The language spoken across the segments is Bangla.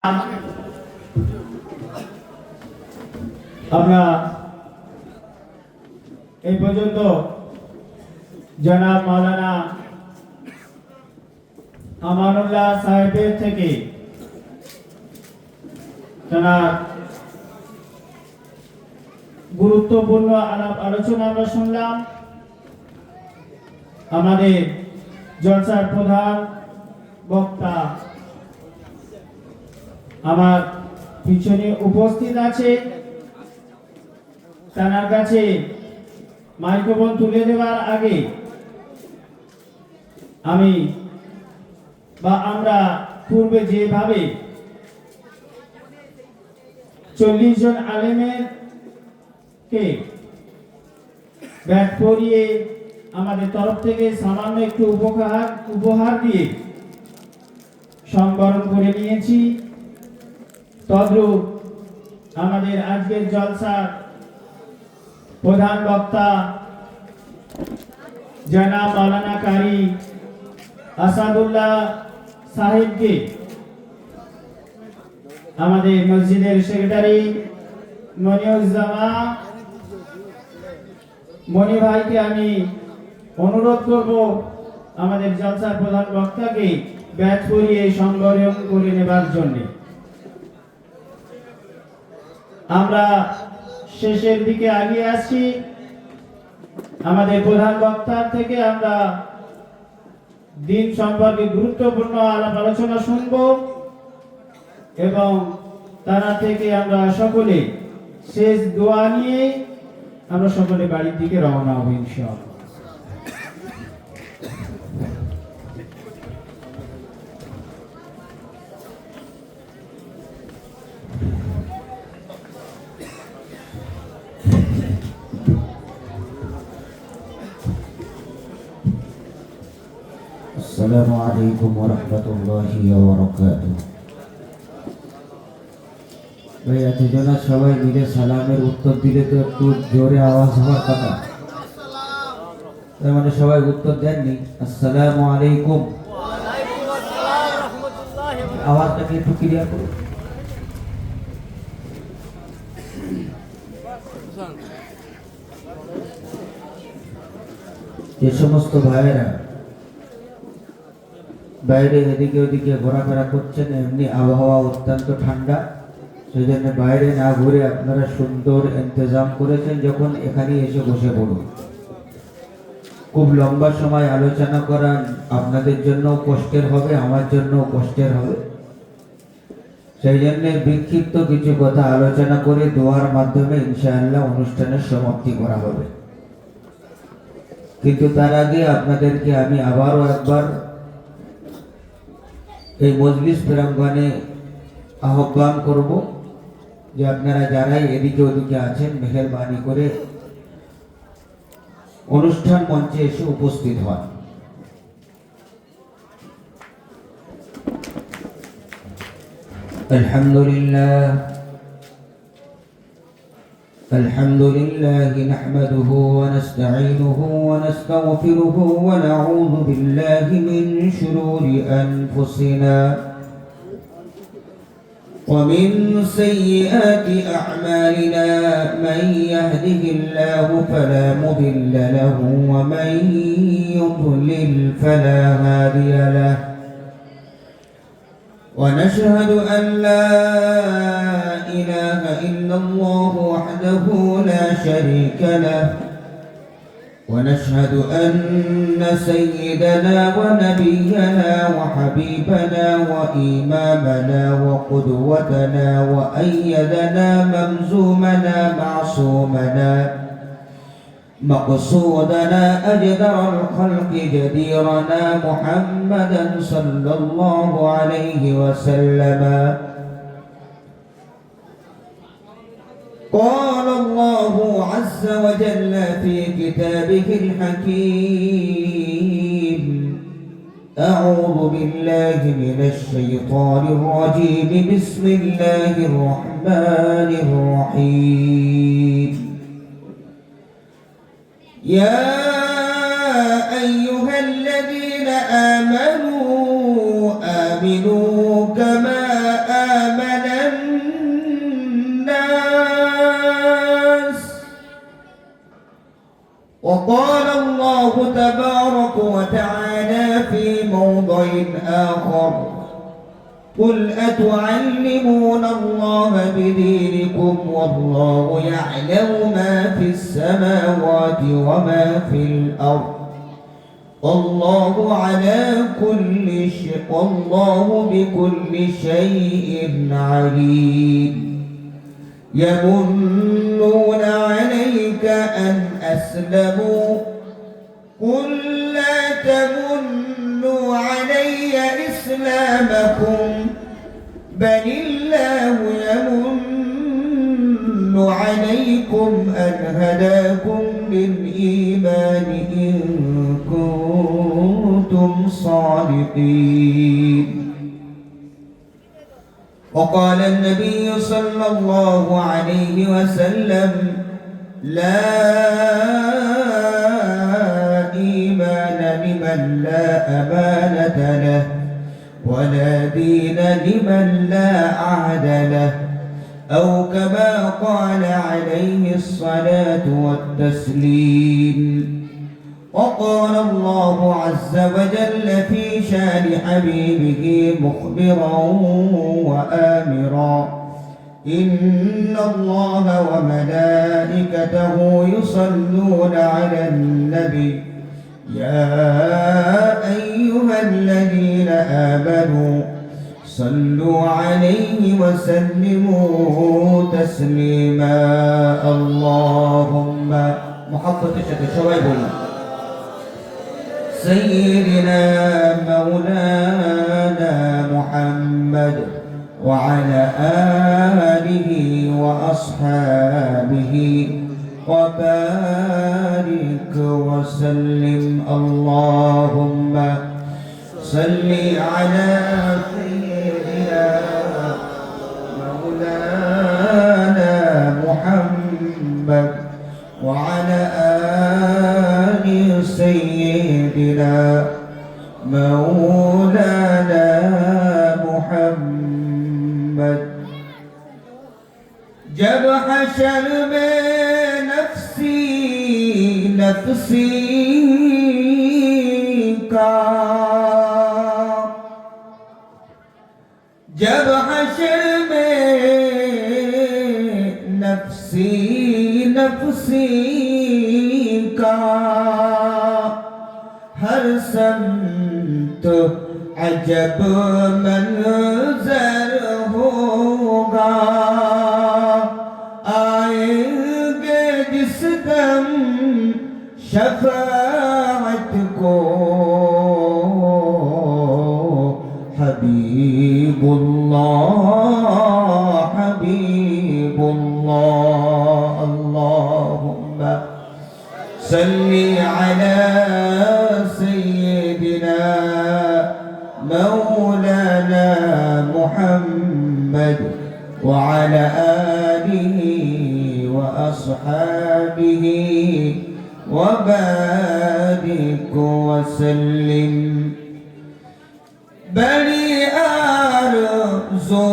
আমরা এই পর্যন্ত জনাব মাওলানা আমানুল্লাহ সাহেবের থেকে জনাব গুরুত্বপূর্ণ আলোচনা আমরা শুনলাম। আমাদের জলসার প্রধান বক্তা আমার পিছনে উপস্থিত আছে, তার কাছে মাইক্রোফোন তুলে দেওয়ার আগে আমি আমরা পূর্বে যেভাবে 40 জন আলেমের কে ব্যাট করিয়ে আমাদের তরফ থেকে সামান্য একটু উপহার দিয়ে সংবরণ করে নিয়েছি, তদ্রূপ আমাদের আজকের জলসার প্রধান বক্তা জনাব মাওলানা কারি আসাদুল্লাহ সাহেবকে আমাদের মসজিদের সেক্রেটারি মনি ভাইকে আমি অনুরোধ করব আমাদের জলসার প্রধান বক্তাকে ব্যাচ করিয়ে সংবরণ করে নেবার জন্য। আমরা শেষের দিকে এগিয়ে আসছি। আমাদের প্রধান বক্তার থেকে আমরা দিন সম্পর্কে গুরুত্বপূর্ণ আলাপ আলোচনা শুনব এবং তারা থেকে আমরা সকলে শেষ দোয়া নিয়ে আমরা সকলে বাড়ির দিকে রওনা হব ইনশাআল্লাহ। আসসালামু আলাইকুম ওয়া রাহমাতুল্লাহি ওয়া বারাকাতুহু। ভাই এতজনা সবাই মিলে সালামের উত্তর দিলে তো একটু জোরে আওয়াজ হওয়ার কথা, তার মানে সবাই উত্তর দেননি। আসসালামু আলাইকুম, আওয়াজটাকে একটু ক্লিয়ার করুন। যে সমস্ত ভাইয়েরা বাইরে এদিকে ওদিকে ঘোরাফেরা করছেন, এমনি আবহাওয়া অত্যন্ত ঠান্ডা, সেই জন্য বাইরে না ঘুরে আপনারা সুন্দর ইন্তজাম করেছেন, যখন এখানে এসে বসে পড়ুন। খুব লম্বা সময় আলোচনা করা আপনাদের জন্য কষ্টের হবে, আমার জন্য কষ্টের হবে, সেই জন্য বিক্ষিপ্ত কিছু কথা আলোচনা করে দোয়ার মাধ্যমে ইনশাআল্লাহ অনুষ্ঠানের সমাপ্তি করা হবে। কিন্তু তার আগে আপনাদেরকে আমি আবারও একবার এই মজলিস প্রাঙ্গণে আহ্বান করব যে আপনারা যারাই এদিকে ওদিকে আছেন, মেহেরবানি করে অনুষ্ঠান মঞ্চে এসে উপস্থিত হন। আলহামদুলিল্লাহ الحمد لله نحمده ونستعينه ونستغفره ونعوذ بالله من شرور أنفسنا ومن سيئات أعمالنا، من يهده الله فلا مضل له ومن يضلل فلا هادي له، ونشهد أن لا إله إلا الله وحده لا شريك له، ونشهد أن سيدنا ونبينا وحبيبنا وإمامنا وقدوتنا وأيدنا ممزومنا معصومنا مقصودنا أجدر الخلق جديرنا محمدا صلى الله عليه وسلم. قال الله عز وجل في كتابه الحكيم: أعوذ بالله من الشيطان الرجيم، بسم الله الرحمن الرحيم. يا أيها الذين آمنوا كما آمن وقال الله تبارك وتعالى في موضع آخر قل أتعلمون الله بدينكم والله يعلم ما في السماوات وما في الأرض والله بكل شيء عليم يمنون عليك أن أسلموا قل لا تمنوا علي إسلامكم بل الله يمن عليكم أن هداكم للإيمان إن كنتم صادقين. وقال النبي صلى الله عليه وسلم لا إيمان لمن لا أمانة له ولا دين لمن لا عهد له أو كما قال عليه الصلاة والتسليم. وقال الله عز وجل في شان حبيبه مخبرا وآمرا إن الله وملائكته يصلون على النبي يا أيها الذين آمنوا صلوا عليه وسلموا تسليما. اللهم محطة الشباب سيدنا مولانا محمد وعلى آله وأصحابه وبارك وسلم. اللهم صل على سيدنا مولانا محمد وعلى آل سيدنا مولانا محمد. जब हशर में नफ्सी नफ्सी का जब हशर में नफ्सी नफ्सी का हर समत अजब मंजर होगा आएंगे जिस दम शफाअत को हबीबुल्लाह हबीबुल्लाह। अल्लाहुम्म सल्ली अला सय्यिदिना मौलाना मुहम्मद وعلى آله وأصحابه وبارك وسلم. बड़ी आरज़ू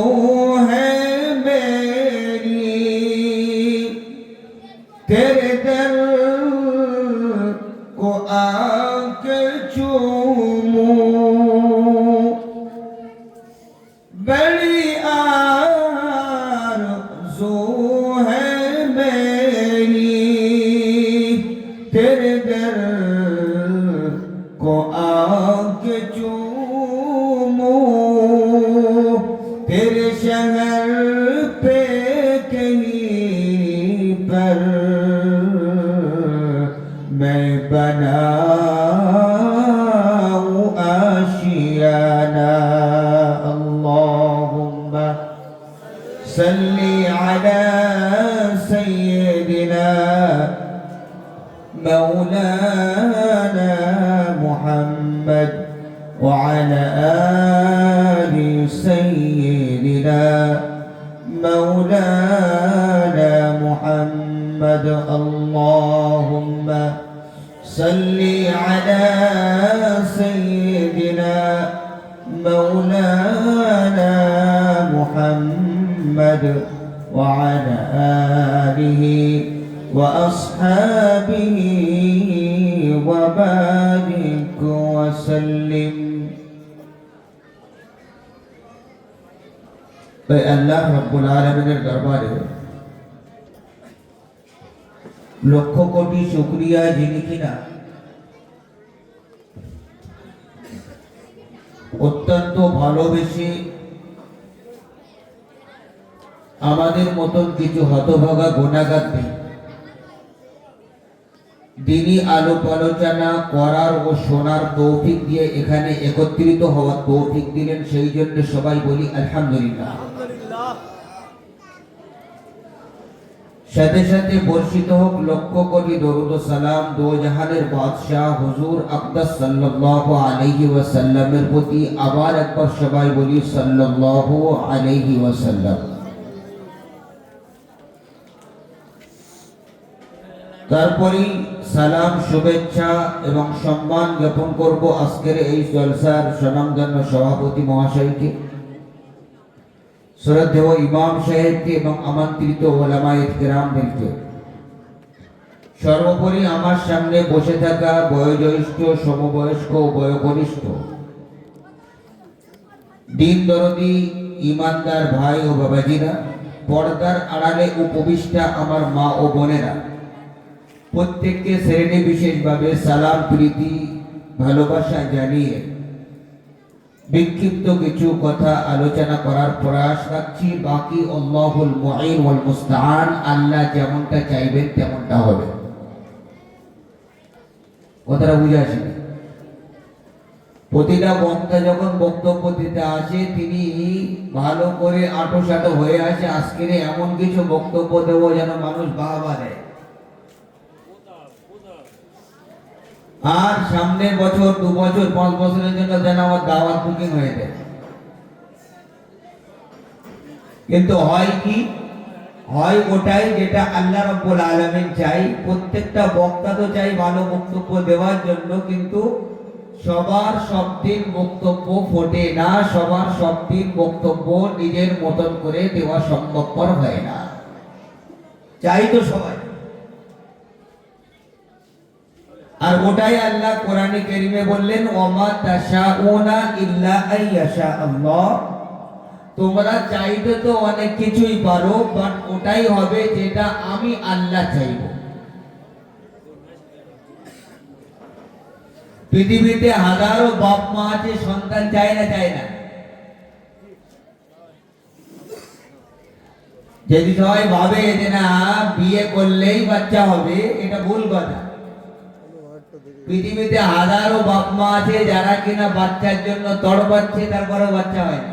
है मेरी तेरे दर को आके चूमूं बड़ी आरज़ू है मेरी तेरे दर को आके चूमूं तेरे शहर पे कहीं पर मैं बनाऊं आशियाना। अल्लाहुम्मा सल्ली अला सय्यिदिना मौलाना मुहम्मद وعلى آل سيدنا مولانا محمد. اللهم صل على سيدنا مولانا محمد وعلى آله وأصحابه وبارك وسلم তাই আল্লাহ রাব্বুল আলামিনের দরবারে লক্ষ কোটি শুকরিয়া, যিনি কিনা অত্যন্ত ভালোবেসে আমাদের মতন কিছু হতভাগা গুনাহগারকে দিনী আলোক আলোচনা করার ও শোনার তৌফিক দিয়ে এখানে একত্রিত হওয়ার তৌফিক দিলেন, সেই জন্য সবাই বলি আলহামদুলিল্লাহ। সাথে সাথে বর্ষিত হোক লক্ষ কোটি দরুদ ও সালাম দো জাহানের বাদশাহ হুজুর আকদাস সাল্লাল্লাহু আলাইহি ওয়াসাল্লামের প্রতি। আবার একবার সবাই বলি সাল্লাল্লাহু আলাইহি ওয়াসাল্লাম। তারপরে সালাম, শুভেচ্ছা এবং সম্মান জ্ঞাপন করব আজকের এই জলসার স্বনামধন্য সভাপতি মহাশয়কে, শ্রদ্ধেয় ইমাম সাহেবকে এবং আমন্ত্রিত ওলামায়ে কেরামদেরকে। সর্বোপরি আমার সামনে বসে থাকা বয়োজ্যেষ্ঠ, সমবয়স্ক, বয়োকনিষ্ঠ, দিন দরদি, ইমানদার ভাই ও বাবাজিরা, পর্দার আড়ালে উপবিষ্টা আমার মা ও বোনেরা, প্রত্যেককে শ্রেণী বিশেষভাবে সালাম, প্রীতি, ভালোবাসা জানিয়ে বিক্ষিপ্ত কিছু কথা আলোচনা করার প্রয়াস রাখছি। বাকি আল্লাহুল মুঈন ওয়াল মুস্তাআন, আল্লাহ যেমনটা চাইবেন তেমনটা হবে। কথাটা বুঝে আসেনি? প্রতিটা বক্তা যখন বক্তব্য দিতে আসে তিনি ভালো করে আঁটো হয়ে আসে, আজকের এমন কিছু বক্তব্য দেবো যেন মানুষ বাহবা দেয়। আর সামনের বছর, 2 বছর, 5 বছরের জন্য যেন আমার দাওয়াত বুকিং হয়ে যায়। কিন্তু হয় কি? হয় ওটাই যেটা আল্লাহ রাব্বুল আলামিন চাই। প্রত্যেকটা বক্তা তো চাই ভালো বক্তব্য দেওয়ার জন্য, কিন্তু সবার সব দিন বক্তব্য ফোটে না, সবার সব দিন বক্তব্য নিজের মতন করে দেওয়া সম্ভবপর হয় না। চাই তো সবাই। আর ওটাই আল্লাহ কোরআনে কারীমে বললেন, ওমা তাশাউনা ইল্লা আইয়াশা আল্লাহ। তোমরা চাইতে তো অনেক কিছুই পারো, বাট ওটাই হবে যেটা আমি আল্লাহ চাইব। পৃথিবীতে হাজারো বাপ মা আছে, সন্তান চায় না, চায় না। যদি সবাই ভাবে যে না বিয়ে করলেই বাচ্চা হবে, এটা ভুল কথা। পৃথিবীতে হাজারো বাপ মা আছে যারা কিনা বাচ্চার জন্য তড়পাচ্ছে, তারপরে বাচ্চা হয় না।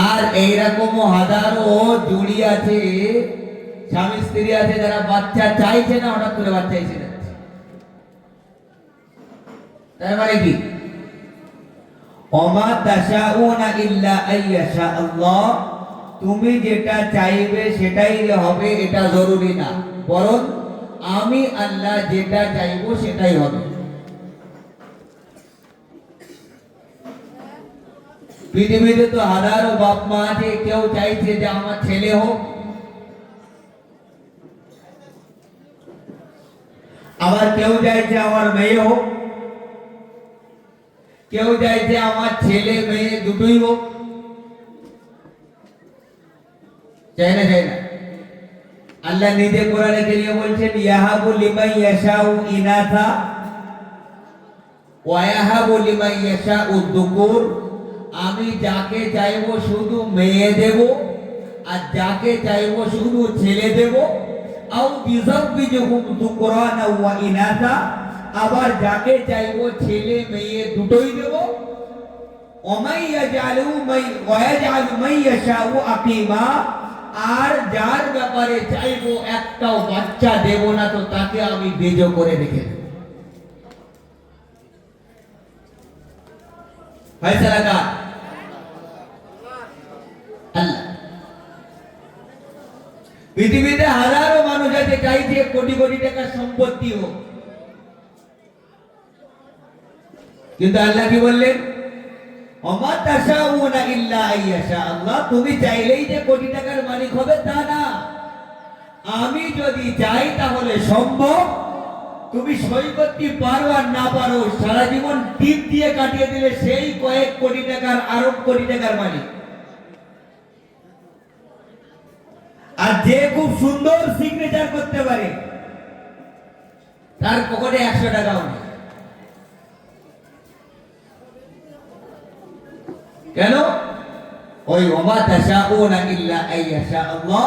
আর এইরকমও হাজারো জুড়ি আছে, স্বামী স্ত্রী আছে যারা বাচ্চা চাইছে না, হঠাৎ করে বাচ্চা এসে যাচ্ছে। তার মানে কি? ওমা তাশাউনা ইল্লা আইয়াশা আল্লাহ। তুমি যেটা চাইবে সেটাই হবে, এটা জরুরি না, বরং আমি আল্লাহ যেটা চাইবো সেটাই হবে। পৃথিবীতে তো হাজারো বাপ মা আছে, কেউ চাইছে যে আমার ছেলে হোক, আবার কেউ চাইছে আমার মেয়ে হোক, কেউ চাইছে আমার ছেলে মেয়ে দুটোই হোক। চাই না, চাই না। আল্লাহ নিজে কোরআনে কারীমে বলছেন, ইয়াহাবু লিমান ইয়াশাউ ইনাসা ওয়া ইয়াহাবু লিমান ইয়াশাউ যুকুর। আমি যাকে চাইবো শুধু মেয়ে দেব, আর যাকে চাইবো শুধু ছেলে দেব। আও বিযাববিজুহুম যুকরানা ওয়া ইনাসা। আবার যাকে চাইবো ছেলে মেয়ে দুটোই দেব। ওমাই ইয়াজআলু ওয়া ইয়াজআলু মান ইয়াশাউ আকিমা। আর যার ব্যাপারে চাইবো একটাও বাচ্চা দেব না, তো তাকে আমি বেজো করে রেখে দেব। ফয়সালা কার? আল্লাহ। পৃথিবীতে হাজারো মানুষ আছে চাইছে কোটি কোটি টাকার সম্পত্তি হোক, কিন্তু আল্লাহ কি বললেন? ওমা তাশাউনা ইল্লা আইয়াশা আল্লাহ। তুমি চাইলেই যে কোটি টাকার মালিক হবে তা না। আমি যদি চাই তাহলে সম্ভব। তুমি সই করতে পারো আর না পারো, সারা জীবন টিপ দিয়ে কাটিয়ে দিলে সেই কয়েক কোটি টাকার আরব কোটি টাকার মালিক। আর যে খুব সুন্দর সিগনেচার করতে পারে তার পকেটে 100 টাকাও নেই। কেন? ওই ওমা তাশাউনা ইল্লা আইয়াশা আল্লাহ,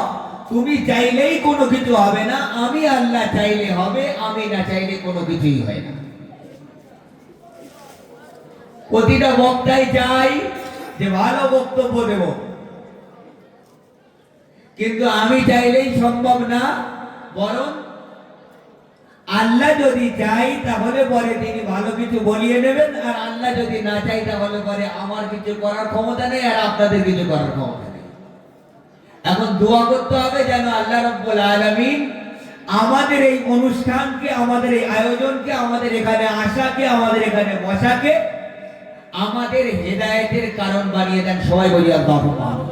তুমি চাইলেই কোনো কিছু হবে না, আমি আল্লাহ চাইলে হবে, আমি না চাইলে কোনো কিছুই হয় না। প্রতিটা বক্তাই চাই যে ভালো বক্তব্য দেব, কিন্তু আমি চাইলেই সম্ভব না, বরং আল্লাহ যদি চাই তাহলে পরে তিনি ভালো কিছু বলিয়ে নেবেন, আর আল্লাহ যদি না চাই তাহলে পরে আমার কিছু করার ক্ষমতা নেই আর আপনাদের কিছু করার ক্ষমতা নেই। এখন দোয়া করতে হবে যেন আল্লাহ রাব্বুল আলামিন আমাদের এই অনুষ্ঠানকে, আমাদের এই আয়োজনকে, আমাদের এখানে আসাকে, আমাদের এখানে বসাকে আমাদের হেদায়েতের কারণ বানিয়ে দেন। সবাই বলি আল্লাহুম্মা আমিন।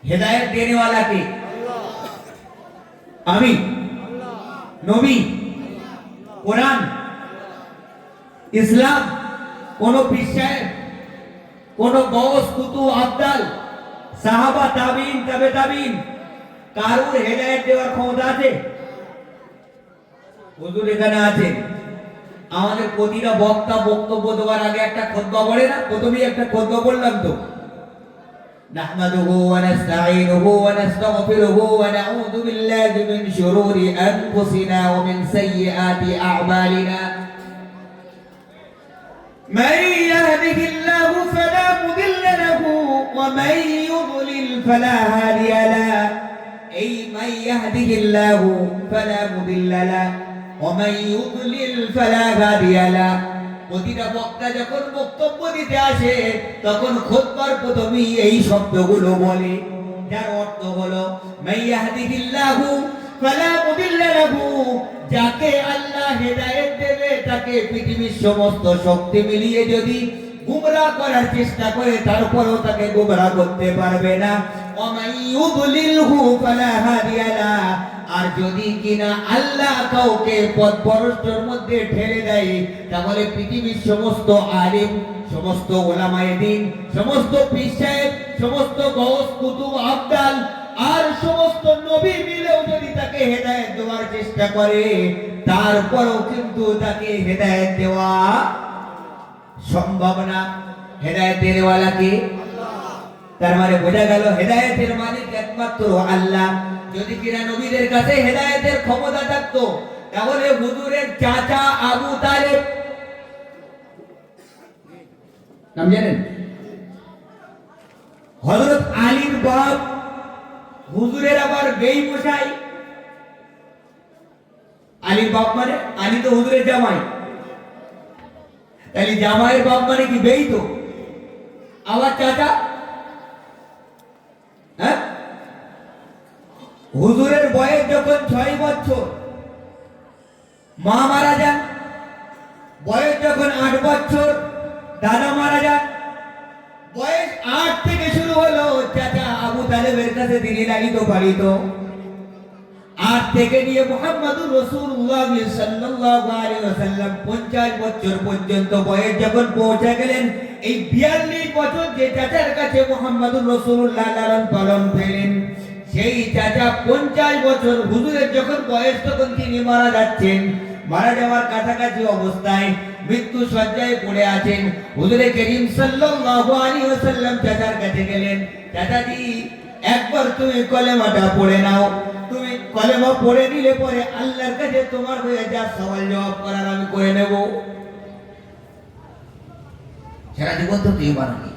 হেদায়েত দেনেওয়ালা কে? আমি, নবী, কোরআন, ইসলাম, কোন পীর সাহেব, কোন গৌস, কুতুব, আবদাল, সাহাবা, তাবিঈন, তাবে তাবিঈন, কারুর হেদায়েত দেওয়ার ক্ষমতা আছে? হুজুর এখানে আছে। আমাদের প্রতিটা বক্তা বক্তব্য দেওয়ার আগে একটা খুতবা পড়ে না? প্রথমেই একটা খুতবা বললাম তো, নাহমাদুহু ওয়া নাস্তাঈনুহু ওয়া নাস্তাগফিরুহু ওয়া নাউযু বিল্লাহি মিন শুরুরি আনফুসিনা ওয়া মিন সাইয়্যাতি আ'মালিনা। মান ইয়াহদিহিল্লাহু ফালা মুদিল্লা লাহু ওয়া মান ইউদ্লিল ফালা হাদিয়া লাহু। এই মান ইয়াহদিহিল্লাহু ফালা মুদিল্লা লাহু ওয়া মান ইউদ্লিল ফালা হাদিয়া লাহু। প্রতিটা বক্তা যখন বক্তব্য দিতে আসে তখন খুতবার প্রথমেই এই শব্দগুলো বলে, যার অর্থ হলো মাইয়াহদিহিল্লাহু ফালা মুদিল্লা লাহু, যাকে আল্লাহ হেদায়েত দেবে তাকে পৃথিবীর সমস্ত শক্তি মিলিয়ে যদি গুমরাহ করার চেষ্টা করে তারপরেও তাকে গুমরাহ করতে পারবে না। ওয়া মান ইউদ্লিলহু ফালা হাদিয়া লাহু, আর যদি কিনা আল্লাহ কাউকে পথভ্রষ্টের মধ্যে ঠেলে দেয় তাহলে পৃথিবীর সমস্ত আলিম, সমস্ত উলামায়ে দ্বীন, সমস্ত পীর সাহেব, সমস্ত গৌস, কুতুব, আবদাল আর সমস্ত নবী মিলেও যদি তাকে হেদায়েত দেওয়ার চেষ্টা করে তারপরও কিন্তু তাকে হেদায়েত দেওয়া সম্ভব না। হেদায়েত দেওয়ালা কে? তার মানে বোঝা গেল হেদায়েতের মালিক একমাত্র আল্লাহ। যদি কিনা নবীদের কাছে হেদায়েতের ক্ষমতা থাকতো তাহলে হুজুরের চাচা আবু তালেব, নাম জানেন? হযরত আলীর বাপ, হুজুরের আবার বেই মশাই। আলীর বাপ মানে আলী তো হুজুরের জামাই, তাহলে জামাইয়ের বাপ মানে কি বেই? তো আবার চাচা। হ্যাঁ, হুজুরের বয়স যখন 6 বছর মা মারা যান, বয়স যখন 8 বছর দাদা মারা যান, বয়স 8 থেকে শুরু হলো চাচা আবু তালেবের কাছে তিনি লালিত পালিত। 8 থেকে নিয়ে মুহাম্মদুর রাসূলুল্লাহ সাল্লাল্লাহু আলাইহি ওয়াসাল্লাম 50 বছর পর্যন্ত বয়স যখন পৌঁছে গেলেন, এই 42 বছর যে চাচার কাছে মুহাম্মদুর রাসূলুল্লাহ লালন পালন পেলেন, সেই চাচা 50 বছর হুজুরের যখন বয়স তখন তিনি মারা যাচ্ছেন। মারা যাওয়ার কাছাকাছি অবস্থায় মৃত্যু শয্যায় পড়ে আছেন। হুজুরে করিম সাল্লাল্লাহু আলাইহি ওয়াসাল্লাম চাচার কাছে গেলেন, চাচাজি একবার তুমি কলেমাটা পড়ে নাও, তুমি কলেমা পড়ে নিলে পরে আল্লাহর কাছে তোমার হয়ে যা সওয়াল জবাব করার আমি করে নেব। সারা জীবন তো তুই মারনি,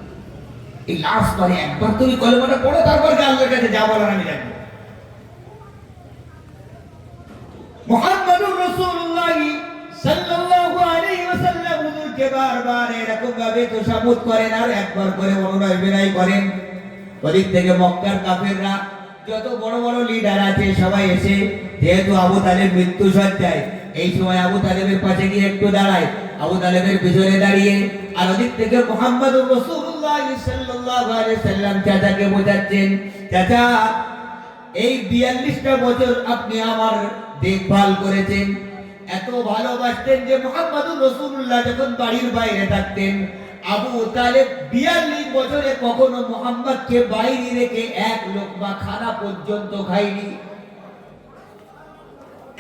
এই লাস্ট বারে একবার তুমি কলেমাটা পড়ো, তারপর আল্লাহর কাছে যা বলার আমি রাখবো। মুহাম্মদুর রাসূলুল্লাহ সাল্লাল্লাহু আলাইহি ওয়াসাল্লাম হুজুরকে বারবার এরকম ভাবে তোষামত করেন আর একবার করে অনুনয় বিনয় করেন। ওদিক থেকে মক্কার কাফেররা, যত বড় বড় লিডার আছে সবাই এসে, যেহেতু আবু তালেব মৃত্যু শয্যায়, এই সময় আবু তালেবের পাশে গিয়ে একটু দাঁড়ায়, আবু তালেবের পিছনে দাঁড়িয়ে, আর ওদিক থেকে মুহাম্মদুর রাসূলুল্লাহ সাল্লাল্লাহু আলাইহি ওয়াসাল্লাম চাচাকে বোঝাচ্ছেন, চাচা এই 42টা বছর আপনি আমার দেখভাল করেছেন, এত ভালোবাসতেন যে মুহাম্মদুর রাসূলুল্লাহ যখন বাড়ির বাইরে থাকতেন, আবু তালেব 42 বছরে কখনো মুহাম্মদকে বাইরে রেখে এক লোকমা খানা পর্যন্ত খায়নি,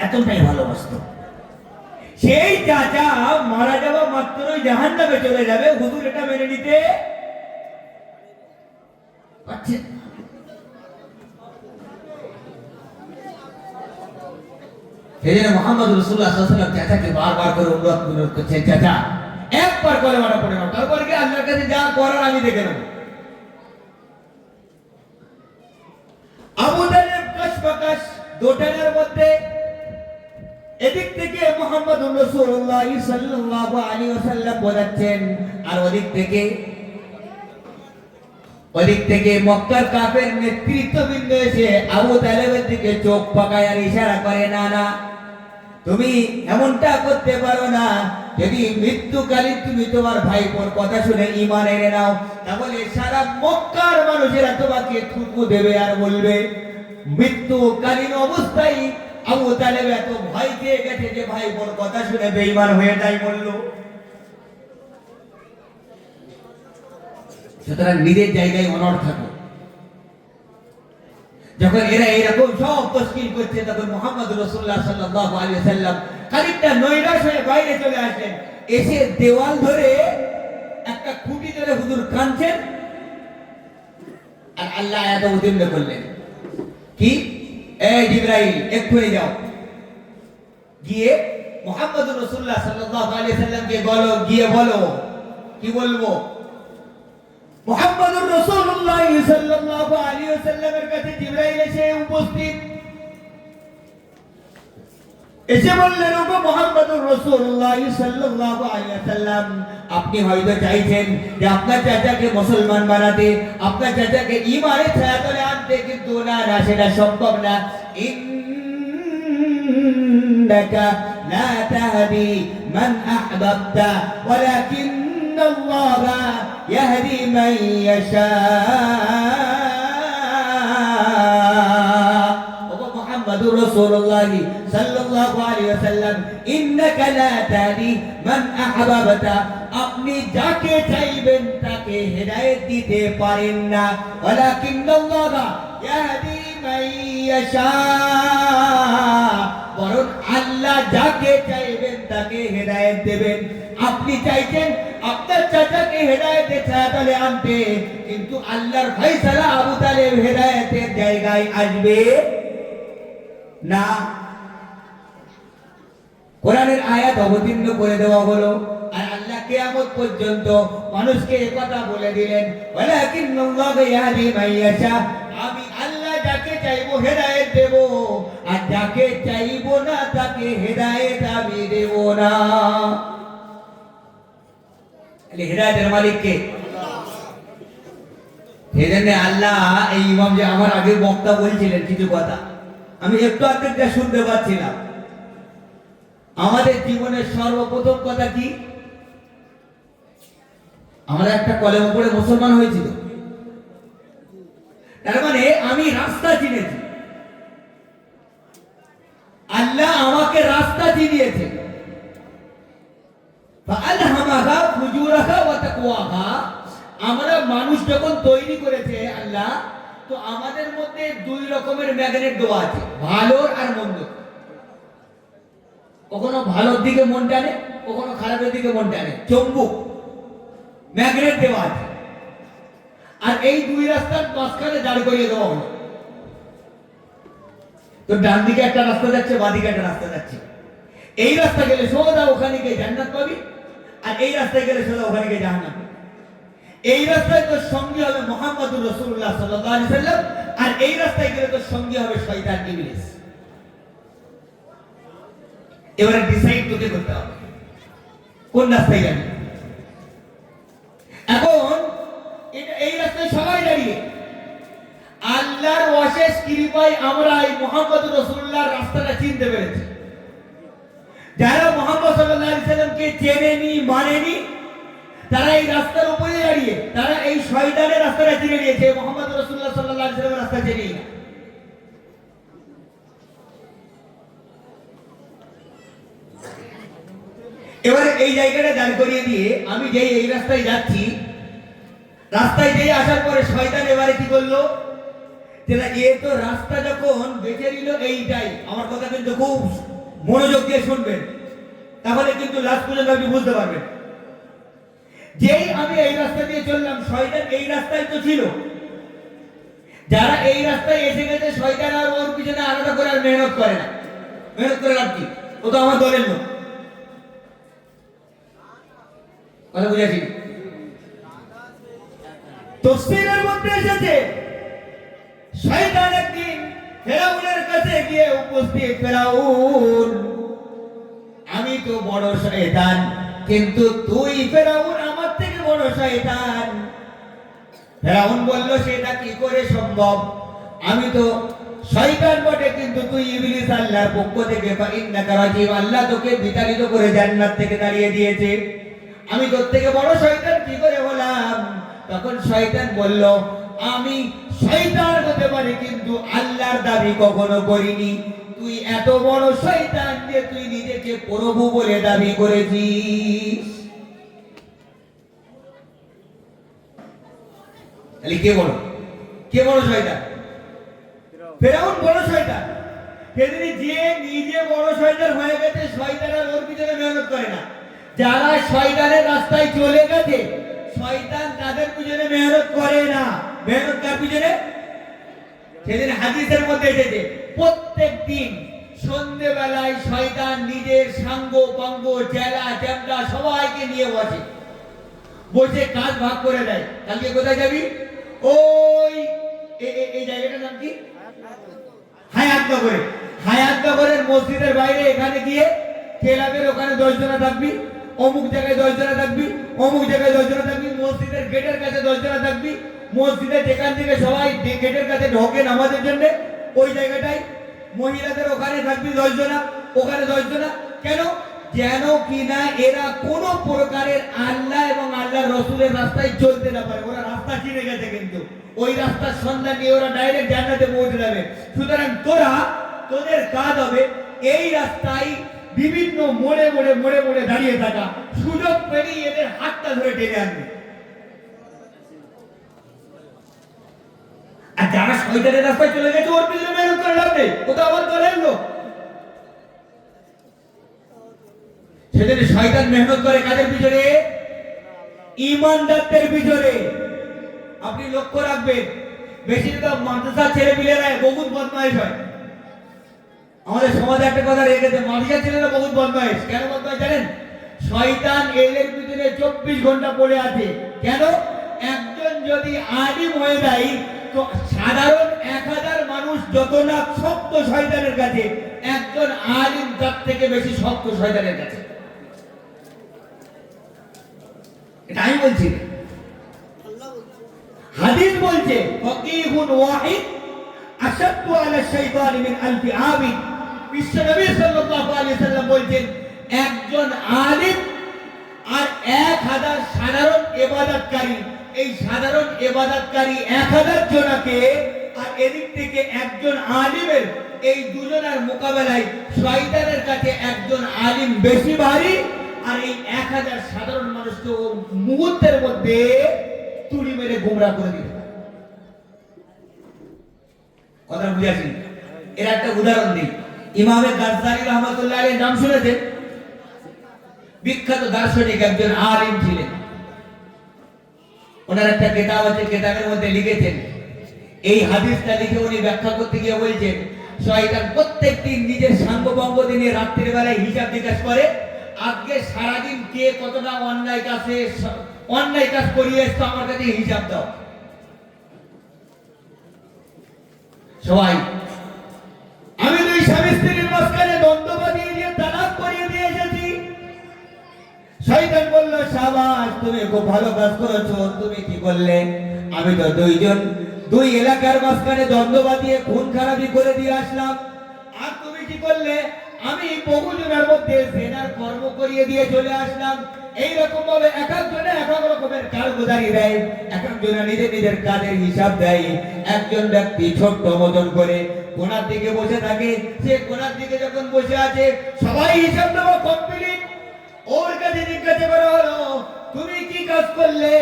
এতটাই ভালোবাসত। সেই চাচা মারা যাওয়া মাত্রই জাহান্নামে চলে যাবে, হুজুর এটা মেনে নিতে পারছেন? সেজন্য মুহাম্মদ রাসূলুল্লাহ সাল্লাল্লাহু আলাইহি ওয়াসাল্লাম চাচাকে বারবার করে অনুরোধ করছেন, চাচা একবার কলেমাটা পড়ে নাও, তারপর কি আল্লাহর কাছে যা করার আমি দেখে নেব। আবু তালেব কসবাকাশ দোটানার মধ্যে এদিক থেকে মুহাম্মদুর রাসূলুল্লাহ সাল্লাল্লাহু আলাইহি ওয়াসাল্লাম বোঝাচ্ছেন, আর ওদিক থেকে মক্কার কাফের নেতৃত্ববৃন্দ এসে আবু তালেবের দিকে চোখ পাকায় আর ইশারা করে, না না তুমি এমনটা করতে পারো না, যদি মৃত্যুকালীন তুমি তোমার ভাইপোর কথা শুনে ঈমান এনে নাও, তাহলে সারা মক্কার মানুষেরা তোমাকে থুতু দেবে আর বলবে মৃত্যুকালীন অবস্থায় আবু তালেব এত ভয় পেয়ে গেছে যে ভাইপোর কথা শুনে বেঈমান হয়ে তাই বলল। সুতরাং নিজের জায়গায় অনড় থাকো। যখন এরা এরকম সব তশকিল করছে, তখন মুহাম্মদ রাসূলুল্লাহ সাল্লাল্লাহু আলাইহি ওয়াসাল্লাম খানিকটা নৈরাশ হয়ে বাইরে চলে আসেন, এসে দেওয়াল ধরে একটা খুঁটি ধরে হুজুর কাঁদছেন, আর আল্লাহ আয়াত অবতীর্ণ করলেন কি, এই জিবরাইল এক্ষুনি যাও, গিয়ে মুহাম্মদ রাসূলুল্লাহ সাল্লাল্লাহু আলাইহি ওয়াসাল্লামকে বলো, গিয়ে বলো, কি বলবো, মুহাম্মদুর রাসূলুল্লাহ সাল্লাল্লাহু আলাইহি ওয়াসাল্লামের কাছে জিবরাইল এসে উপস্থিত, এসে বললেন, ওগো মুহাম্মদুর রাসূলুল্লাহ সাল্লাল্লাহু আলাইহি ওয়াসাল্লাম, আপনি হয়তো চাইছেন যে আপনার চাচাকে মুসলমান বানাতে, আপনার চাচাকে ঈমানের ছায়াতলে আনতে, কিন্তু না না, সেটা সম্ভব না। ইন্নাকা লা তাহদি মান আহবাবতা ওয়ালাকিন আল্লাহ ইয়াহদি মান ইয়াশা। ওগো মুহাম্মদুর রাসূলুল্লাহ সাল্লাল্লাহু আলাইহি ওয়াসাল্লাম, ইন্নাকা লা তাহদি মান আহবাবতা, আপনি যাকে চাইবেন তাকে হেদায়েত দিতে পারেন না, ওয়ালাকিন আল্লাহ ইয়াহদি মান ইয়াশা, বরং আল্লাহ যাকে চাইবেন তাকে হেদায়েত দেবেন। আপনি চাইছেন আপনার চাচাকে হেদায়েতের ছায়াতলে আনতে, কিন্তু আল্লাহর ফয়সালা আবু তালেব হেদায়েতের জায়গায় আসবে না। কোরআনের আয়াত অবতীর্ণ করে দেওয়া হলো, আর আল্লাহ কিয়ামত পর্যন্ত মানুষকে একথা বলে দিলেন, ওয়ালাকিন্নাল্লাহু ইয়াহদি মান ইয়াশা, আমি আল্লাহ যাকে চাইবো হেদায়েত দেব, আর যাকে চাইবো না তাকে হেদায়েত আমি দেব না। হেদায়েতের মালিক কে? সেজন্য আল্লাহ, এই ইমাম যে আমার আগে বক্তা বলছিলেন কিছু কথা, আমি একটু আধটা শুনতে পাচ্ছিলাম। আমাদের জীবনের সর্বপ্রথম কথা কি, আমরা একটা কলেমা পড়ে মুসলমান হয়েছিল, তার মানে আমি রাস্তা চিনেছি, আল্লাহ আমাকে রাস্তা চিনিয়েছে। ফাআলহামাহা ফুজুরাহা ওয়া তাকওয়াহা, আমরা মানুষ যখন তৈরি করেছে আল্লাহ, তো আমাদের মধ্যে দুই রকমের ম্যাগনেট দেওয়া আছে, ভালোর আর মন্দ। কখনো ভালোর দিকে মন টানে, কখনো খারাপের দিকে মন টানে, চুম্বক ম্যাগনেট দেওয়া আছে। আর এই দুই রাস্তার মাঝখানে দাঁড় করিয়ে দেওয়া হলো, তো ডান দিকে একটা রাস্তা যাচ্ছে, বাঁ দিকে একটা রাস্তা যাচ্ছে। এই রাস্তা গেলে সোজা ওখানে গিয়ে জান্নাত পাবি, আর এই রাস্তায় গেলে সোজা ওখানে গিয়ে জাহান্নাম। এই রাস্তায় তোর সঙ্গী হবে মুহাম্মদুর রাসূলুল্লাহ সাল্লাল্লাহু আলাইহি ওয়াসাল্লাম, আর এই রাস্তায় গেলে তোর সঙ্গী হবে শয়তান ইবলিস। এবারে ডিসাইড তোকে করতে হবে কোন রাস্তায় যাবি। এখন এই রাস্তায় সবাই দাঁড়িয়ে, আল্লাহর অশেষ কৃপায় আমরা এই মুহাম্মদুর রাসূলুল্লাহর রাস্তাটা চিনতে পেরেছি। যারা মুহাম্মদ সাল্লাল্লাহু আলাইহি সাল্লামকে চেনেনি, মানেনি, তারা এই রাস্তার উপরে দাঁড়িয়ে তারা এই শয়তানের রাস্তাটা চিনে নিয়েছে, মুহাম্মদ রাসূলুল্লাহ সাল্লাল্লাহু আলাইহি সাল্লামের রাস্তা চিনি না। এবারে এই জায়গাটা দাঁড় করিয়ে দিয়ে আমি যেই এই রাস্তায় যাচ্ছি, রাস্তায় যেই আসার পরে শয়তান এবারে কি করলো, যে না, এ তো রাস্তা যখন বেছে নিল এইটাই, আমার কথা কিন্তু খুব মনোযোগ দিয়ে শুনবেন, তাহলে কিন্তু লাস্ট পর্যন্ত আপনি বুঝতে পারবেন। যেই আমি এই রাস্তা দিয়ে চললাম, শয়তান এই রাস্তায় তো ছিল। যারা এই রাস্তায় এসে গেছে, শয়তান আর ওর পিছনে আলাদা করে আর মেহনত করে না। মেহনত করে লাভ কি? ও তো আমার দলের লোক। কথা বুঝেছি? তাফসীরের মধ্যে এসেছে শয়তান একদিন ফেরাউনের কাছে গিয়ে উপস্থিত, ফেরাউন আমি তো বড় শয়তান, কিন্তু তুই ফেরাউন আমার থেকে বড় শয়তান। ফেরাউন বলল, সেটা কি করে সম্ভব? আমি তো শয়তান বটে, কিন্তু তুই ইবলিস, আল্লাহর পক্ষ থেকে ইন্নাকা রাজিম, আল্লাহ তোকে বিতাড়িত করে জান্নাত থেকে তাড়িয়ে দিয়েছে। আমি তোর থেকে বড় শয়তান কি করে হলাম? তখন শয়তান বলল, আমি শয়তান হতে পারি, কিন্তু আল্লাহর দাবি কখনো করিনি। তুই এত বড় শয়তান যে তুই নিজেকে প্রভু বলে দাবি করেছিস। তাহলে কে বড়? কে বড় শয়তান? ফেরাউন বড় শয়তান। সেদিন যে নিজে বড় শয়তান হয়ে গেছে, শয়তান আর ওর পিছনে মেহনত করে না। যারা শয়তানের রাস্তায় চলে গেছে, শয়তান তাদের পিছনে মেহনত করে না। মেহনত কার পিছনে? সেদিন হাদিসের মধ্যে এসেছে, প্রত্যেক দিন সন্ধ্যেবেলায় শয়তান নিজের সাঙ্গ পাঙ্গ চেলা চ্যামটা সবাইকে নিয়ে বসে, বসে কাজ ভাগ করে দেয়। কালকে কোথায় যাবি? ওই এই জায়গাটার নাম কি? হায়াতনগরে। হায়াতনগরের মসজিদের বাইরে এখানে গিয়ে ক্লাবের ওখানে 10 জনা থাকবি, অমুক জায়গায় 10 জনা থাকবি, অমুক জায়গায় 10 জনা থাকবি, মসজিদের গেটের কাছে 10 জনা থাকবি, মসজিদে যেখান থেকে সবাই গেটের কাছে ঢোকে নামাজের জন্য ওই জায়গাটাই, মহিলাদের ওখানে থাকবি 10 জনা, ওখানে 10 জনা। কেন? যেন কিনা এরা কোন প্রকারের আল্লাহ এবং আল্লাহর রাসূলের রাস্তায় চলতে না পারে। ওরা রাস্তা চিনে গেছে, কিন্তু ওই রাস্তার সন্ধান নিয়ে ওরা ডাইরেক্ট জান্নাতে পৌঁছে যাবে। সুতরাং তোদের কাজ হবে এই রাস্তায় বিভিন্ন মোড়ে মোড়ে মোড়ে মোড়ে দাঁড়িয়ে থাকা, সুযোগ পেলেই এদের হাতটা ধরে টেনে আনবে। আর যারা শয়তানের রাস্তায় চলে গেছে, ওর পিছনে মেহনত করে লাভ নেই, ও তো আবার দলের লোক। সেদিন শয়তান মেহনত করে কাদের পিছনে? ঈমানদারদের পিছনে। আপনি লক্ষ্য রাখবেন, বেশিরভাগ মাদ্রাসা ছেলে মিলেরা বহুত বদমাইশ হয়। আমাদের সমাজে একটা কথা রেখেছে, মাদ্রাসা ছেলেরা বহুত বদমাইশ। কেন বদমাইশ জানেন? শয়তান এদের পিছনে 24 ঘন্টা পড়ে আছে। কেন? একজন যদি আলিম হয়ে যায়, তো সাধারণ 1000 মানুষ যত না শক্ত শয়তানের কাছে, একজন আলিম তার থেকে বেশি শক্ত শয়তানের কাছে। এটা আমি বলছি না, হাদিস বলছে, ফাকিহুন ওয়াহিদ আশাদ্দু আলা শাইতান মিন আলফি আবিদ। বিশ্বনবী সাল্লাল্লাহু আলাইহি সাল্লাম বলছেন, একজন আলিম আর 1000 সাধারণ ইবাদতকারী, এই সাধারণ ইবাদতকারী 1000 জনকে, আর এদিক থেকে একজন আলিমের, এই দুজনের মোকাবেলায় শয়তানের কাছে একজন আলিম বেশি ভারী। আর এই 1000 সাধারণ মানুষকে মুহূর্তের মধ্যে তুড়ি মেরে গোমরা করে দিতে পারে। কথা বুঝাচ্ছি? এর একটা উদাহরণ দিই। ইমামে গাজ্জালি রাহমাতুল্লাহ আলাইহির নাম শুনেছেন? বিখ্যাত দার্শনিক, একজন আলিম ছিলেন। ওনার একটা কিতাব আছে, কিতাবের মধ্যে লিখেছেন, এই হাদিসটা লিখে উনি ব্যাখ্যা করতে গিয়ে বলছেন, শয়তান প্রত্যেকদিন নিজের সাঙ্গভঙ্গ দিয়ে রাত্রির বেলায় হিসাব নিকাশ করে, আজকে সারাদিন কে কতটা অন্যায় কাজ করিয়ে এসছো, আমার কাছে হিসাব দাও। সবাই আমি দুই স্বামী স্ত্রীর মাঝখানে দ্বন্দ্ব বাঁধিয়ে দিয়ে তালাক করিয়ে দিয়ে এসেছি। শয়তান বলল, শাবাশ, তুমি খুব ভালো কাজ করেছো। তুমি কি করলে? আমি তো দুই এলাকার মাঝখানে দ্বন্দ্ব বাঁধিয়ে খুন খারাপি করে দিয়ে আসলাম। আর তুমি কি করলে? আমি বহুজনের মধ্যে জেনার কর্ম করিয়ে দিয়ে চলে আসলাম। এইরকম ভাবে এক একজনে এক এক রকমের কারগুজারি দেয়, এক একজনে নিজের কাজের হিসাব দেয়। একজন ব্যক্তি ছোট্ট মতন করে কোনার দিকে বসে থাকে, সে কোনার দিকে যখন বসে আছে, সবাই হিসাব দেওয়া কমপ্লিট, ওর কাছে জিজ্ঞাসা করা হলো, তুমি কি কাজ করলে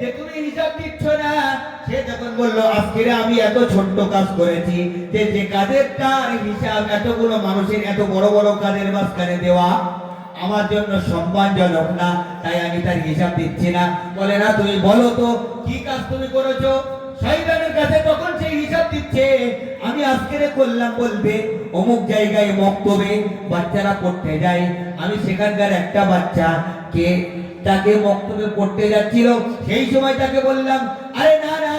যে তুমি হিসাব দিচ্ছ না? সে তখন বলল, আজকে আমি এত ছোট্ট কাজ করেছি যে যে কাজের তার হিসাব এতগুলো মানুষের এত বড় বড় কাজের মাঝখানে দেওয়া আমার জন্য সম্মানজনক না, তাই আমি তার হিসাব দিচ্ছি না। বলে না, তুমি বলো তো কি কাজ তুমি করেছো? শয়তানের কাছে তখন সেই হিসাব দিচ্ছে, আমি আজকে করলাম বলবে অমুক জায়গায় মক্তবে বাচ্চারা পড়তে যায়, আমি সেখানকার একটা বাচ্চা কে তাকে মক্তবে পড়তে যাচ্ছিল, সেই সময় তাকে বললাম, আরে না না,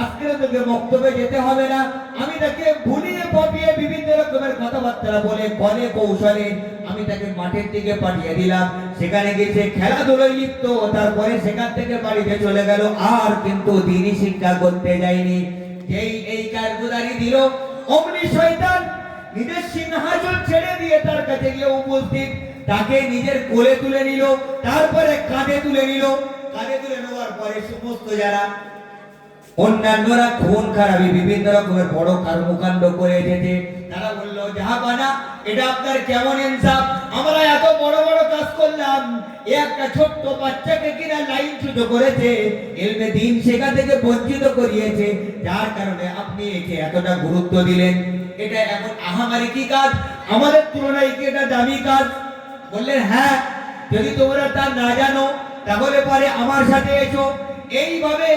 আজকে তোকে মক্তবে যেতে হবে না। আমি তাকে ভুলিয়ে পাপিয়ে বিভিন্ন রকমের কথাবার্তা বলে কলে কৌশলে আমি তাকে মাঠের দিকে পাঠিয়ে দিলাম, সেখানে গিয়ে খেলাধুলোয় লিপ্ত, তারপরে সেখান থেকে বাড়িতে চলে গেল, আর কিন্তু দিনই শিক্ষা করতে যায়নি। যেই এই কারগুজারি দিল, অমনি শয়তান নিজের সিংহাসন ছেড়ে দিয়ে তার কাছে গিয়ে উপস্থিত, তাকে নিজের কোলে তুলে নিল, তারপরে কাঁধে তুলে নিল। কাঁধে তুলে নেওয়ার পরে সমস্ত যারা অন্যান্যরা খুন খারাপি বিভিন্ন রকমের বড় কর্মকাণ্ড করে এসেছে, তারা বলল, জাহাপানা, এটা আপনার কেমন ইনসাফ? আমরা এত বড় বড় কাজ করলাম, একটা ছোট্ট বাচ্চাকে কিনা লাইনচ্যুত করেছে, ইলমে দ্বীন শেখা থেকে বঞ্চিত করিয়েছে, যার কারণে আপনি একে এতটা গুরুত্ব দিলেন। এটা এমন আহামারি কি কাজ? আমাদের তুলনায় কি এটা দামি কাজ? বললেন, হ্যাঁ, যদি তোমরা তা না জানো তাহলে পরে আমার সাথে এসো। এইভাবে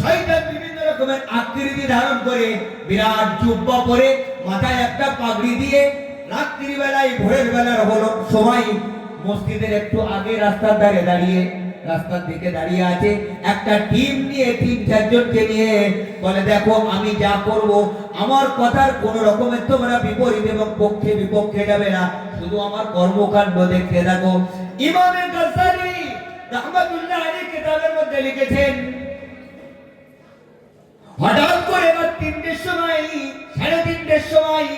শয়তান বিভিন্ন রকমের আকৃতি ধারণ করে, বিরাট জুব্বা পরে, মাথায় একটা পাগড়ি দিয়ে, রাত্রি বেলায় ভোরের বেলার হলো সময় মসজিদের একটু আগে রাস্তার ধারে দাঁড়িয়ে, রাস্তার দিকে দাঁড়িয়ে আছে, একটা টিম নিয়ে ৩-৪ জনকে নিয়ে বলে, দেখো আমি যা করব আমার কথার কোন রকমের তোমরা বিপরীত এবং পক্ষে বিপক্ষে যাবে না, শুধু আমার কর্মকাণ্ড দেখতে থাকো। ইমাম গাজ্জালী রাহমাতুল্লাহ আলাইহি কিতাবের মধ্যে লিখেছেন, হঠাৎ করে রাত ৩টের সময়, ৩:৩০ সময়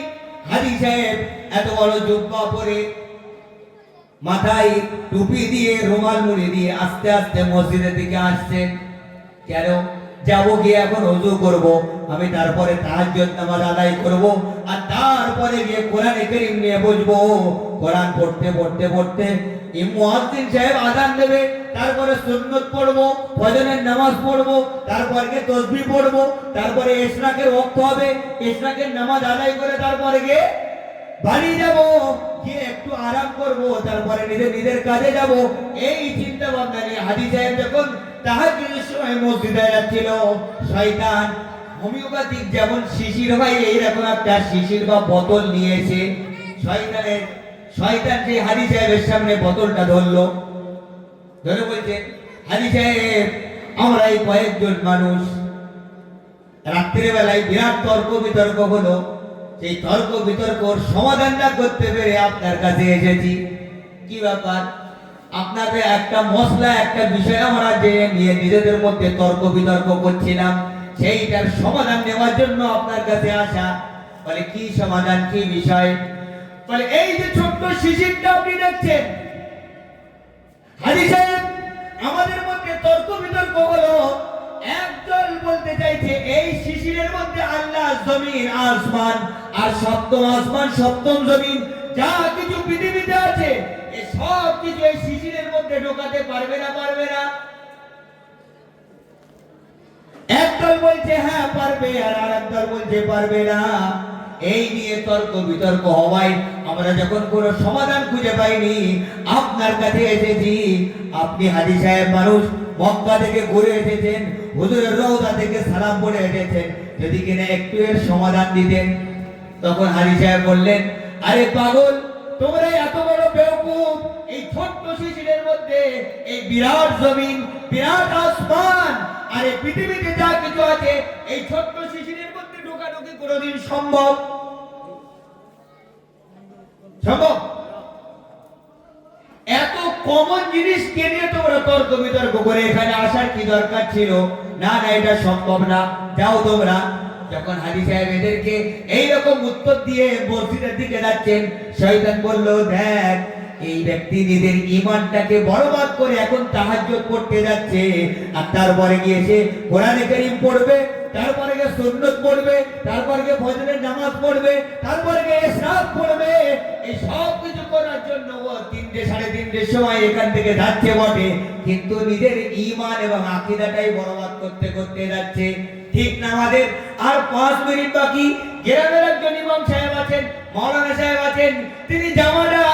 হাজী সাহেব এত বড় জুব্বা পরে, মাথায় টুপি দিয়ে, রুমাল মুড়ি দিয়ে আস্তে আস্তে মসজিদের দিকে আসছেন। কেন? যাবো গিয়ে এখন ওযু করব, আমি তারপরে তাহাজ্জুদ নামাজ আদায় করব, আর তারপরে গিয়ে কোরআন কারীম নিয়ে বসবো। কোরআন পড়তে পড়তে পড়তে মুয়াজ্জিন সাহেব আযান দেবে, তারপরে সুন্নত পড়বো, ফজরের নামাজ পড়বো, তারপরে তাসবিহ পড়বো, তারপরে ইশরাকের ওয়াক্ত হবে, ইশরাকের নামাজ আদায় করে তারপরে গিয়ে বাড়ি যাব, গিয়ে একটু আরাম করব, তারপরে নিজের কাজে যাব। এই চিন্তা ভাবনা নিয়ে হাজী সাহেব যখন তাহাজ্জুদের সময় মসজিদে যাচ্ছিল, শয়তান হোমিওপ্যাথিক যেমন শিশির হয় এইরকম একটা শিশির বা বোতল নিয়েছে। শয়তান সেই হাজী সাহেবের সামনে বোতলটা ধরলো, ধরে বলছে, হাজী সাহেব, আমরা এই কয়েকজন মানুষ রাত্রি বেলায় বিরাট তর্ক বিতর্ক হলো, সেই তর্ক বিতর্কর সমাধানটা করতে পেরে আপনার কাছে এসেছি। কি ব্যাপার? আপনাদের একটা মশলা, একটা বিষয় আমরা যে নিয়ে নিজেদের মধ্যে তর্ক বিতর্ক করছিলাম, সেইটার সমাধান নেওয়ার জন্য আপনার কাছে আসা। বলে, কি সমাধান, কি বিষয়? বলে, এই যে ছোট্ট শিশিরটা আপনি দেখছেন, হাজী সাহেব, আমাদের মধ্যে তর্ক বিতর্ক হলো, একদল বলতে চাইছে এই শিশিরের মধ্যে আল্লাহ, জমিন, আসমান, আর সপ্তম আসমান, সপ্তম জমিন, যা কিছু পৃথিবীতে আছে, এই সব কিছু এই শিশিরের মধ্যে ঢোকাতে পারবে না, পারবে না? একদল বলছে হ্যাঁ পারবে, আর আরেকদল বলছে পারবে না। এই নিয়ে তর্ক বিতর্ক হওয়ায় আমরা যখন কোনো সমাধান খুঁজে পাইনি, আপনার কাছে এসেছি। আপনি হাজী সাহেব মানুষ, মক্কা থেকে ঘুরে এসেছেন, হুজুরের রওজা থেকে সালাম পড়ে এসেছেন, যদি কিনা একটু এর সমাধান দিতেন। তখন হাজী সাহেব বললেন, আরে পাগল, তোমরা এত বড় বেওকুফ, এই ছোট্ট শিশিরের মধ্যে এই বিরাট জমিন, বিরাট আসমান, আর এই পৃথিবীতে যা কিছু আছে, এই ছোট্ট শিশিরের মধ্যে ঢোকাঢুকি কোনোদিন সম্ভব? সম্ভব? এত কমন জিনিসকে নিয়ে তোমরা তর্ক বিতর্ক করে এখানে আসার কি দরকার ছিল? না না, এটা সম্ভব না, যাও তোমরা। যখন হাজী সাহেব এদেরকে এইরকম উত্তর দিয়ে মসজিদের দিকে যাচ্ছেন, শয়তান বলল, দেখ, এই ব্যক্তি নিজের ঈমানটাকে বরবাদ করে এখন তাহাজ্জুদ পড়তে যাচ্ছে, আর তারপরে গিয়ে সে কোরআন কারীম পড়বে, তারপরে গিয়ে সুন্নত পড়বে, তারপরে গিয়ে ফজরের নামাজ পড়বে, তারপরে গিয়ে ইশরাক পড়বে। এই সব কিছু করার জন্য ও 3টে, 3:30 সময় এখান থেকে যাচ্ছে বটে, কিন্তু নিজের ঈমান এবং আকীদাটাই বরবাদ করতে করতে যাচ্ছে। ঠিক না আমাদের? আর 5 মিনিট বাকি। গ্রামের একজন ইমাম সাহেব আছেন, মাওলানা সাহেব আছেন, তিনি জামাটা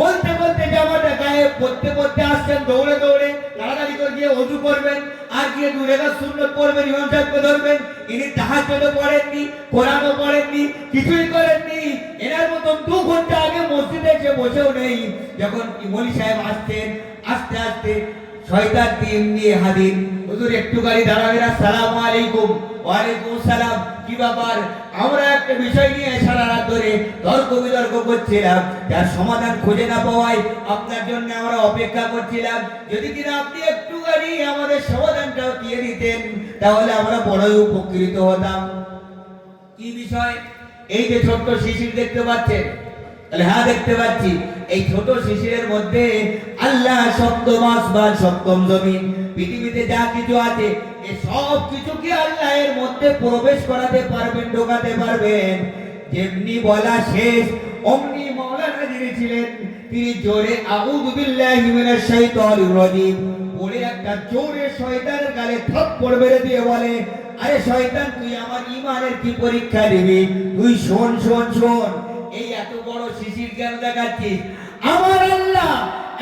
বলতে বলতে জামাটা গায়ে পড়তে পড়তে আসছেন দৌড়ে দৌড়ে, তাড়াতাড়ি করে গিয়ে ওযু করবেন আর গিয়ে 2 রাকাত সুন্নাত পড়বেন, ইমাম সাহেবকে ধরবেন। ইনি তাহাজ্জুদও পড়েননি, কোরআনও পড়েননি, কিছুই করেননি। এনার মতন 2 ঘন্টা আগে মসজিদে এসে বসেও নেই। যখন মৌলভী সাহেব আসছেন, আস্তে আস্তে শয়তান টিম নিয়ে হাজির। হুজুর একটু গাড়ি দাঁড়াবেন, আসসালামু আলাইকুম। ওয়া আলাইকুম আসসালাম। কি ব্যাপার? আমরা একটা বিষয় নিয়ে সারা রাত ধরে তর্ক বিতর্ক করছিলাম, যার সমাধান খুঁজে না পাওয়ায় আপনার জন্য আমরা অপেক্ষা করছিলাম। যদি কিনা আপনি একটু গাড়ি আমাদের সমাধানটাও দিয়ে দিতেন, তাহলে আমরা বড়ই উপকৃত হতাম। কি বিষয়? এই যে ছোট্ট শিশির দেখতে পাচ্ছেন, তাহলে হ্যাঁ দেখতে পাচ্ছি। এই ছোট শিশিরের মধ্যে আল্লাহ সপ্তম আসমান, সপ্তম জমিন, পৃথিবীতে যা কিছু আছে এই সব কিছু কি আল্লাহ এর মধ্যে প্রবেশ করাতে পারবেন, ঢোকাতে পারবেন? যেমনি বলা শেষ অমনি মাওলানা যিনি ছিলেন তিনি জোরে আউযু বিল্লাহি মিনাশ শাইতানির রাজীম বলে একটা জোরে শয়তানের গালে থাপ্পড় মেরে দিয়ে বলে, আরে শয়তান, তুই আমার ঈমানের কি পরীক্ষা দিবি? তুই শোন শোন শোন, এই এত বড় শিশির কেন দেখাচ্ছিস? আমার আল্লাহ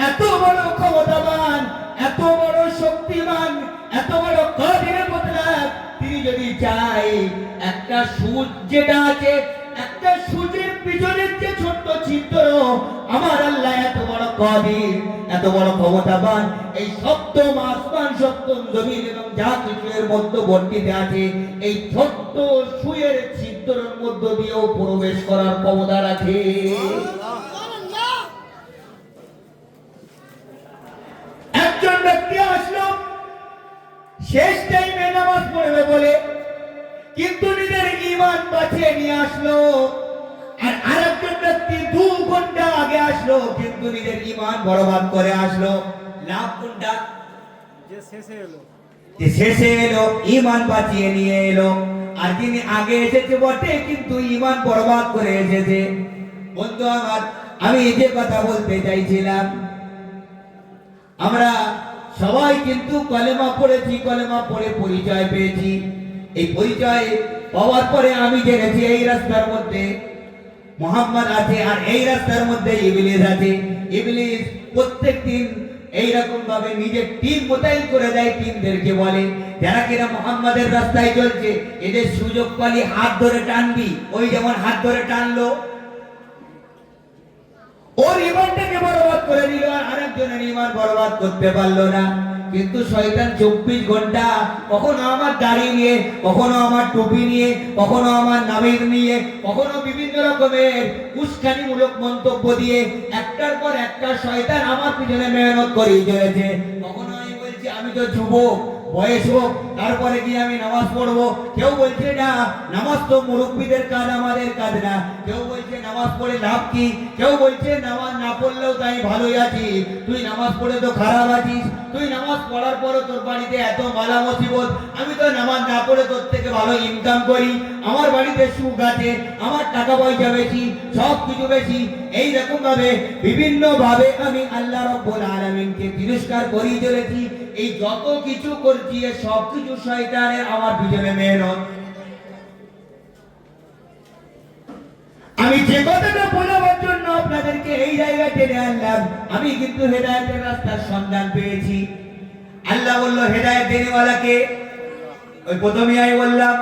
এত বড় ক্ষমতাবান, এত বড় শক্তিমান, এত বড় কাদির মুতলাক। তিনি যদি চাই একটা সূর্য যেটা আছে, একটা সূর্যের পিছনের যে ছোট্ট ছিদ্র, আমার আল্লাহ এত বড় কাদির, এত বড় ক্ষমতাবান, এই সপ্তম আসমান, সপ্তম জমিন এবং যা কিছু এর মধ্যবর্তীতে আছে এই ছোট্ট সুয়ের ছিদ্রের মধ্য দিয়েও প্রবেশ করার ক্ষমতা রাখে। একজন ব্যক্তি আসলো শেষ টাইমে নামাজ পড়বে বলে, কিন্তু নিজের ঈমান বাঁচিয়ে নিয়ে আসলো। আর আরেকজন ব্যক্তি 2 ঘন্টা আগে আসলো, কিন্তু নিজের ঈমান বরবাদ করে আসলো। লাভ কোনটা? যে শেষে এলো ঈমান বাঁচিয়ে নিয়ে এলো। আর যিনি আগে এসেছে বটে, কিন্তু ঈমান বরবাদ করে এসেছে। বন্ধু আমার, আমি এই যে কথা বলতে চাইছিলাম, আমরা সবাই কিন্তু কলেমা পড়েছি, কলেমা পড়ে পরিচয় পেয়েছি। এই পরিচয় পাওয়ার পরে আমি জেনেছি এই রাস্তার মধ্যে মুহাম্মদ আছে, আর এই রাস্তার মধ্যে ইবলিস আছে। ইবলিস প্রত্যেকদিন এইরকম ভাবে নিজের টিম মোতায়েন করে দেয়। টিমদেরকে বলে যারা কিনা মুহাম্মাদের রাস্তায় চলছে, এদের সুযোগ পালি হাত ধরে টানবি। ওই যেমন হাত ধরে টানলো, ওর ঈমানটাকে বরবাদ করে দিল, আর আরেকজনের ঈমান বরবাদ করতে পারলো না। কিন্তু শয়তান 24 ঘন্টা কখনো আমার দাড়ি নিয়ে, কখনো আমার টুপি নিয়ে, কখনো আমার নামের নিয়ে, কখনো বিভিন্ন রকমের উস্কানিমূলক মন্তব্য দিয়ে একটার পর একটা শয়তান আমার পিছনে মেহনত করেই চলেছে। কখনো আমি বলছি আমি তো যুবক, বয়স হোক, তারপরে গিয়ে আমি নামাজ পড়বো। কেউ বলছে না, নামাজ তো মুরব্বীদের কাজ, আমাদের কাজ না। কেউ বলছে নামাজ পড়ে লাভ কি? কেউ বলছে নামাজ না পড়লেও তাই ভালোই আছি। তুই নামাজ পড়ে তো খারাপ আছিস, তুই নামাজ পড়ার পরও তোর বাড়িতে এত মালা মুসিবত, আমি তো নামাজ না পড়ে তোর থেকে ভালো ইনকাম করি, আমার বাড়িতে সুখ আছে, আমার টাকা পয়সা বেশি, সব কিছু বেশি। এই রকম ভাবে বিভিন্ন ভাবে আমি আল্লাহ রাব্বুল আলামিনকে তিরস্কার করি চলেছি। এই যত কিছু করছি সব কিছু শয়তানের আমার পিছনে মেহনত। আমি যে কথাটা বলার জন্য আপনাদেরকে এই জায়গায় টেনে আনলাম, আমি কিন্তু হেদায়েতের রাস্তার সন্ধান পেয়েছি। আল্লাহ বলল হেদায়েত দেনেওয়ালাকে, ওই প্রথমেই আমি বললাম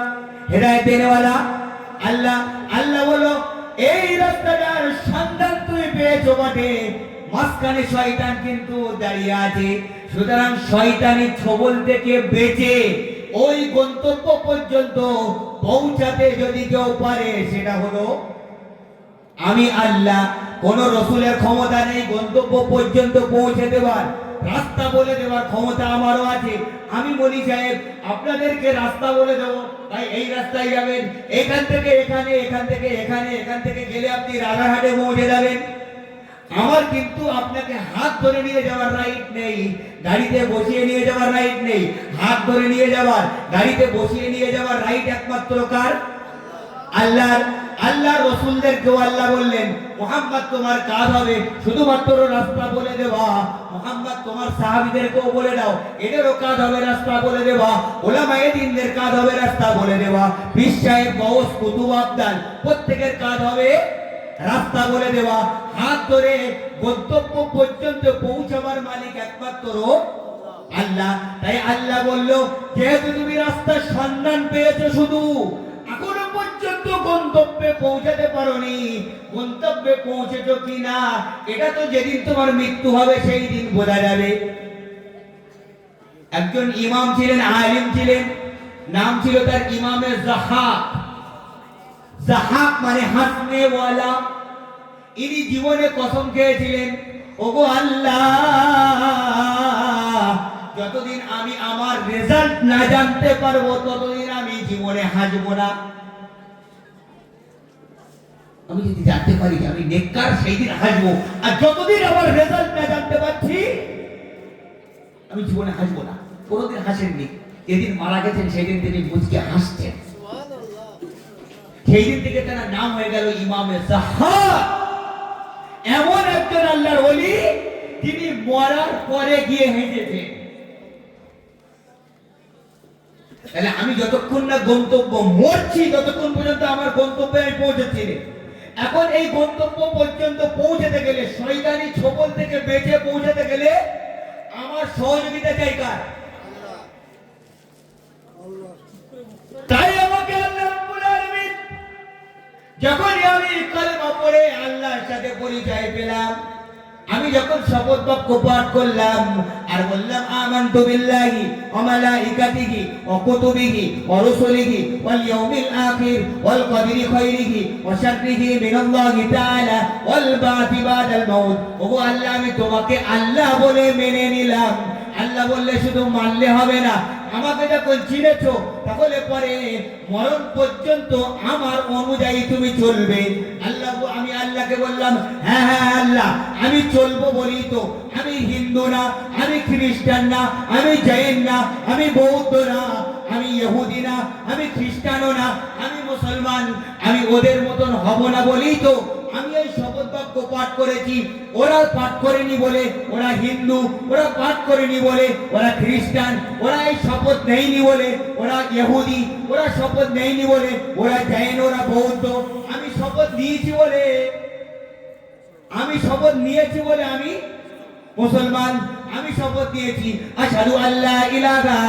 হেদায়েত দেনেওয়ালা আল্লাহ। আল্লাহ বলল এই রাস্তাটার সন্ধান তুই পেয়েছো বটে, মাঝখানে শয়তান কিন্তু দাঁড়িয়ে আছে। সুতরাং শয়তানি ছবল থেকে বেঁচে ওই গন্তব্য পর্যন্ত পৌঁছাতে যদি কেউ পারে, সেটা হলো আমি আল্লাহ। কোন রসুলের ক্ষমতা নেই গন্তব্য পর্যন্ত পৌঁছে দেওয়ার, রাস্তা বলে দেওয়ার ক্ষমতা আমারও আছে। আমি বলি সাহেব আপনাদেরকে রাস্তা বলে দেবো, ভাই এই রাস্তায় যাবেন, এখান থেকে এখানে, এখান থেকে এখানে, এখান থেকে গেলে আপনি রানাঘাটে পৌঁছে যাবেন। আমার কিন্তু আপনাকে হাত ধরে নিয়ে যাওয়ার রাইট নেই, গাড়িতে বসিয়ে নিয়ে যাওয়ার রাইট নেই। হাত ধরে নিয়ে যাওয়ার, গাড়িতে বসিয়ে নিয়ে যাওয়ার রাইট একমাত্র কার? আল্লাহর। আল্লাহ রসুলদেরকেও আল্লাহ বললেন মুহাম্মদ তোমার কাজ হবে শুধুমাত্র রাস্তা বলে দেওয়া। মুহাম্মদ তোমার সাহাবীদেরকেও বলে দাও এদেরও কাজ হবে রাস্তা বলে দেওয়া। উলামায়ে দ্বীনদের কাজ হবে রাস্তা বলে দেওয়া। পীর সাহেব, গওস, কুতুব, আবদাল প্রত্যেকের কাজ হবে রাস্তা বলে দেওয়া। হাত ধরে গন্তব্য পর্যন্ত পৌঁছাবার মালিক একমাত্র আল্লাহ। তাই আল্লাহ বলল যেহেতু তুমি রাস্তার সন্ধান পেয়েছো, শুধু এখনো পর্যন্ত গন্তব্যে পৌঁছাতে পারোনি, গন্তব্যে পৌঁছেছো কিনা এটা তো যেদিন তোমার মৃত্যু হবে সেই দিন বোঝা যাবে। একজন ইমাম ছিলেন, আলিম ছিলেন, নাম ছিল তার ইমামে যাহাক। যাহাক মানে হাসনে ওয়ালা। ইনি জীবনে কসম খেয়েছিলেন, ওগো আল্লাহ, যতদিন আমি আমার রেজাল্ট না জানতে পারবো ততদিন আমি জীবনে হাসবো না। আমি যদি জানতে পারি যে আমি নেককার সেই দিন হাসবো, আর যতদিন আমার রেজাল্ট না জানতে পারছি আমি জীবনে হাসবো না। কোনোদিন হাসেননি। যেদিন মারা গেছেন সেই দিন তিনি মুচকে হাসছেন। সেই দিন থেকে তার নাম হয়ে গেল ইমামে যাহাক। এমন একজন আল্লাহর ওলি তিনি মরার পরে গিয়ে হেসেছেন। তাহলে আমি যতক্ষণ না গন্তব্য মরছি ততক্ষণ পর্যন্ত আমার গন্তব্যে আমি পৌঁছেছি। এখন এই গন্তব্য পর্যন্ত পৌঁছাতে গেলে, শয়তানি ছোবল থেকে বেঁচে পৌঁছাতে গেলে আমার সহযোগিতা চাই কার? তাই আমাকে আল্লাহ রাব্বুল আলামিন যখনই আমি কালেমা পড়ে আল্লাহর সাথে পরিচয় পেলাম, আমি যখন শপথ বাক্য পাঠ করলাম আর বললাম আমানতু বিল্লাহি ওয়া মালাইকাতিহি ওয়া কুতুবিহি ওয়া রুসুলিহি ওয়াল ইয়াউমিল আখির ওয়াল কদরি খাইরিহি ওয়া শাররিহি মিনাল্লাহি তাআলা ওয়াল বা'থি বাদাল মাউত। ওগো আল্লাহ, আমি তোমাকে আল্লাহ বলে মেনে নিলাম। আল্লাহ বললে শুধু মানলে হবে না, আমাকে যখন চিনেছো তাহলে পরে মরণ পর্যন্ত আমার অনুযায়ী তুমি চলবে। আমি আল্লাহকে বললাম, হ্যাঁ হ্যাঁ আল্লাহ, আমি চলবো বলি তো। আমি হিন্দু না, আমি খ্রিস্টান না, আমি জৈন না, আমি বৌদ্ধ না, আমি ইহুদি না, আমি খ্রিস্টানও না, আমি মুসলমান। আমি ওদের মতন হব না বলেই তো আমি এই শপথ বাক্য পাঠ করেছি। ওরা পাঠ করেনি বলে ওরা হিন্দু, ওরা পাঠ করেনি বলে ওরা খ্রিস্টান, ওরা এই শপথ নেয়নি বলে ওরা ইহুদি, ওরা শপথ নেয়নি বলে ওরা জৈন, ওরা বৌদ্ধ। আমি শপথ নিয়েছি বলে, আমি শপথ নিয়েছি বলে আমি মুসলমান। আমি শপথ নিয়েছি আশহাদু আল্লা ইলাহা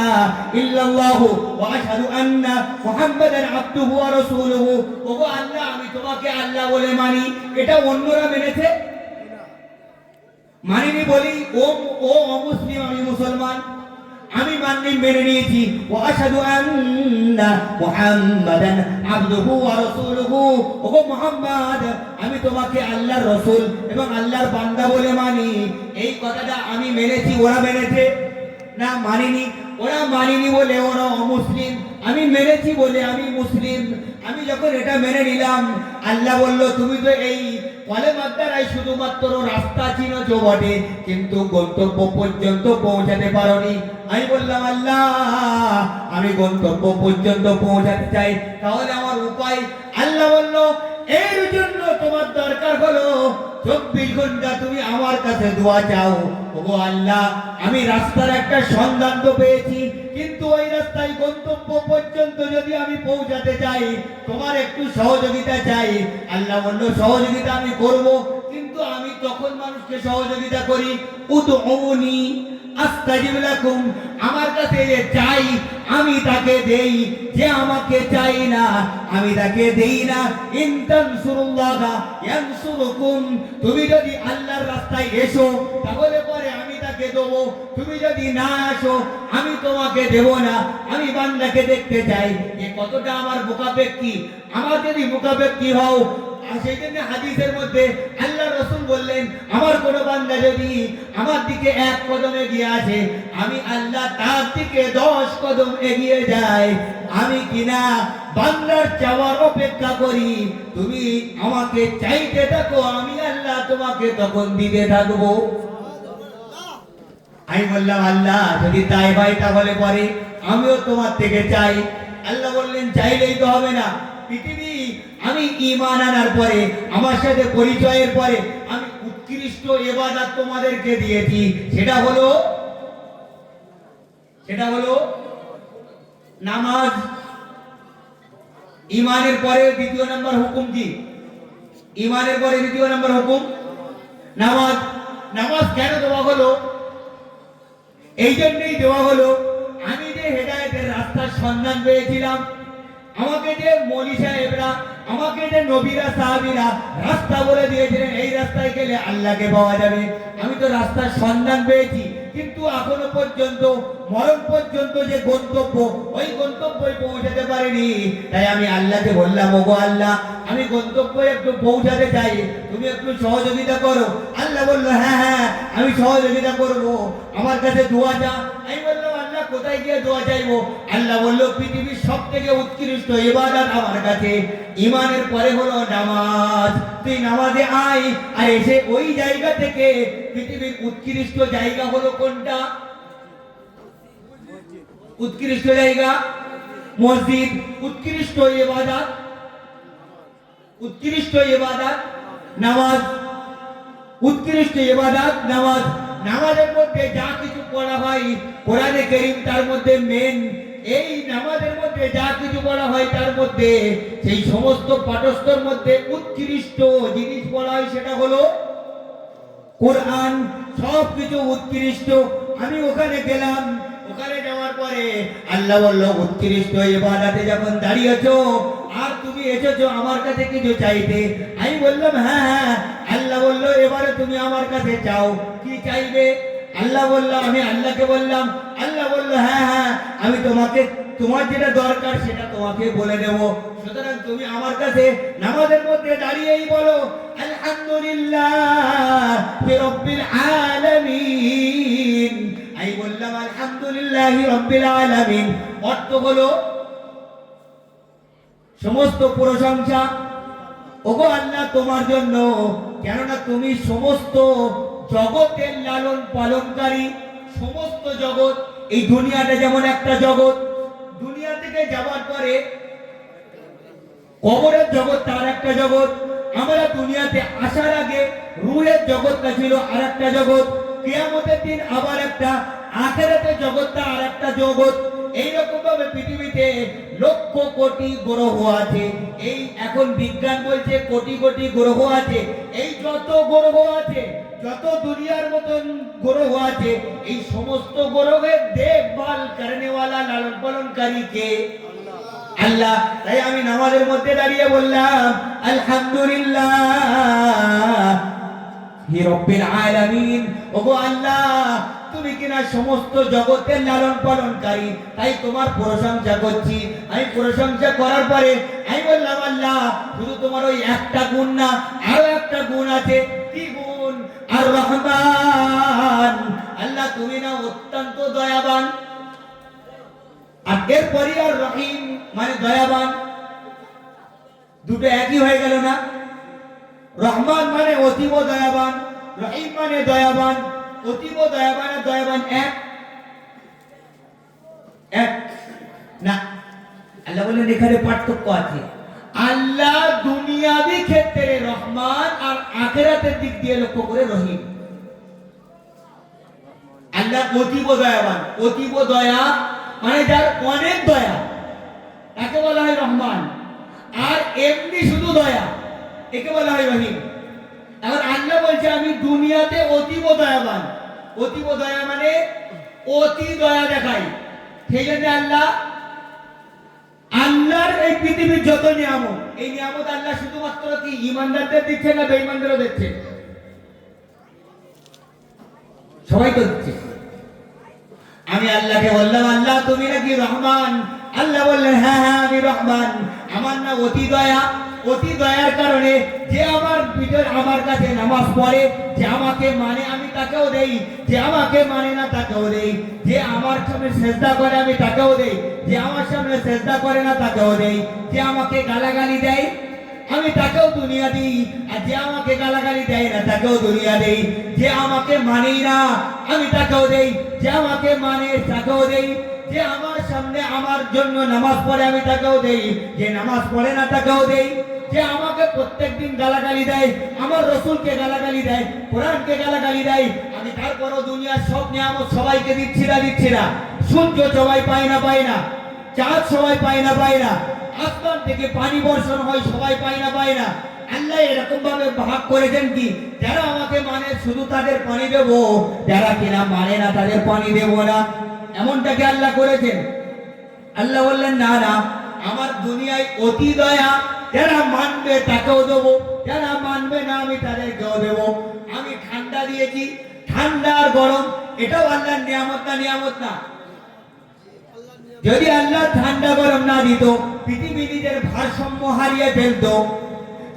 ইল্লাল্লাহু ওয়া আশহাদু আন্না মুহাম্মাদান আবদুহু ওয়া রাসূলুহু। ওগো আল্লাহ, আমি তোমাকে আল্লাহ বলে মানি। এটা অন্যরা মেনেছে? মানিনি বলি ও অমুসলিম, আমি মুসলমান। আমি মানি, মেনে নিয়েছি। ওয়া আশহাদু আন্না মুহাম্মাদান আবদুহু ওয়া রাসূলুহু। ওগো মুহাম্মদ, আমি তোমাকে আল্লাহর রাসূল এবং আল্লাহর বান্দা বলে মানি। এই কথাটা আমি মেনেছি। ওরা মেনেছে না? মানিনি। ওরা মানিনি বলে ওরা অমুসলিম, আমি মেনেছি বলে আমি মুসলিম। আমি যখন এটা মেনে নিলাম, আল্লাহ বলল তুমি তো এই কলেমার দ্বারাই শুধুমাত্র রাস্তা চিনেছো বটে, কিন্তু গন্তব্য পর্যন্ত পৌঁছাতে পারোনি। আমি বললাম আল্লাহ, আমি গন্তব্য পর্যন্ত পৌঁছাতে চাই, তাহলে আমার উপায়? আল্লাহ বলল এর জন্য তোমার দরকার হলো 24 ঘন্টা তুমি আমার কাছে দোয়া চাও। ওগো আল্লাহ, আমি রাস্তার একটা সন্ধান তো পেয়েছি, কিন্তু ওই রাস্তায় গন্তব্য পর্যন্ত যদি আমি পৌঁছাতে চাই তোমার একটু সহযোগিতা চাই। আল্লাহ বলল সহযোগিতা আমি করব, কিন্তু আমি তখন মানুষকে সহযোগিতা করি উদউনি আস্তাজিব লাকুম। আমার কাছে যে চাই আমি তাকে দেই, যে আমাকে চাই না আমি তাকে দেই না। ইন তানসুরুল্লাহ ইয়ানসুরুকুম। তুমি যদি আল্লাহর রাস্তায় এসো তাহলে পরে আমি তাকে দেব, তুমি যদি না আসো আমি তোমাকে দেব না। আমি বান্দাকে দেখতে চাই যে কতটা আমার মুখাপেক্ষী। আমার যদি মুখাপেক্ষী হও, সেই জন্য হাদিসের মধ্যে আল্লাহ রাসূল বললেন, আমার কোন বান্দা যদি আমার দিকে 1 কদম এগিয়ে আসে, আমি আল্লাহ তার দিকে 10 কদম এগিয়ে যাই। আমি কিনা বান্দার চাওয়ার অপেক্ষা করি। তুমি আমাকে চাইতে থাকো, আমি আল্লাহ তোমাকে তখন দিতে থাকবো। আমি বললাম আল্লাহ যদি তাই হয় তাহলে পরে আমিও তোমার থেকে চাই। আল্লাহ বললেন চাইলেই তো হবে না। পৃথিবী আমি ঈমান আনার পরে, আমার সাথে পরিচয়ের পরে আমি উৎকৃষ্ট ইবাদত তোমাদেরকে দিয়েছি, সেটা হলো নামাজ। ঈমানের পরে দ্বিতীয় নম্বর হুকুম কি? ঈমানের পরে দ্বিতীয় নম্বর হুকুম নামাজ। নামাজ কেন দেওয়া হলো? এই জন্যই দেওয়া হলো, আমি যে হেদায়েতের রাস্তার সন্ধান পেয়েছিলাম, আমাকে যে মৌলী সাহেবরা, আমাকে যে নবীরা সাহাবীরা রাস্তা বলে দিয়েছিলেন, এই রাস্তায় গেলে আল্লাহকে পাওয়া যাবে, আমি তো রাস্তার সন্ধান পেয়েছি, কিন্তু এখনো পর্যন্ত মরণ পর্যন্ত যে গন্তব্য, ওই গন্তব্যে পৌঁছাতে পারিনি। তাই আমি আল্লাহকে বললাম, ওগো আল্লাহ, আমি গন্তব্যে একটু পৌঁছাতে চাই, তুমি একটু সহযোগিতা করো। আল্লাহ বললো, হ্যাঁ হ্যাঁ আমি সহযোগিতা করব, আমার কাছে দোয়া চা। আমি বললাম, আল্লাহ কোথায় গিয়ে দোয়া চাইবো? আল্লাহ বললো, পৃথিবীর সবথেকে উৎকৃষ্ট ইবাদত আমার কাছে ঈমানের পরে হলো নামাজ। তুই নামাজে আয়, আর এসে ওই জায়গা থেকে পৃথিবীর উৎকৃষ্ট জায়গা হলো কোনটা? উৎকৃষ্ট জায়গা মসজিদ। উৎকৃষ্ট ইবাদত, উৎকৃষ্ট ইবাদত নামাজ। উৎকৃষ্ট ইবাদত নামাজ। নামাজের মধ্যে যা কিছু পড়া হয় কোরআনে কারীম তার মধ্যে মেন, এই নামাজের মধ্যে যা কিছু পড়া হয় তার মধ্যে সেই সমস্ত পাঠস্থর মধ্যে উৎকৃষ্ট জিনিস পড়া হয়, সেটা হলো কোরআন। সব কিছু উৎকৃষ্ট। আমি ওখানে গেলাম, ওখানে যাওয়ার পরে আল্লাহ বলল, উৎকৃষ্ট ইবাদতে যখন দাঁড়িয়েছো আর তুমি এসেছো আমার কাছে কিছু চাইতে। আমি বললাম, হ্যাঁ হ্যাঁ। আল্লাহ বলল, এবারে তুমি আমার কাছে চাও, কি চাইবে? আল্লাহ বলল, আমি আল্লাহকে বললাম। আল্লাহ বলল, হ্যাঁ হ্যাঁ আমি তোমাকে, তোমার যেটা দরকার সেটা তোমাকে বলে দেব। সুতরাং তুমি আমার কাছে নামাজের মধ্যে দাঁড়িয়েই বলো, আলহামদুলিল্লাহ রাব্বিল আলামিন। আমি বললাম, আলহামদুলিল্লাহ রাব্বিল আলামিন অর্থ হলো সমস্ত প্রশংসা ওগো আল্লাহ তোমার জন্য, কেননা তুমি সমস্ত জগতের লালন পালনকারী। সমস্ত জগৎ, এই দুনিয়াটা যেমন একটা জগৎ, দুনিয়া থেকে যাবার পরে কবরের জগৎ তার একটা জগৎ, আমরা দুনিয়াতে আসার আগে রূহের জগৎটা ছিল আর একটা জগৎ, কিয়ামতের দিন আবার একটা, আখিরাতের জগৎটা আর একটা জগৎ। এইরকম ভাবে পৃথিবীতে লক্ষ কোটি গ্রহ আছে। এই এখন বিজ্ঞান বলছে কোটি কোটি গ্রহ আছে। এই যত গ্রহ আছে, যত দুনিয়ার মতন গ্রহ আছে, এই সমস্ত গ্রহের দেখভাল করনেওয়ালা, লালন পালনকারী কে? আল্লাহ। তাই আমি নামাজের মধ্যে দাঁড়িয়ে বললাম, আলহামদুলিল্লাহ রাব্বিল আলামিন। ওগো আল্লাহ, তুমি কিনা সমস্ত জগতের লালন পালনকারী, তাই তোমার প্রশংসা করছি। আমি প্রশংসা করার পরে আমি বললাম, আল্লাহ শুধু তোমার ওই একটা গুণ না, আরো একটা গুণ আছে। কি গুণ? আর রহমান। আল্লাহ তুমি না অত্যন্ত দয়াবান, আর এরপরই আর রহিম মানে দয়াবান, দুটো একই হয়ে গেল না? রহমান মানে অতীব দয়াবান, রহিম মানে দয়াবান। অতীব দয়াবান আর দয়াবান এক এক না। আল্লাহ বলেন এখানে পার্থক্য আছে। আল্লাহ দুনিয়াবি ক্ষেত্রে রহমান, আর আখিরাতের দিক দিয়ে লক্ষ্য করে রহিম। আল্লাহ অতীব দয়াবান। অতীব দয়া মানে যার অনেক দয়া, তাকে বলা হয় রহমান। আর এমনি শুধু দয়া, একে বলা হয় রহিম। এখন আল্লাহ বলছে আমি দুনিয়াতে অতীব দয়াবান। অতীব দয়া মানে অতি দয়া দেখাই। সেই জন্য আল্লাহর এই পৃথিবীর যত নিয়ামত, এই নিয়ামত আল্লাহ শুধুমাত্র কি ঈমানদারদের দিচ্ছে না বেঈমানদেরও দিচ্ছে? সবাই তো দিচ্ছে। আমি আল্লাহকে বললাম, আল্লাহ তুমি নাকি রহমান? আল্লাহ বললেন, হ্যাঁ হ্যাঁ আমি রহমান। আমার না অতি দয়া। অতি দয়ার কারণে যে আমার ভিতর, আমার কাছে নামাজ পড়ে, যে আমাকে মানে আমি তাকেও দেই, যে আমাকে মানে না তাকেও দেই, যে আমার সামনে সেজদা করে আমি তাকেও দেই, যে আমার সামনে সেজদা করে না তাকেও দেই, যে আমাকে গালাগালি দেয় আমি তাকেও দুনিয়া দিই, আর যে আমাকে গালাগালি দেয় না তাকেও দুনিয়া দেই। যে আমাকে মানেই না আমি তাকেও দেই, যে আমাকে মানে তাকেও দেই, যে আমার সামনে আমার জন্য নামাজ পড়ে আমি তাকেও দেই, যে নামাজ পড়ে না তাকেও দেই, যে আমাকে প্রত্যেকদিন গালাগালি দেয়, আমার রসুলকে গালাগালি দেয়, কোরআনকে গালাগালি দেয়, আমি তারপরও দুনিয়ার সব নিয়ামত সবাইকে দিচ্ছি না। সূর্য সবাই পায় না, চাঁদ সবাই পায় না, আসমান থেকে পানি বর্ষণ হয় সবাই পায় না। আল্লাহ এরকম ভাবে ভাগ করেছেন কি যারা আমাকে মানে শুধু তাদের পানি দেব, যারা কিনা মানে না তাদের পানি দেব না, এমনটাকে আল্লাহ করেছেন। আল্লাহ বললেন না, আমার দুনিয়ায় অতি দয়া, যারা মানবে তাকেও দেবো, যারা মানবে না আমি তাদেরকেও দেবো। আমি ঠান্ডা দিয়েছি, ঠান্ডা আর গরম এটাও আল্লাহর নিয়ামত না। যদি আল্লাহ ঠান্ডা গরম না দিত, পৃথিবী নিজের ভারসাম্য হারিয়ে ফেলতো,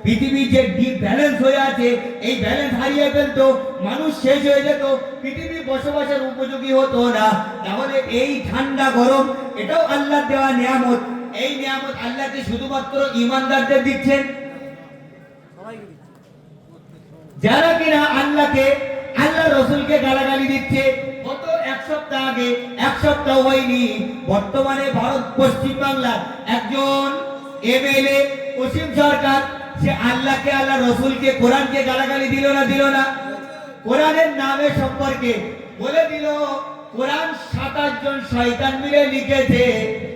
পৃথিবী যে ব্যালেন্স হয়ে আছে এই ব্যালেন্স হারিয়ে ফেলতো, মানুষ শেষ হয়ে যেত, পৃথিবী বসবাসের উপযোগী হতো না। তাহলে এই ঠান্ডা গরম এটাও আল্লাহর দেওয়া নিয়ামত। এই নিয়ামত আল্লাহকে শুধুমাত্র ঈমানদারদের দিচ্ছেন। যারা কিনা আল্লাহকে, আল্লাহ রসুলকে গালাগালি দিচ্ছে, গত এক সপ্তাহ আগে, এক সপ্তাহ হয়নি, বর্তমানে ভারত পশ্চিম বাংলার একজন এমএলএ অসীম সরকার, সে আল্লাহকে, আল্লাহ রসুলকে, কোরআনকে গালাগালি দিল না? কোরআনের নামে সম্পর্কে বলে দিল কোরআন 27 জন শয়তান মিলে লিখেছে।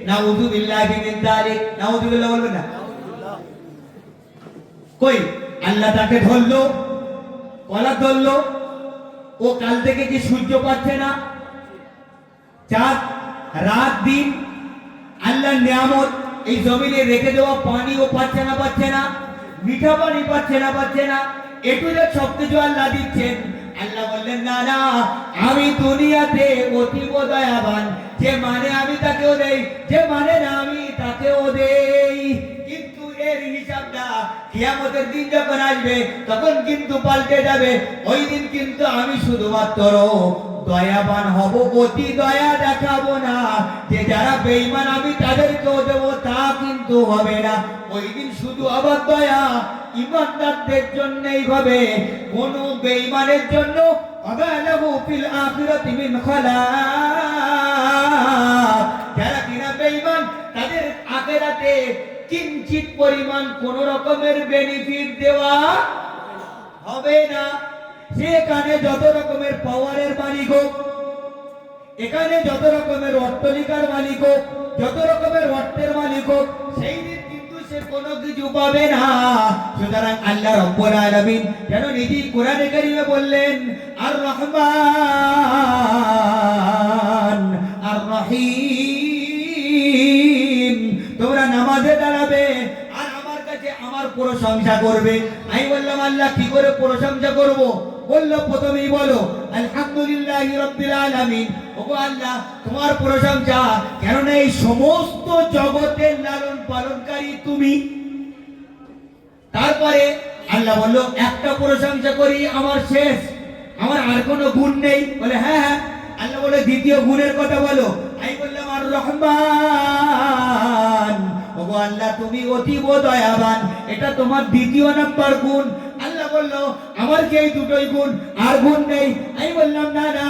নাউযুবিল্লাহি মিন যালিক, নাউযুবিল্লাহ বলবেন না? কই আল্লাহ তাকে ধরলো, কলা ধরলো, ও কাল থেকে কি সূর্য পাচ্ছে না, চাঁদ রাত দিন আল্লাহর নিয়ামত, এই জমিনে রেখে দেওয়া পানি ও পাচ্ছে না, মিঠা পানি পাচ্ছে না, একটু যে সবকিছু আল্লাহ দিচ্ছেন। আল্লাহ বললেন না, আমি দুনিয়াতে অতীব দয়াবান, যে মানে আমি তাকেও দেই, যে মানে না আমি তাকেও দেই। কিন্তু এর হিসাবটা কিয়ামতের দিন যখন আসবে তখন কিন্তু পাল্টে যাবে। ওই দিন কিন্তু আমি শুধুমাত্র দয়াবান হব, অতি দয়া দেখাবো না, যে যারা বেঈমান আমি তাদেরকেও দেবো তা কিন্তু হবে না। ওই দিন শুধু আবার দয়া ঈমানদারদের জন্যই হবে, কোন বেঈমানের জন্য আগালাহু ফিল আখিরাতি মিন খালাক। যারা কিনা বেঈমান তাদের আখিরাতে কিঞ্চিত পরিমাণ কোন রকমের বেনিফিট দেওয়া হবে না। সেখানে যত রকমের পাওয়ারের মালিক হোক, এখানে যত রকমের অট্টালিকার মালিক হোক, যত রকমের অর্থের মালিক হোক, সেই দিন কিন্তু সে কোনো কিছু পাবে না। সুতরাং আল্লাহ রাব্বুল আলামিন যেন নিজেই কোরআনে কারিমে বললেন, আর রহমান আর রহিম, তোমরা নামাজে দাঁড়াবে আর আমার কাছে আমার প্রশংসা করবে। আমি বললাম আল্লাহ কি করে প্রশংসা করব? বললো প্রথমেই বলো আলহামদুলিল্লাহি রাব্বিল আলামিন। ওগো আল্লাহ তোমার প্রশংসা, কেননা এই সমস্ত জগতের লালন পালনকারী তুমি। তারপরে আল্লাহ বললো একটা প্রশংসা করি আমার শেষ, আমার আর কোনো গুণ নেই। বলে হ্যাঁ। আল্লাহ বলে দ্বিতীয় গুণের কথা বলো। আমি বললাম আর রহমান। ওগো আল্লাহ তুমি অতীব দয়াবান, এটা তোমার দ্বিতীয় নাম্বার গুণ। আল্লাহ বললো আমার কি এই দুটোই গুণ, আর গুণ নেই? আমি বললাম না,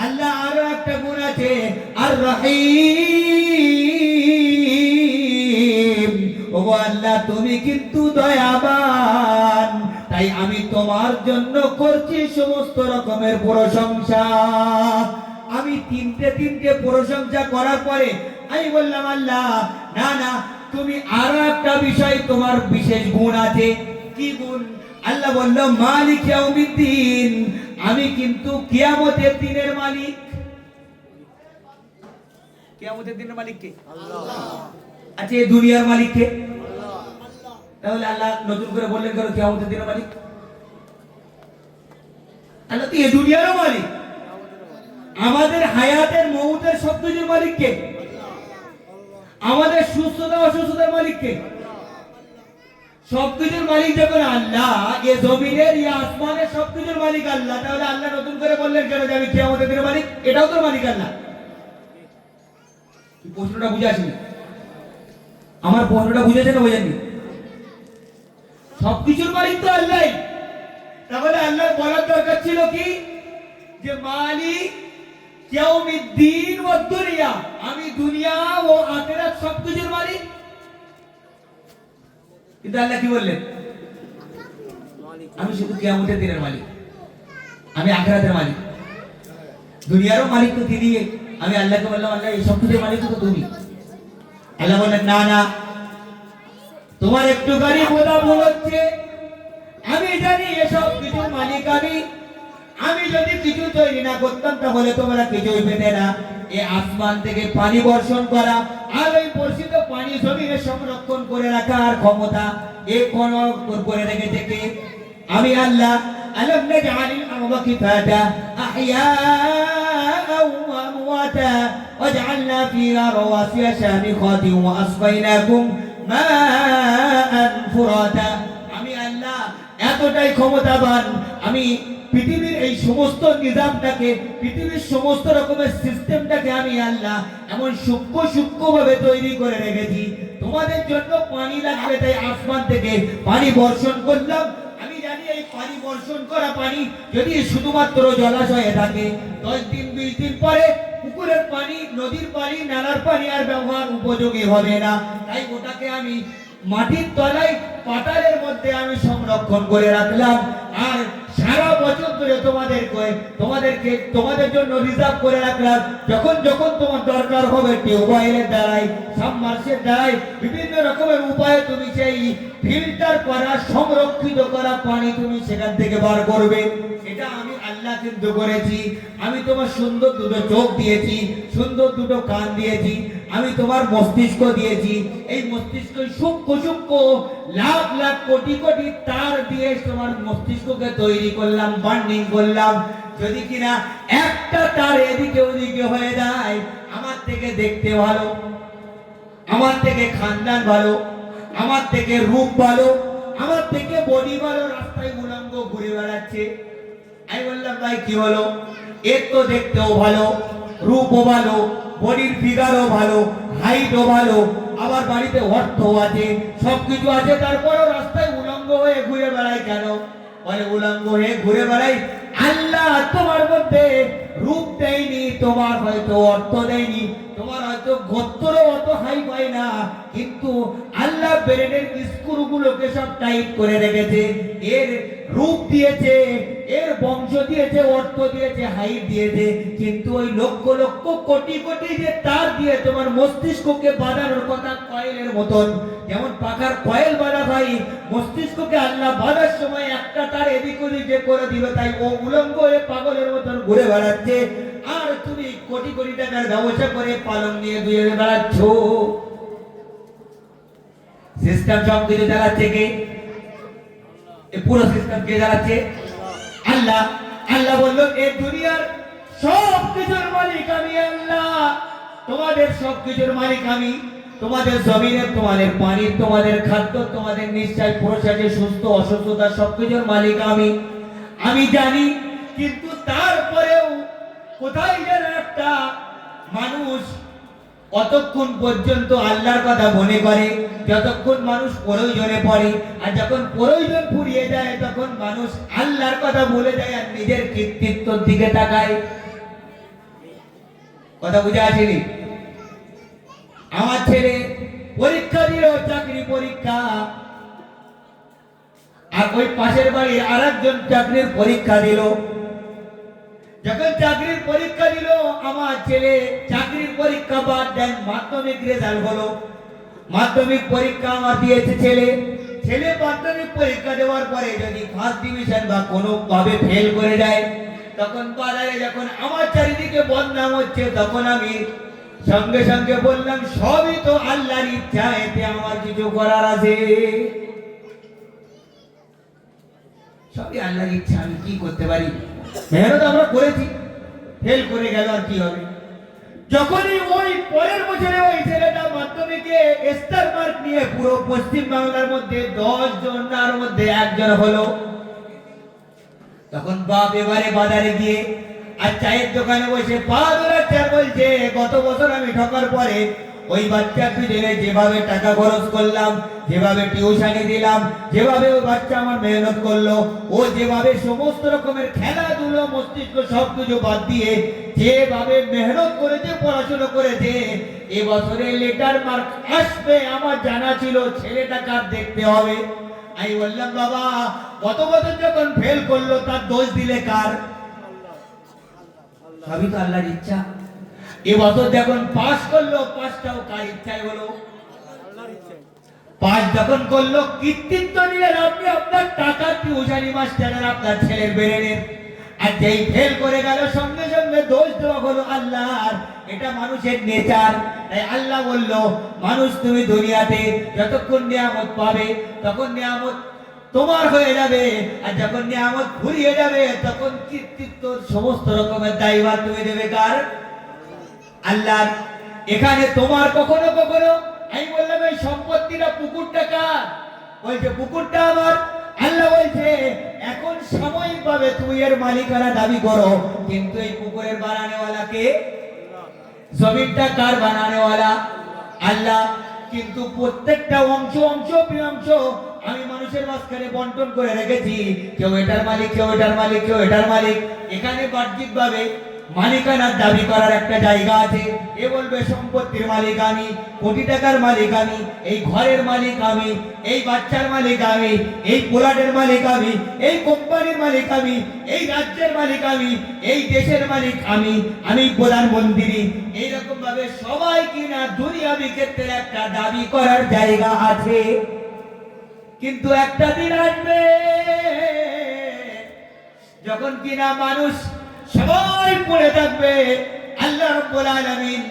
আল্লাহ আরো একটা গুণ আছে, আর রহিম। ওগো আল্লাহ তুমি কিন্তু দয়াবান, তাই আমি তোমার জন্য করছি সমস্ত রকমের প্রশংসা। আমি তিনটে প্রশংসা করার পরে আমি বললাম আল্লাহ না, তুমি আরো একটা বিষয়, তোমার বিশেষ গুণ আছে। কি গুণ? আল্লাহ বলল মালিক ইয়াউমিদ্দিন, আমি কিন্তু কিয়ামতের দিনের মালিক। কিয়ামতের দিনের মালিক কে? আল্লাহ। আচ্ছা এই দুনিয়ার মালিক কে? আল্লাহ। তাহলে আল্লাহ নতুন করে বললেন কেন কিয়ামতের দিনের মালিক? আল্লাহ তো এই দুনিয়ারও মালিক, আমাদের হায়াতের মউতের সবকিছুর মালিক কে? আমাদের সুস্থতা অসুস্থতার মালিক কে? সবকিছুর মালিক যখন আল্লাহ, এই জমিনের এই আসমানের সবকিছুর মালিক আল্লাহ, তাহলে আল্লাহ নতুন করে বললেন কেন যে আমি কিয়ামতের দিনের মালিক? এটাও তো মালিক আল্লাহ। প্রশ্নটা বুঝে আসেনি? আমার প্রশ্নটা বুঝেছেন না বোঝেননি? সবকিছুর মালিক তো আল্লাহ। তাহলে আল্লাহ বলার দরকার ছিল কি যে মালিক ইয়াউমিদ্দিন ওয়াদ দুনিয়া, আমি দুনিয়া ও আখিরাত সবকিছুর মালিক। কিন্তু আল্লাহ কি বললেন? আমি শুধু কিয়ামতের দিনের মালিক, আমি আখিরাতের মালিক। দুনিয়ারও মালিক তো তিনি। আমি আল্লাহকে বললাম, আল্লাহ এই সবকিছুর মালিক তো তুমি। আল্লাহ বললেন, না না, তোমার একটুখানি বোধা ভুল হচ্ছে। আমি জানি এসব কিছুর মালিক আমি। আমি যদি কিছু তৈরি না করতাম তাহলে তোমরা কিছুই পেতে না। এই আসমান থেকে পানি বর্ষণ করা আর এই বর্ষিত পানি জমিনে সংরক্ষণ করে রাখার ক্ষমতা এ কোন করে রেখেছে কে? আমি আল্লাহ। আলাম নাজআলিল আরদা কিফাতা আহইয়াআ ওয়া আমওয়াতা ওয়াজআলনা ফিহা রাওয়াসিয়া শামিখাতিন ওয়া আসকাইনাকুম মাআন ফুরাতা। আমি আল্লাহ এতটাই ক্ষমতাবান। আমি পৃথিবীর এই সমস্ত নিজামটাকে, পৃথিবীর সমস্ত রকমের সিস্টেমটাকে আমি আল্লাহ এমন সূক্ষ্ম ভাবে তৈরি করে রেখেছি। তোমাদের জন্য পানি লাগবে, তাই আসমান থেকে পানি বর্ষণ করলাম। আমি জানি এই পানি বর্ষণ করা পানি যদি শুধুমাত্র জলাশয়ে থাকে, 10 দিন 20 দিন পরে পুকুরের পানি, নদীর পানি, নালার পানি আর ব্যবহার উপযোগী হবে না। তাই ওটাকে আমি মাটির তলায় পাতালের মধ্যে আমি সংরক্ষণ করে রাখলাম। আর সারা বছর ধরে তোমাদের জন্য রিজার্ভ করে রাখলাম। যখন যখন তোমার দরকার হবে টিউবওয়েলের দ্বারাই, সাবমার্সের দ্বারাই, বিভিন্ন রকমের উপায়ে তুমি সেই ফিল্টার করা, সংরক্ষিত করা পানি তুমি সেখান থেকে বার করবে। এটা আমি আল্লাহ কিন্তু করেছি। আমি তোমার সুন্দর দুটো চোখ দিয়েছি, সুন্দর দুটো কান দিয়েছি, আমি তোমার মস্তিষ্ক দিয়েছি। এই মস্তিষ্ক সূক্ষ্ম লাখ লাখ কোটি কোটি তার দিয়ে তোমার মস্তিষ্ককে তৈরি করলাম, বান্ডিং করলাম। যদি কিনা একটা তার এদিকে ওদিকে হয়ে যায়, আমার থেকে দেখতে ভালো, আমার থেকে খানদান ভালো, আমার থেকে রূপ ভালো, আমার থেকে বডি ভালো, রাস্তায় উলঙ্গ ঘুরে বেড়াচ্ছে। আমি বললাম, ভাই কি হলো? এর তো দেখতেও ভালো, রূপও ভালো, বডির ফিগারও ভালো, হাইটও ভালো, আবার বাড়িতে অর্থও আছে, সবকিছু আছে, তারপরেও রাস্তায় উলঙ্গ হয়ে ঘুরে বেড়ায় কেন? বলে উলঙ্গ হয়ে ঘুরে বেড়াই, আল্লাহ তোমার মধ্যে রূপ দেয়নি, তোমার হয়তো অর্থ দেয়নি, তোমার হয়তো গোত্র অত হাই পায় না, কিন্তু আল্লাহ ব্রেনের স্ক্রুগুলোকে সব টাইট করে রেখেছে। এর রূপ দিয়েছে, এর বংশ দিয়েছে, অর্থ দিয়েছে, হাইট দিয়েছে, কিন্তু ওই লক্ষ লক্ষ কোটি কোটি যে তার দিয়ে তোমার মস্তিষ্ককে বাঁধানোর কথা, কয়েলের মতন, যেমন পাখার কয়েল বাঁধা হয়, মস্তিষ্ককে আল্লাহ বাঁধার সময় একটা তার এদিক ওদিক যে করে দিবে, তাই ও উলঙ্গ হয়ে পাগলের মতন ঘুরে বেড়াচ্ছে। আর তুমি কোটি কোটি টাকার ব্যবসা করে পালং নিয়ে দুয়ে বেড়াচ্ছ। সিস্টেম সব কিছু চালাচ্ছে কে? এই পুরো সিস্টেম কে চালাচ্ছে? আল্লাহ। আল্লাহ বলল, এই দুনিয়ার সব কিছুর মালিক আমি আল্লাহ। তোমাদের সব কিছুর মালিক আমি। তোমাদের জমিনের, তোমাদের পানির, তোমাদের খাদ্য, তোমাদের নিশ্চয় প্রশ্বাসের, সুস্থ অসুস্থতা সবকিছুর মালিক আমি। আমি জানি, কিন্তু তারপরেও কোথায় যেন একটা মানুষ অতক্ষণ পর্যন্ত আল্লাহর কথা মনে করে যতক্ষণ মানুষ প্রয়োজনে পড়ে, আর যখন প্রয়োজন ফুরিয়ে যায় তখন মানুষ আল্লাহর কথা ভুলে যায় আর নিজের কৃতিত্বের দিকে তাকায়। কথা বুঝে আসেনি? আমার ছেলে পরীক্ষা দিল, চাকরি পরীক্ষা, আর ওই পাশের বাড়ির আরেকজন চাকরির পরীক্ষা দিল। যখন চাকরির পরীক্ষা দিল, আমার ছেলে চাকরির পরীক্ষা বাদ দেন, মাধ্যমিক রেজাল্ট হলো। মাধ্যমিক পরীক্ষা আমার দিয়েছে ছেলে। ছেলে মাধ্যমিক পরীক্ষা দেওয়ার পরে যদি ফার্স্ট ডিভিশন বা কোনো ভাবে ফেল করে যায়, তখন বাজারে যখন আমার চারিদিকে বদনাম হচ্ছে, তখন আমি সঙ্গে সঙ্গে বললাম, সবই তো আল্লাহর ইচ্ছা, এতে আমার কিছু করার আছে? সবই আল্লাহর ইচ্ছা, আমি কি করতে পারি? মেহনত আমরা করেছি, ফেল করে গেল, আর কি হবে? যখনই ওই পরের বছরে ওই ছেলেটা মাধ্যমিকে স্টার মার্ক নিয়ে পুরো পশ্চিম বাংলার মধ্যে 10 জনের মধ্যে একজন হলো, তখন বাপ এবারে বাজারে গিয়ে আর চায়ের দোকানে বসে পা ধরাচ্ছে আর বলছে, গত বছর আমি ঠকার পরে ওই বাচ্চার পিছনে যেভাবে টাকা খরচ করলাম, যেভাবে টিউশনি দিলাম, যেভাবে ওই বাচ্চা আমার মেহনত করলো, ও যেভাবে সমস্ত রকমের খেলাধুলো মস্তিষ্ক সবকিছু বাদ দিয়ে যেভাবে মেহনত করেছে, পড়াশোনা করেছে, এবছরে লেটার মার্ক আসবে আমার জানা ছিল। ছেলেটাকে আর দেখতে হবে। আমি বললাম বাবা, গত বছর যখন ফেল করলো তার দোষ দিলে কার? সবই তো আল্লাহর ইচ্ছা। এবছর যখন পাস করলো, পাসটাও কার ইচ্ছায় হলো? পাস যখন করলো, কৃতিত্ব নিলেন আপনি আপনার টাকা টিউশনি মাস্টারের, আপনার ছেলের বেরেনের। আর যেই ফেল করে গেল, সঙ্গে সঙ্গে দোষ দেওয়া হলো আল্লাহর। এটা মানুষের নেচার। তাই আল্লাহ বলল, মানুষ তুমি দুনিয়াতে যতক্ষণ নিয়ামত পাবে তখন নিয়ামত তোমার হয়ে যাবে, আর যখন নিয়ামত ফুরিয়ে যাবে তখন কৃতিত্ব সমস্ত রকমের দায়ভার তুমি দেবে কার? আল্লাহ। এখানে তোমার কখনো কখনো, আমি বললাম এই সম্পত্তিটা পুকুরটা কার? বলছে পুকুরটা আমার। আল্লাহ বলছে এখন সাময়িক ভাবে তুমি এর মালিকানা দাবি করো, কিন্তু এই পুকুরের বানানেওয়ালা কে? জমিনটা কার বানানেওয়ালা? আল্লাহ। কিন্তু প্রত্যেকটা অংশ অংশ অংশ আমি মানুষের মাঝখানে বন্টন করে রেখেছি। কেউ এটার মালিক, কেউ এটার মালিক, কেউ এটার মালিক। এখানে বাহ্যিক ভাবে মালিকানার দাবি করার একটা জায়গা আছে। এ বলবে সম্পত্তির মালিক আমি, কোটি টাকার মালিক আমি, এই ঘরের মালিক আমি, এই বাচ্চার মালিক আমি, এই পোলাটের মালিক আমি, এই কোম্পানির মালিক আমি, এই রাজ্যের মালিক আমি, এই দেশের মালিক আমি, আমি প্রধানমন্ত্রী। এইরকম ভাবে সবাই কিনা দুনিয়াবি ক্ষেত্রে একটা দাবি করার জায়গা আছে। কিন্তু একটা দিন আসবে যখন কিনা মানুষ সবাই পড়ে থাকবে, আল্লাহ রাব্বুল আলামিন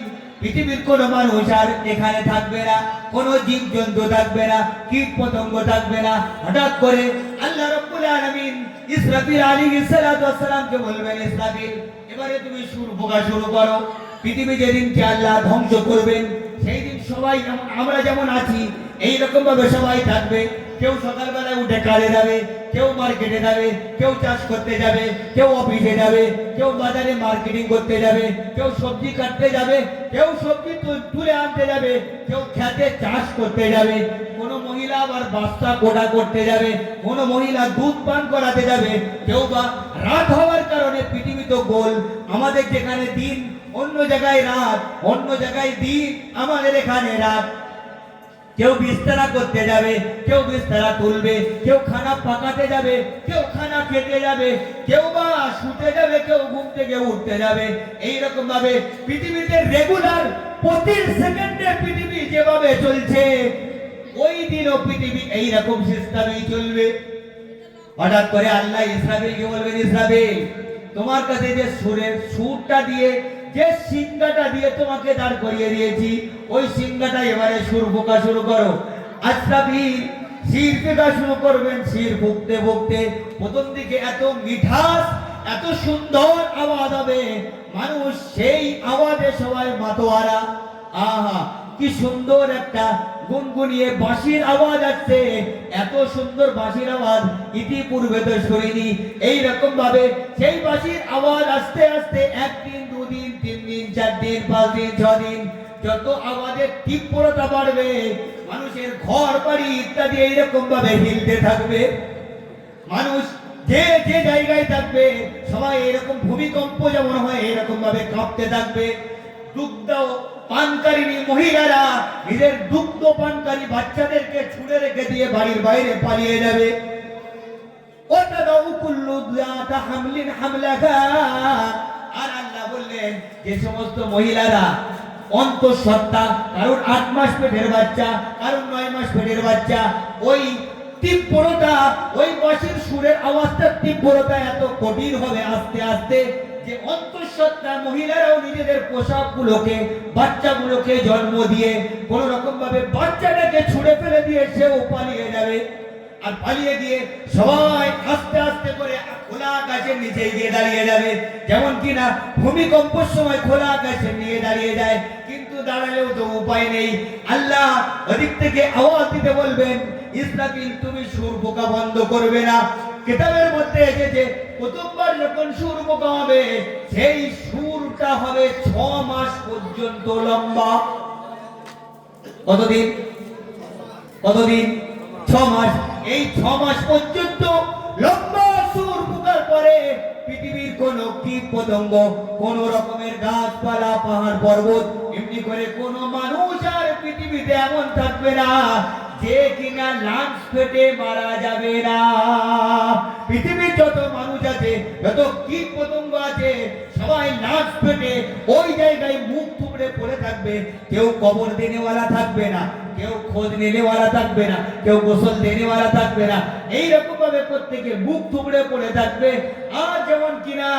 পৃথিবীর কোন মানুষ আর এখানে থাকবে না, কোন জীবজন্তু থাকবে না, কীট পতঙ্গ থাকবে না। হঠাৎ করে আল্লাহ রাব্বুল আলামিন ইসরাফিল আলাইহিস সালাতু ওয়াস সালামকে বলবেন, ইসরাফিল এবারে তুমি সুর পোকা শুরু করো। পৃথিবী যেদিনকে আল্লাহ ধ্বংস করবেন সেই দিন সবাই আমরা যেমন আছি এই রকম ভাবে সবাই থাকবে। কেউ সকালবেলায় উঠে কাজে যাবে, কেউ মার্কেটে যাবে, কেউ চাষ করতে যাবে, কেউ অফিসে যাবে, কেউ বাজারে মার্কেটিং করতে যাবে, কেউ সবজি কাটতে যাবে, কেউ সবজি তুলে আনতে যাবে, কেউ খেতে চাষ করতে যাবে। কোনো মহিলা আবার বাচ্চা কোটা করতে যাবে, কোনো মহিলা দুধ পান করাতে যাবে, কেউ বা রাত হওয়ার কারণে পৃথিবী তো গোল, আমাদের যেখানে দিন অন্য জায়গায় রাত, অন্য জায়গায় দিন, আমাদের এখানে রাত। কেউ বিস্তারা করতে যাবে, কেউ বিস্তারা তুলবে, কেউ খানা পাকাতে যাবে, কেউ খানা খেতে যাবে, কেউ বা শুতে যাবে, কেউ ঘুম থেকে উঠতে যাবে। এইরকম ভাবে পৃথিবীতে রেগুলার প্রতি সেকেন্ডে পৃথিবী যেভাবে চলছে, ওই দিনও পৃথিবী এইরকম সিস্টেমেই চলবে। হঠাৎ করে আল্লাহ ইসরাফিলকে বলবেন, ইসরাফিল তোমার কাছে যে সুরটা দিয়ে, যে সিংহাটা দিয়ে তোমাকে দাঁড় করিয়ে দিয়েছি, ওই সিংহাটা এবারে সুর ফোঁকা শুরু করো। ইসরাফিল শির ফোঁকা শুরু করবেন। শির ফুঁকতে ফুঁকতে প্রথম দিকে এত মিঠাস, এত সুন্দর আওয়াজ হবে, মানুষ সেই আওয়াজে সবাই মাতোয়ারা। আহা কি সুন্দর একটা গুনগুনিয়ে বাঁশির আওয়াজ আসছে, এত সুন্দর বাঁশির আওয়াজ ইতিপূর্বে তো শুনিনি। এইরকম ভাবে সেই বাঁশির আওয়াজ আস্তে আস্তে একদিন, দুদিন, 3 দিন, 4 দিন, 5 দিন, 6 দিন, যত আওয়াজের তীব্রতা বাড়বে, মানুষের ঘর বাড়ি ইত্যাদি এইরকম ভাবে হিলতে থাকবে। মানুষ যে যে জায়গায় থাকবে সবাই এরকম ভূমিকম্প যেমন হয় এরকম ভাবে কাঁপতে থাকবে। দুগ্ধ পানকারিনী মহিলারা নিজের দুগ্ধ পানকারী বাচ্চাদেরকে ছুড়ে রেখে দিয়ে বাড়ির বাইরে পালিয়ে যাবে। আর আল্লাহ বললেন যে সমস্ত মহিলারা অন্তঃসত্ত্বা, কারোর 8 মাস পেটের বাচ্চা, কারোর 9 মাস পেটের বাচ্চা, ওই তীব্রতা, ওই বাঁশির সুরের আওয়াজটা তীব্রতা এত কঠিন হবে আস্তে আস্তে যে অন্তঃসত্ত্বা মহিলারাও নিজেদের পোশাকগুলোকে, বাচ্চাগুলোকে জন্ম দিয়ে কোন রকম ভাবে বাচ্চাটাকে ছুঁড়ে ফেলে দিয়ে সেও পালিয়ে যাবে। আর পালিয়ে গিয়ে সবাই আস্তে আস্তে করে খোলা আকাশের নিচে গিয়ে দাঁড়িয়ে যাবে। যেমন কিনা ভূমিকম্পের সময় খোলা আকাশের নিয়ে দাঁড়িয়ে যায়, কিন্তু দাঁড়ালেও তো উপায় নেই। আল্লাহ ওদিক থেকে আওয়াজ দিতে বলবেন, ইসরাফিল তুমি সুর পোকা বন্ধ করবে না। কিতাবের মধ্যে এসেছে প্রথমবার যখন সুর পোকা হবে সেই সুরটা হবে 6 মাস পর্যন্ত লম্বা। কতদিন? কতদিন? 6 মাস। এই 6 মাস পর্যন্ত লম্বা সুর ফুঁকার পরে পৃথিবীর কোন কীট পতঙ্গ, কোন রকমের গাছপালা, পাহাড় পর্বত, এমনি করে কোন মানুষ আর পৃথিবীতে এমন থাকবে না যে কিনা লাঞ্চ পেটে মারা যাবে না। পৃথিবীর যত মানুষ আছে, যত কীট পতঙ্গ আছে, সবাই লাঞ্চ পেটে ওই জায়গায় মুখ থুবড়ে পড়ে থাকবে। কেউ কবর দেনেওয়ালা থাকবে না, কেউ খোঁজ নেনেওয়ালা থাকবে না, কেউ গোসল দেনেওয়ালা থাকবে না। এইরকম ভাবে প্রত্যেকে মুখ থুবড়ে পড়ে থাকবে। আর যেমন কিনা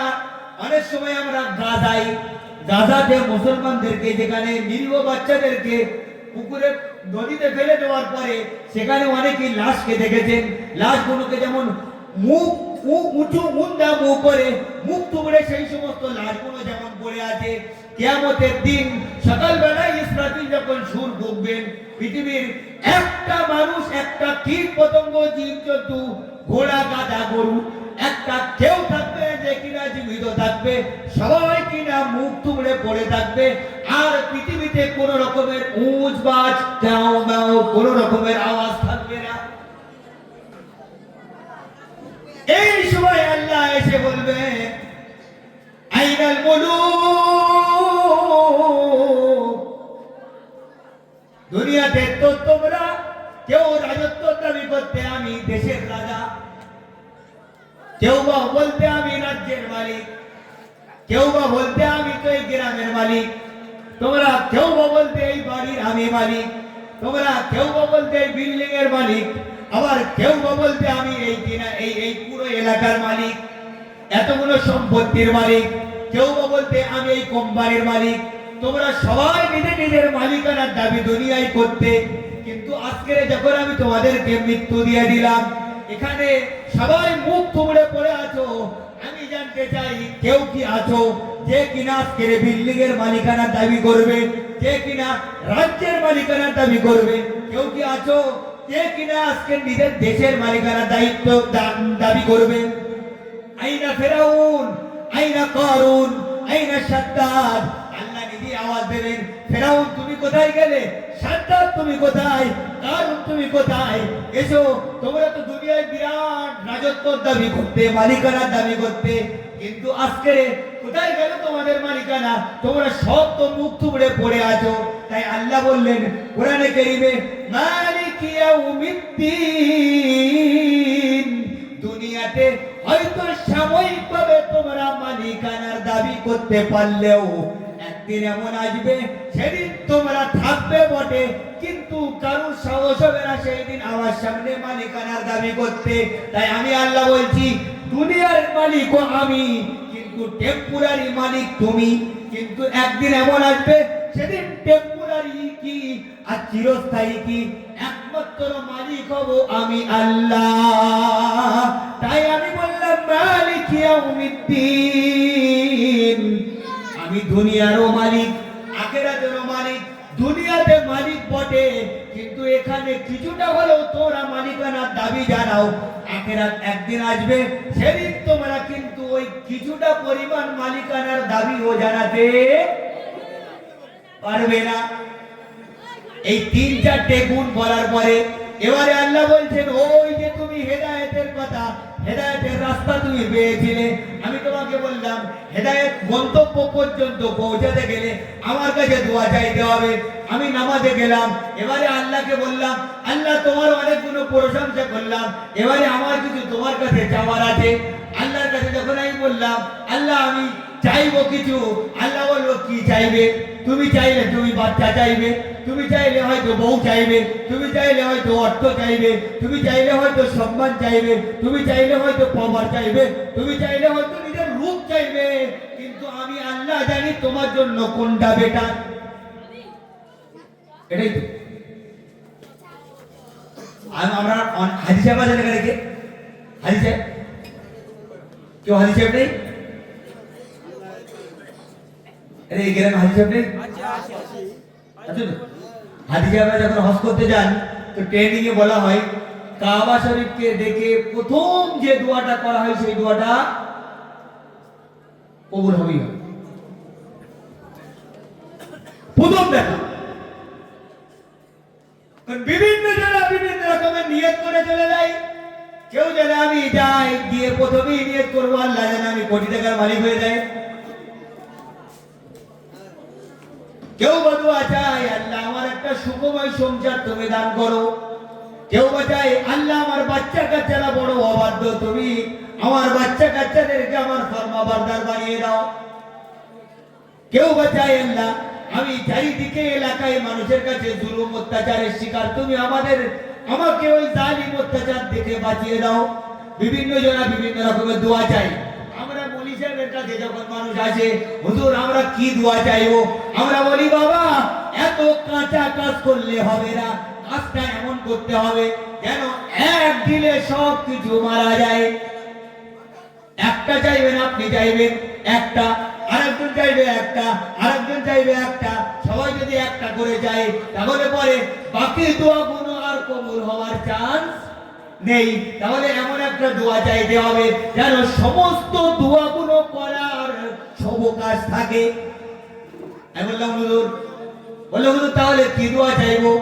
অনেক সময় আমরা গাজাতে মুসলমানদেরকে, যেখানে নিরীহ বাচ্চাদেরকে পুকুরে নদীতে ফেলে দেওয়ার পরে সেখানে অনেকেই লাশকে দেখেছেন। লাশগুলোকে যেমন মুখ উঁচু মুন্ডা মুখ করে মুখ থুবড়ে সেই সমস্ত লাশগুলো যেমন পড়ে আছে। কিয়ামতের দিন সকালবেলায় ইসরাফিল যখন সুর ফুঁকবেন, পৃথিবীর একটা মানুষ, একটা কীট পতঙ্গ, জীবজন্তু, ঘোড়া, গাধা, গরু, একটা কেউ থাকবে যে কিনা জীবিত থাকবে, সবাই কিনা মুখ থুবড়ে পড়ে থাকবে। আর পৃথিবীতে কোন রকমের উঁচ বাজ, ক্যাও ম্যাও, কোন রকমের আওয়াজ থাকবে না। এই সময় আল্লাহ এসে বলবে, আইনাল মুলুক, দুনিয়াতে তো তোমরা কেউ রাজত্ব দাবি করতে আমি দেশের রাজা, কেউ বা বলতে আমি রাজ্যের মালিক, কেউ বা বলতে আমি তো এই গ্রামের মালিক, তোমরা কেউ বা বলতে এই বাড়ির আমি মালিক, তোমরা কেউ বা বলতে এই বিল্ডিং এর মালিক, আবার কেউ বা বলতে আমি এই কিনা এই পুরো এলাকার মালিক, এতগুলো সম্পত্তির মালিক, কেউ বা বলতে আমি এই কোম্পানির মালিক। তোমরা সবাই নিজের মালিকানার দাবি দুনিয়ায় করতে, কিন্তু আজকে যখন আমি তোমাদেরকে মৃত্যু দিয়ে দিলাম, এখানে সবাই মুখ থুবড়ে পড়ে আছো। আমি জানতে চাই কেউ কি আছো যে কিনা আজকের বিল্ডিং এর মালিকানার দাবি করবে, যে কিনা রাজ্যের মালিকানার দাবি করবে? কেউ কি আছো যে কিনা আজকে নিজের দেশের মালিকানার দায়িত্ব দাবি করবে? আইনা ফেরাউন, আইনা কারুন, আইনা সাদ্দাদ। আল্লাহ নিজে আওয়াজ দেবেন, ফেরাউন তুমি কোথায় গেলে? সাদ্দাদ তুমি কোথায়? কারুন তুমি কোথায়? এসো, তোমরা তো দুনিয়ায় বিরাট রাজত্বর দাবি করতে, মালিকানার দাবি করতে, কিন্তু আজকে কোথায় গেল তোমাদের মালিকানা? তোমরা সব তো মুখ থুবড়ে পড়ে আছো। তাই আল্লাহ বললেন কোরআনে কারীমে, মালিক ইয়াউমিদ্দিন, দুনিয়াতে হয়তো সাময়িকভাবে তোমরা মালিকানার দাবি করতে পারলেও একদিন এমন আসবে সেদিন তোমরা থাকবে বটে, কিন্তু কারোর সাহস হবে না সেই দিন আমার সামনে মালিকানার দাবি করতে। তাই আমি আল্লাহ বলছি, দুনিয়ার মালিকও আমি, কিন্তু টেম্পোরারি মালিক তুমি। কিন্তু একদিন এমন আসবে সেদিন টেম্পোরারি কি আর চিরস্থায়ী কি, একমাত্র মালিক হব আমি আল্লাহ। তাই আমি বললাম মালিক ইয়াউমিদ্দিন, আমি দুনিয়ারও মালিক, আখিরাতেরও মালিক। দুনিয়াতে মালিক বটে, কিন্তু এখানে কিছুটা হলেও তোমরা মালিকানার দাবি জানাও। আখিরাত একদিন আসবে, সেদিন তোমরা কিন্তু ওই কিছুটা পরিমাণ মালিকানার দাবিও জানাতে পারবে না। এই 3-4টে গুণ বলার পরে এবারে আল্লাহ বলছেন, ওই যে তুমি হেদায়েতের কথা, হেদায়েতের রাস্তা তুমি পেয়েছিলে, আমি তোমাকে বললাম হেদায়েত গন্তব্য পর্যন্ত পৌঁছাতে গেলে আমার কাছে দোয়া চাইতে হবে। আমি নামাজে গেলাম, এবারে আল্লাহকে বললাম, আল্লাহ তোমার অনেকগুলো প্রশংসা করলাম, এবারে আমার কিছু তোমার কাছে চাওয়ার আছে। আল্লাহর কাছে যখন আমি বললাম আল্লাহ আমি চাইবো কিছু, আল্লাহ বললো কি চাইবে? তুমি চাইলে তুমি বাচ্চা চাইবে, তুমি চাইলে হয়তো বউ চাইবে, তুমি চাইলে হয়তো অর্থ চাইবে, তুমি চাইলে হয়তো সম্মান চাইবে, তুমি চাইলে হয়তো পাওয়ার চাইবে, তুমি চাইলে হয়তো নিজের রূপ চাইবে, কিন্তু আমি আল্লাহ জানি তোমার জন্য কোনটা বেটার। এটাই তো আমরা হাজি সাহেব আছে এখানে, কে হাজি সাহেব? কেউ হাজি সাহেব নেই? আরে এই গ্রামে হাজি সাহেব নেই? আচ্ছা, হাজি সাহেবরা যখন হজ করতে যান তো ট্রেনিং এ বলা হয় কাবা শরীফকে দেখে প্রথম যে দোয়াটা করা হয় সেই দোয়াটা কবুল হবেই হবে। প্রথম দেখা বিভিন্ন জনা বিভিন্ন রকমের নিয়ত করে চলে যায়। কেউ যেন আমি যাই গিয়ে প্রথমেই নিয়ত করবো আল্লাহ যেন আমি কোটি টাকার মালিক হয়ে যায়। কেউ বদুয়া চাই আল্লাহ আমার একটা সুখময় সংসার তুমি দান করো। কেউ চাই আল্লাহ আমার বাচ্চা কাচ্চারা বড় অবাধ্য, তুমি আমার বাচ্চা কাচ্চাদেরকে আমার ফরমাবরদার বানিয়ে দাও। কেউ চাই আল্লাহ আমি চারিদিকে এলাকায় মানুষের কাছে জুলুম অত্যাচারের শিকার, তুমি আমাকে ওই জালিম অত্যাচার থেকে বাঁচিয়ে দাও। বিভিন্ন জনা বিভিন্ন রকমের দোয়া চাই। আমরা মৌলী সাহেবের কাছে যখন মানুষ আসে, হুজুর আমরা কি দোয়া চাইবো, আমরা বলি বাবা এত কাঁচা কাজ করলে হবে না, কাজটা এমন করতে হবে যেন এক দিলে সব কিছু মারা যায়। একটা চাইবেন, আপনি চাইবেন একটা, আরেকজন চাইবে একটা, আরেকজন চাইবে একটা, সবাই যদি একটা করে যায় তাহলে পরে বাকি দোয়াগুলো আর কবুল হওয়ার চান্স নেই। তাহলে এমন একটা দোয়া চাইতে হবে যেন সমস্ত দোয়াগুলো করার সব কাজ থাকে। আমি বললাম হুজুর, তাহলে কি দোয়া চাইবো?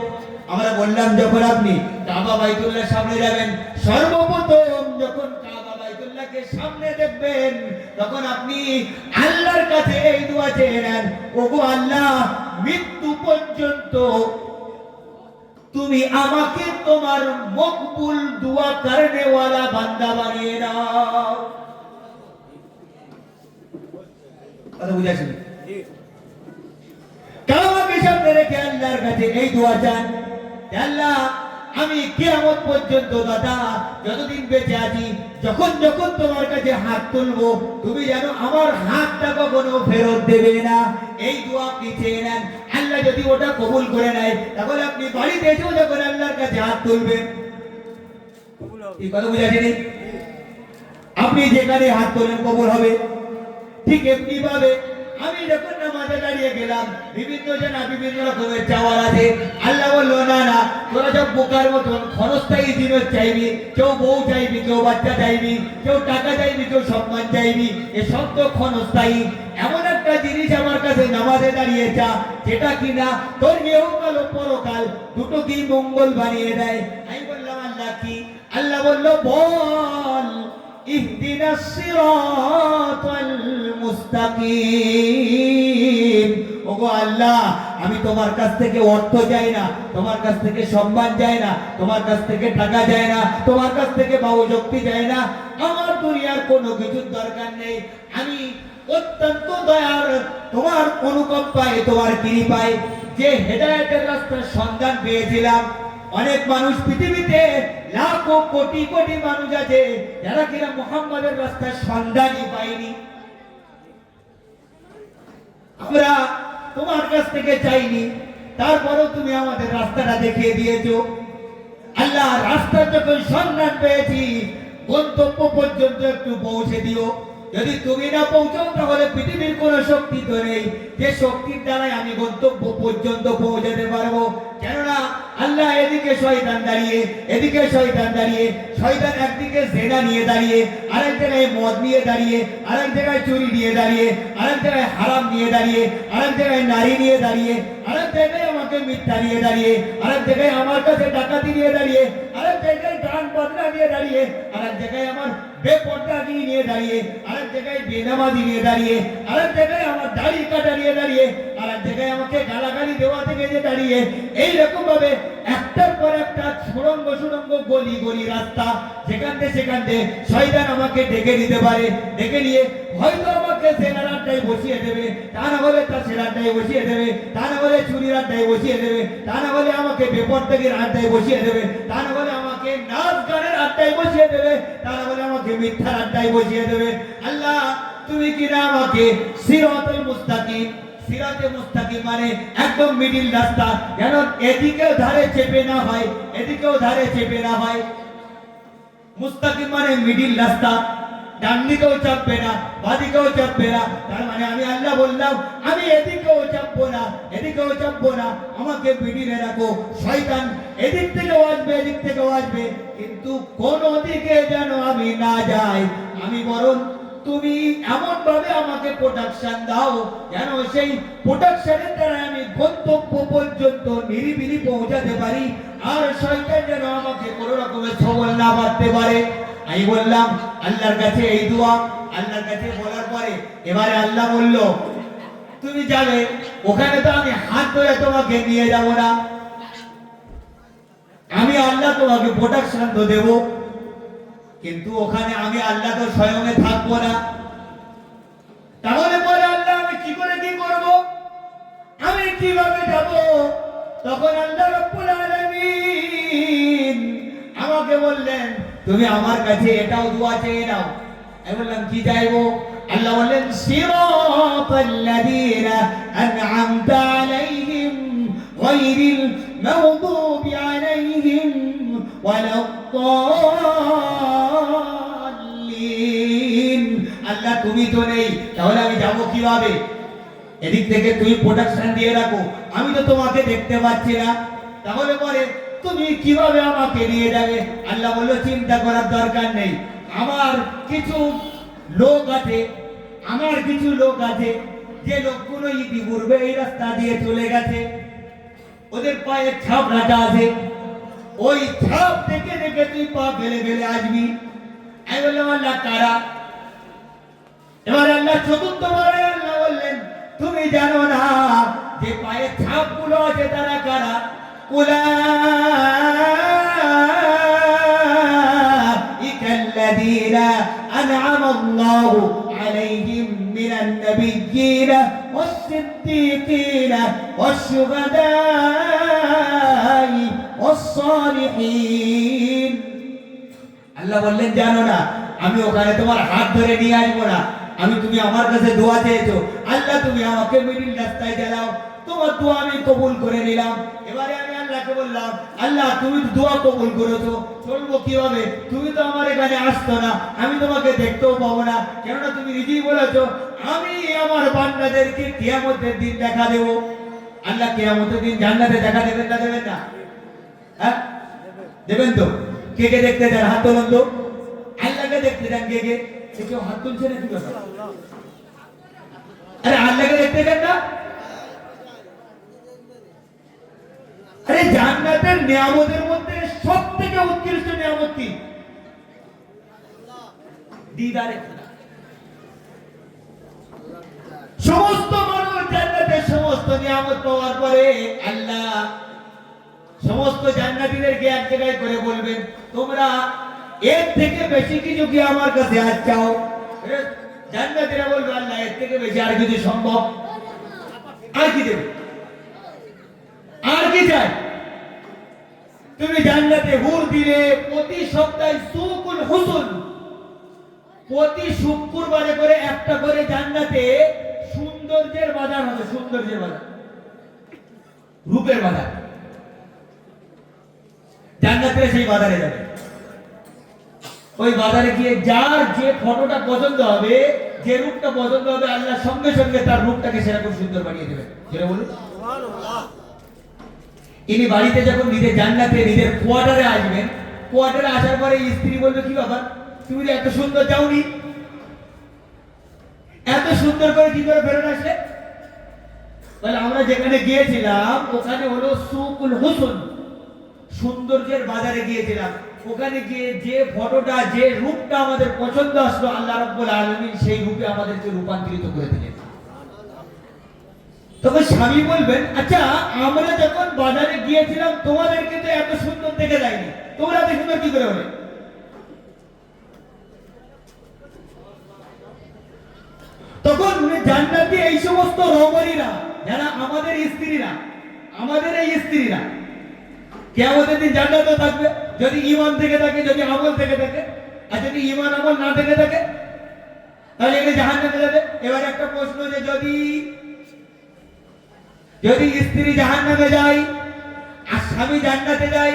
আমরা বললাম যখন আপনি কাবা বাইতুল্লাহ সামনে যাবেন, সর্বপ্রথম যখন কাবা বাইতুল্লাহকে সামনে দেখবেন তখন আপনি আল্লাহর কাছে এই দোয়া চেয়ে নেন, ওগো আল্লাহ মৃত্যু পর্যন্ত তুমি আমাকে তোমার মকবুল দোয়া করনেওয়ালা বান্দা বানিয়ে দাও। কথা বুঝাচ্ছি? কাবাকে সামনে রেখে আল্লাহর কাছে এই দোয়া চান, আল্লাহ আমি কিয়ামত পর্যন্ত দাদা যতদিন বেঁচে আছি যখন যখন তোমার কাছে হাত তুলবো তুমি যেন আমার হাতটা কখনো ফেরত দেবে না। এই দোয়া আপনি চেয়ে নেন। আল্লাহ যদি ওটা কবুল করে নেয় তাহলে আপনি বাড়িতে এসেও যখন আল্লাহর কাছে হাত তুলবেন, এই কথা বুঝাচ্ছি? আপনি যেখানে হাত তোলেন কবুল হবে। ঠিক এমনি ভাবে আমি যখন নামাজে দাঁড়িয়ে গেলাম, বিভিন্ন জনা বিভিন্ন রকমের চাওয়ার আছে। আল্লাহ বললো না না, তোরা সব বোকার মতন ক্ষণস্থায়ী জিনিস চাইবি, কেউ বউ চাইবি, কেউ বাচ্চা চাইবি, কেউ টাকা চাইবি, কেউ সম্মান চাইবি, এসব তো ক্ষণস্থায়ী। এমন একটা জিনিস আমার কাছে নামাজে দাঁড়িয়ে চা যেটা কিনা তোর ইহকাল ও পরকাল দুটো কি মঙ্গল বানিয়ে দেয়। আমি বললাম আল্লাহ কি? আল্লাহ বললো বল ইহদিনাস সিরাতাল মুস্তাকিম। ওগো আল্লাহ আমি তোমার কাছ থেকে অর্থ চাই না, তোমার কাছ থেকে সম্মান চাই না, তোমার কাছ থেকে টাকা চাই না, তোমার কাছ থেকে বাহু শক্তি চাই না, আমার দুনিয়ার কোনো কিছুর দরকার নেই। আমি অত্যন্ত দয়ার, তোমার অনুকম্পায় তোমার কৃপায় যে হেদায়েতের রাস্তার সন্ধান পেয়েছিলাম। অনেক মানুষ পৃথিবীতে লাখো কোটি কোটি মানুষ আছে যারা কিনা মুহাম্মাদের রাস্তার সন্ধানই পায়নি। আমরা তোমার কাছ থেকে চাইনি, তারপরেও তুমি আমাদের রাস্তাটা দেখিয়ে দিয়েছো। আল্লাহ রাস্তার যখন সন্ধান পেয়েছি গন্তব্য পর্যন্ত একটু পৌঁছে দিও। যদি তুমি না পৌঁছাও তাহলে পৃথিবীর কোনো শক্তি তো নেই যে শক্তির দ্বারাই আমি গন্তব্য পর্যন্ত পৌঁছাতে পারবো। কেননা আল্লাহ এদিকে শয়তান দাঁড়িয়ে, এদিকে শয়তান দাঁড়িয়ে, শয়তান একদিকে জেনা নিয়ে দাঁড়িয়ে, আরেক জায়গায় মদ নিয়ে দাঁড়িয়ে, আরেক জায়গায় চুরি নিয়ে দাঁড়িয়ে, আরেক জায়গায় হারাম নিয়ে দাঁড়িয়ে, আরেক জায়গায় নারী নিয়ে দাঁড়িয়ে, আরেক জায়গায় আমাকে মিথ্যা নিয়ে দাঁড়িয়ে, আরেক জায়গায় আমার কাছে ডাকাতি নিয়ে দাঁড়িয়ে, আরেক জায়গায় গান বাজনা নিয়ে দাঁড়িয়ে, আরেক জায়গায় আমার বেপরদাগি নিয়ে দাঁড়িয়ে, আরেক জায়গায় বেনামাজি নিয়ে দাঁড়িয়ে, আরেক জায়গায় আমার দাড়ি কাটা নিয়ে দাঁড়িয়ে, আরেক জায়গায় আমাকে গালাগালি দেওয়া থেকে যে দাঁড়িয়ে, এইরকম ভাবে একটার পর একটা সুড়ঙ্গ সুড়ঙ্গ গলি গলি রাস্তা, যেখান থেকে সেখান থেকে শয়তান আমাকে ডেকে নিতে পারে। ডেকে নিয়ে হয়তো আমাকে সেনার আড্ডায় বসিয়ে দেবে, তা না হলে তার সেনার আড্ডায় বসিয়ে দেবে, তা না হলে চুরির আড্ডায় বসিয়ে দেবে, তা না হলে আমাকে বেপরদাগির আড্ডায় বসিয়ে দেবে, তা না হলে আমাকে নাচ গানের আড্ডায় বসিয়ে দেবে, তা না হলে আমাকে মিথ্যার আড্ডায় বসিয়ে দেবে। আল্লাহ তুমি কিনা আমাকে সিরাতুল মুস্তাকিম, সিরাতে মুস্তাকিম মানে একদম মিডিল রাস্তা, যেন এদিকেও ধারে চেপে না হয়, এদিকেও ধারে চেপে না হয়। মুস্তাকিম মানে মিডিল রাস্তা, ডান দিকেও চাপবে না, বাদিকেও চাপবে না। তার মানে আমি আল্লাহ বললাম আমি এদিকেও চাপবো না, এদিকেও চাপবো না, আমাকে মিডিলে রাখো। শয়তান এদিক থেকেও আসবে, এদিক থেকেও আসবে, কিন্তু কোন দিকে যেন আমি না যাই। আমি বরং তুমি এমন ভাবে আমাকে প্রোটেকশন দাও যেন সেই প্রোটেকশনের দ্বারা আমি গন্তব্য পর্যন্ত নিরিবিলি পৌঁছাতে পারি। আর শয়তান যেন আমাকে কোনো রকমের ছবল না মারতে পারে। আমি বললাম আল্লাহর কাছে এই দোয়া, আল্লাহর কাছে বলার পরে এবারে আল্লাহ বলল তুমি যাবে ওখানে, তো আমি হাত ধরে তোমাকে নিয়ে যাব না, আমি আল্লাহ তোমাকে প্রোটেকশন তো দেব, কিন্তু ওখানে আমি আল্লাহ তো স্বয়ংে থাকবো না। তাহলে পরে আল্লাহ আমি কি করে কি করব, আমি কিভাবে যাব? তখন আল্লাহ রাব্বুল আলামিন আমাকে বললেন তুমি আমার কাছে এটাও দোয়া চেয়ে নাও। আমি বললাম কি চাইবো? আল্লাহ বললেন সিরাতাল্লাযীনা আন'আমতা আলাইহিম গায়রিল মাগদুবি আলাইহিম ওয়ালাদ-দাল্লিন। আল্লাহ তুমি তো নেই, তাহলে আমি যাব কিভাবে? এদিক থেকে তুমি প্রোটেকশন দিয়ে রাখো, আমি তো তোমাকে দেখতে পাচ্ছি না, তাহলে পরে তুমি কিভাবে আমাকে নিয়ে যাবে? আল্লাহ বলল চিন্তা করার দরকার নেই, আমার কিছু লোক আছে, আমার কিছু লোক আছে যে লোকগুলো ইতিপূর্বে এই রাস্তা দিয়ে চলে গেছে, ওদের পায়ে ছাপ রাখা আছে, ওই ছাপ দেখে দেখে তুই পা ফেলে ফেলে আসবি। আমি বললাম আল্লাহ কারা? এবার আল্লাহ চতুর্থবারে আল্লাহ বললেন তুমি জানো না যে পায়ে ছাপগুলো আছে তারা কারা? উলাইকাল্লাযীনা আন'আমাল্লাহু আলাইহিম মিনান নাবিয়্যিনা ওয়াস-সিদ্দীকীনা ওয়াশ-শুহাদাই ওয়াস-সালিহিন। আল্লাহ বললেন জানো না আমি ওখানে তোমার হাত ধরে নিয়ে আসবো না, আমি তুমি আমার কাছে দোয়া চেয়েছো, আল্লাহ তুমি আমাকে মিডিল রাস্তায় চালাও, তোমার দোয়া আমি কবুল করে নিলাম। এবারে আমি আল্লাহকে বললাম আল্লাহ তুমি তো দোয়া কবুল করেছো, চলবো কিভাবে? তুমি তো আমার এখানে আসতো না, আমি তোমাকে দেখতেও পাবো না, কেননা তুমি নিজেই বলেছো আমি আমার বান্দাদেরকে কিয়ামতের দিন দেখা দেব। আল্লাহ কিয়ামতের দিন জান্নাতে দেখা দেবেন না দেবেন না? হ্যাঁ দেবেন তো? কে কে দেখতে চান হাত তোলেন তো? আল্লাহকে দেখতে চান কে কে? কেউ হাত তুলছে না কি ব্যাপার? আরে আল্লাহকে দেখতে চান না? আরে জান্নাতের নিয়ামতের মধ্যে সবথেকে উৎকৃষ্ট নিয়ামত কি? দিদারে খোদা। সমস্ত মানুষ জান্নাতের সমস্ত নিয়ামত পাওয়ার পরে আল্লাহ সমস্ত জান্নাতীদেরকে এক জায়গায় করে বলবেন তোমরা এর থেকে বেশি কিছু কি আমার কাছে আজ চাও? জান্নাতীরা বলবে আল্লাহ এর থেকে বেশি আর কিছু সম্ভব? আর কি দেবে? আর কি চাই? তুমি জান্নাতে হুর দিলে প্রতি সপ্তাহে সুকুল হুসুন, প্রতি শুক্রবারে করে একটা করে জান্নাতে সৌন্দর্যের বাজার হবে, সৌন্দর্যের বাজার, রূপের বাজার। জান্নাতে সেই বাজারে যাবে, ওই বাজারে গিয়ে যার যে ফটোটা পছন্দ হবে, যে রূপটা পছন্দ হবে, আল্লাহ সঙ্গে সঙ্গে তার রূপটাকে সেরকম সুন্দর বানিয়ে দেবে। যেটা বলুন ইনি বাড়িতে যখন নিজের জান্নাতে নিজের কোয়ার্টারে আসবেন, কোয়ার্টারে আসার পরে স্ত্রী বলবে কি ব্যাপার তুমি এত সুন্দর যাওনি, এত সুন্দর করে কি করে ফেরত আসলে? বলে আমরা যেখানে গিয়েছিলাম ওখানে হলো সুকুল হুসন, সৌন্দর্যের বাজারে গিয়েছিলাম, ওখানে গিয়ে যে ফটোটা যে রূপটা আমাদের পছন্দ আসলো আল্লাহ রাব্বুল আলামিন সেই রূপে আমাদেরকে রূপান্তরিত করে দিলেন। তখন স্বামী বলবেন আচ্ছা আমরা যখন বাজারে গিয়েছিলাম তোমাদেরকে তো এত সুন্দর দেখে যায়নি, তোমরা এত সুন্দর কি করে হলে? তখন জান্নাতে এই সমস্ত রমণীরা যারা আমাদের স্ত্রীরা, আমাদের এই স্ত্রীরা কিয়ামতের দিন জান্নাতে থাকবে যদি ঈমান থেকে থাকে, যদি আমল থেকে থাকে। আর যদি ঈমান আমল না থেকে থাকে তাহলে এখানে জাহান্নামে যাবে। এবার একটা প্রশ্ন যে যদি স্ত্রী জাহান্নামে যায় আর স্বামী জান্নাতে যায়,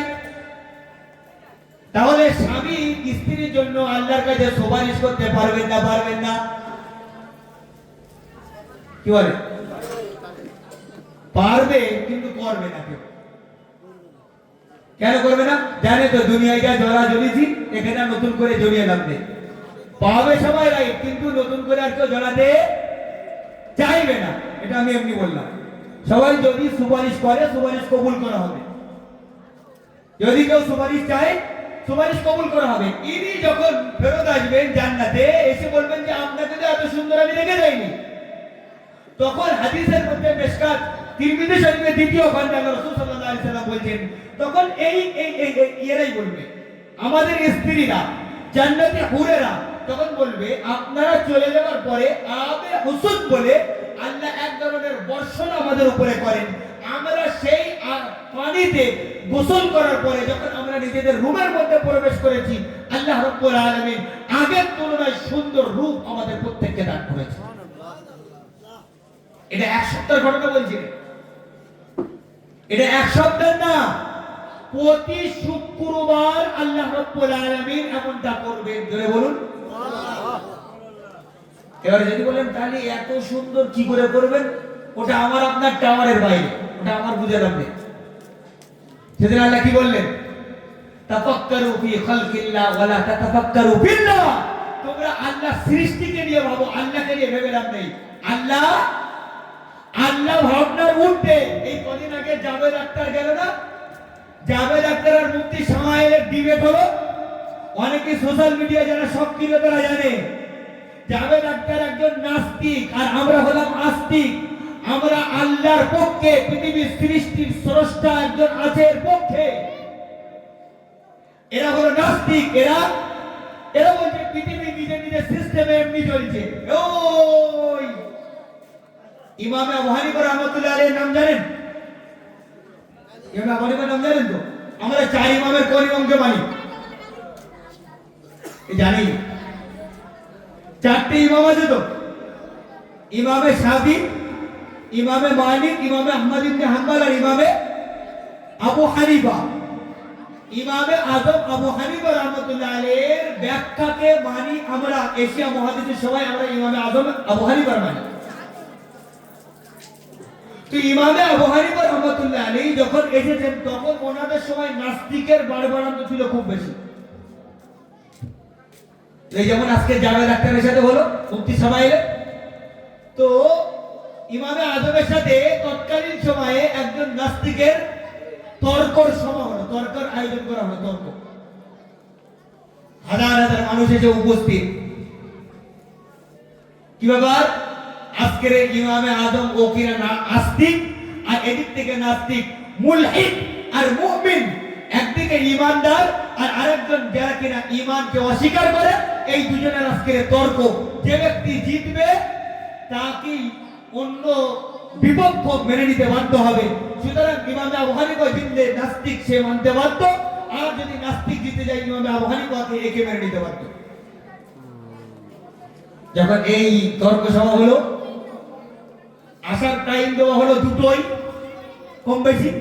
তাহলে স্বামী স্ত্রীর জন্য আল্লাহর কাছে সুপারিশ করতে পারবেন না? পারবেন না? কি বলে? পারবে কিন্তু করবে না। কেউ কেন করবে না? জানে তো দুনিয়ায় যা জড়া জ্বলেছি এখানে নতুন করে জড়িয়ে নামবে। পাবে সবাই রাইট, কিন্তু নতুন করে আর কেউ জড়াতে চাইবে না। এটা আমি এমনি বললাম। সবাই যদি সুপারিশ করে সুপারিশ কবুল করা হবে। যদি কেউ সুপারিশ চায় সুপারিশ কবুল করা হবে। ইনি যখন ফেরত আসবেন জান্নাতে এসে বলবেন যে আপনাকে তো এত সুন্দর আমি রেখে যাইনি। তখন হাদিসের মধ্যে মিশকাত তিরমিজি শরীফের দ্বিতীয় খণ্ডে আল্লাহ রাসূল সাল্লাল্লাহু আলাইহি সাল্লাম বলেন, তখন এই এরাই বলবে, আমাদের স্ত্রীরা জান্নাতে হুরেরা তখন বলবে আপনারা চলে যাওয়ার পরে আবে হুসুদ বলে আল্লাহ এক ধরনের বর্ষণ আমাদের উপরে করেন। আমরা সেই পানিতে গোসল করার পরে যখন আমরা নিজেদের রুমের মধ্যে প্রবেশ করেছি, আল্লাহ রাব্বুল আলামিন আগের তুলনায় সুন্দর রূপ আমাদের প্রত্যেককে দান করেছেন। এটা এক সপ্তাহের ঘটনা বলছি, এটা এক সপ্তাহ না, প্রতি শুক্রবার আল্লাহ রাব্বুল আলামিন এমনটা করবেন। জোরে বলুন। এবারে যদি বলেন তাহলে এত সুন্দর কি করে করবেন, ওটা আমার আপনার টাওয়ারের বাইরে, ওটা আমার বুঝে লাগবে। সেদিন আল্লাহ কি বললেন, তাফাক্কারু ফি খালকিল্লাহ ওয়ালা তাতাফাক্কারু ফিল্লাহ। তোমরা আল্লাহ সৃষ্টিকে নিয়ে ভাবো, আল্লাহকে নিয়ে ভেবে লাভ নেই। আল্লাহ ভাবনার উঠে এই কদিন আগে জাভেদ আখতার গেল না, জাভেদ আখতার আর মুফতি সামাইলের ডিবেট হলো। অনেকে সোশ্যাল মিডিয়া যারা সক্রিয় তারা জানে জাভেদ আখতার একজন নাস্তিক আর আমরা হলাম আস্তিক। আমরা আল্লাহর পক্ষে, পৃথিবীর সৃষ্টির স্রষ্টা একজন আছে এর পক্ষে। এরা হলো নাস্তিক, এরা বলছে পৃথিবী নিজে নিজে সিস্টেমে এমনি চলছে। ওই ইমাম আবু হানিফা রাহমাতুল্লাহ আলাইহির নাম জানেন? ইমাম আবু হানিফার নাম জানেন তো? আমরা চার ইমামের কোন ইমামকে মানি? জানি চারটি ইমাম আছে তো, ইমামে শাফি, ইমামে মালিক, ইমামে আহমদ ইবনে হাম্বল আর ইমামে আবু হানিফা। ইমামে আযম আবু হানিফা রাহমাতুল্লাহ আলাইহির ব্যাখ্যাকে মানি আমরা, এশিয়া মহাদেশের সবাই আমরা ইমামে আযম আবু হানিফার মানি। তো ইমামে আবু হানিফা রাহমাতুল্লাহ আলাইহি যখন এসেছেন তখন ওনাদের সময় নাস্তিকের বাড়বাড়ান্ত ছিল খুব বেশি। এই যেমন আজকে জাভেদ আখতারের সাথে হলো মুফতি সামাইলে, তো ইমামে আযমের সাথে তৎকালীন সময়ে একজন নাস্তিকের তর্কর সভা হলো, তর্কের আয়োজন করা হলো। তর্ক, হাজার হাজার মানুষ এসে উপস্থিত। কি ব্যাপার, আজকের ইমামে আযম ও কিনা আস্তিক আর এদিক থেকে নাস্তিক, মুলহিদ আর মুমিন। একদিকে ঈমানদার আর আরেকজন যারা কিনা ঈমানকে অস্বীকার করে, এই দুজনের আজকের তর্ক। যে ব্যক্তি জিতবে তাকে অন্য বিপক্ষ মেনে নিতে বাধ্য হবে। সুতরাং ইমামে আবু হানিফা জিতলে নাস্তিক সে মানতে বাধ্য, আর যদি নাস্তিক জিতে যায় ইমামে আবু হানিফাকে একে মেনে নিতে বাধ্য। যখন এই তর্ক সভা হলো, আসার টাইম দেওয়া হলো দুটোই কম বেশি।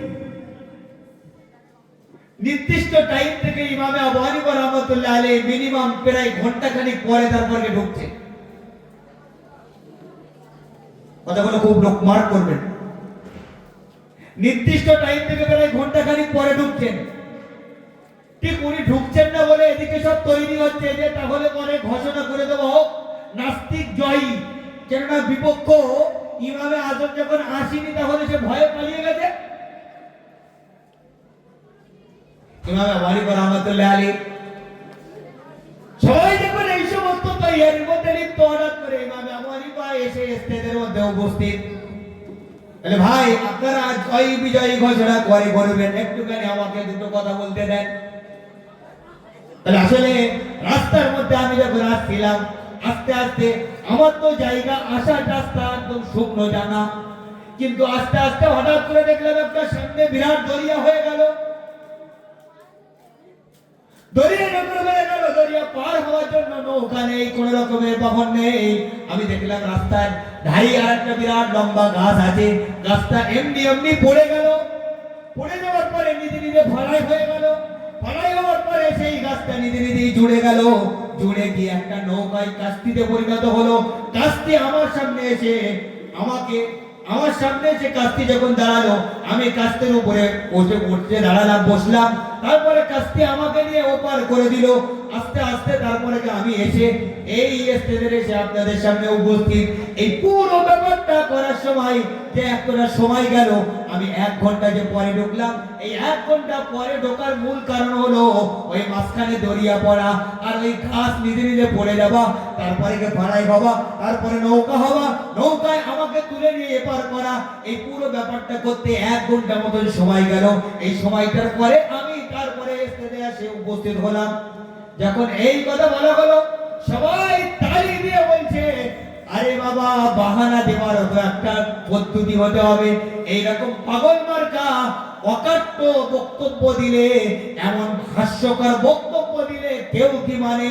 নির্দিষ্ট টাইম থেকে ইমামে আবু হানিফা রাহমাতুল্লাহ আলাইহি মিনিমাম প্রায় ঘন্টাখানেক পরে তারপরে ঢুকছে। কথাগুলো খুব লোক মার্ক করবেন। নির্দিষ্ট টাইম থেকে প্রায় ঘন্টাখানেক পরে ঢুকছেন। ঠিক উনি ঢুকছেন না বলে এদিকে সব তৈরি হচ্ছে যে তাহলে পরে ঘোষণা করে দেওয়া হোক নাস্তিক জয়ী। কেননা বিপক্ষ ইমামে আযম যখন আসেনি তাহলে সে ভয়ে পালিয়ে গেছে। ইমামে আবু হানিফা রাহমাতুল্লাহ আলাইহি সবাই যখন এই সমস্ত তৈরির মধ্যে লিপ্ত, হঠাৎ করে ইমামে আবু হানিফা এসে স্টেজের মধ্যে উপস্থিত। বলে ভাই আপনারা জয় বিজয়ী ঘোষণা করে বলবেন, একটুখানি আমাকে দুটো কথা বলতে দেন। তাহলে আসলে রাস্তার মধ্যে আমি যখন আসছিলাম আস্তে আস্তে আমার তো জায়গা আসার রাস্তা একদম শুকনো জানা, কিন্তু আস্তে আস্তে হঠাৎ করে দেখলাম একটা সামনে বিরাট দরিয়া হয়ে গেল। দরিয়া যখন হয়ে গেল, দরিয়া পার হওয়ার জন্য নৌকা নেই, কোন রকমের বাহন নেই। আমি দেখলাম রাস্তার ধারে আর একটা বিরাট লম্বা গাছ আছে, গাছটা এমনি এমনি পড়ে গেল। পড়ে যাওয়ার পরে নিজে নিজে ফালাই হয়ে গেল। ফালাই হওয়ার পরে সেই গাছটা নিজে নিজেই জুড়ে গেল। জুড়ে গিয়ে একটা নৌকায় কাস্তিতে পরিণত হলো। কাস্তি আমার সামনে এসে কাস্তি যখন দাঁড়ালো, আমি কাস্তির উপরে উঠে দাঁড়ালাম, বসলাম। তারপরে কাস্তে আমাকে নিয়ে ওপার করে দিল। আস্তে আস্তে তারপরে আমি এসে এই স্টেজে এসে আপনাদের সামনে উপস্থিত। এই পুরো ব্যাপারটা করার সময় যে একটা সময় গেল, আমি 1 ঘন্টা যে পরে ঢুকলাম, এই 1 ঘন্টা পরে ঢোকার মূল কারণ হলো ওই মাঝখানে দরিয়া পড়া আর ওই ঘাস নিজে নিজে পড়ে যাওয়া, তারপরে ভাড়াই হওয়া, তারপরে নৌকা হওয়া, নৌকায় আমাকে তুলে নিয়ে এপার করা। এই পুরো ব্যাপারটা করতে 1 ঘন্টা মতন সময় গেল। এই সময়টার পরে আমি তারপরে স্টেজে এসে উপস্থিত হলাম। যখন এই কথা বলা হলো, সবাই তালি দিয়ে বলছে, আরে বাবা, বাহানা দেওয়ার তো একটা পদ্ধতি হতে হবে। এইরকম পাগল মার্কা অকাট্য বক্তব্য দিলে, এমন হাস্যকর বক্তব্য দিলে কেউ কি মানে?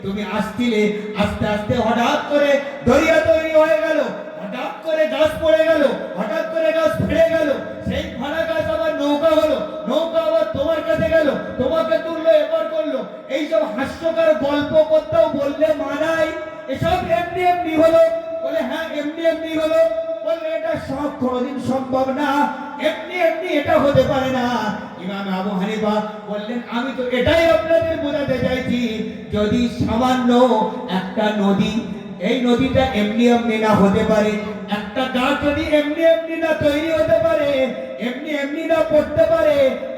তুমি আসছিলে, আস্তে আস্তে হঠাৎ করে দরিয়া তৈরি হয়ে গেল, হঠাৎ করে গাছ পড়ে গেল, হঠাৎ করে গাছ ফেড়ে গেল, সেই ফাড়া গাছ আবার নৌকা হলো, নৌকা আবার তোমার কাছে গেল, তোমাকে তুললো, এবার করলো। এইসব হাস্যকর গল্প করতেও বললে মানায়? এসব এমনি এমনি হলো? বলে হ্যাঁ, এমনি এমনি হলো। বললে এটা সব কোনোদিন সম্ভব না, এমনি এমনি এটা হতে পারে না। ইমাম আবু হানিফা বললেন, আমি তো এটাই আপনাদের বোঝাতে চাইছি, যদি সামান্য একটা নদী, এই নদীটা এমনি এমনি না হতে পারে, একটা গাছ যদি এমনি এমনি না তৈরি হতে পারে, এমনি এমনি না পড়তে পারে,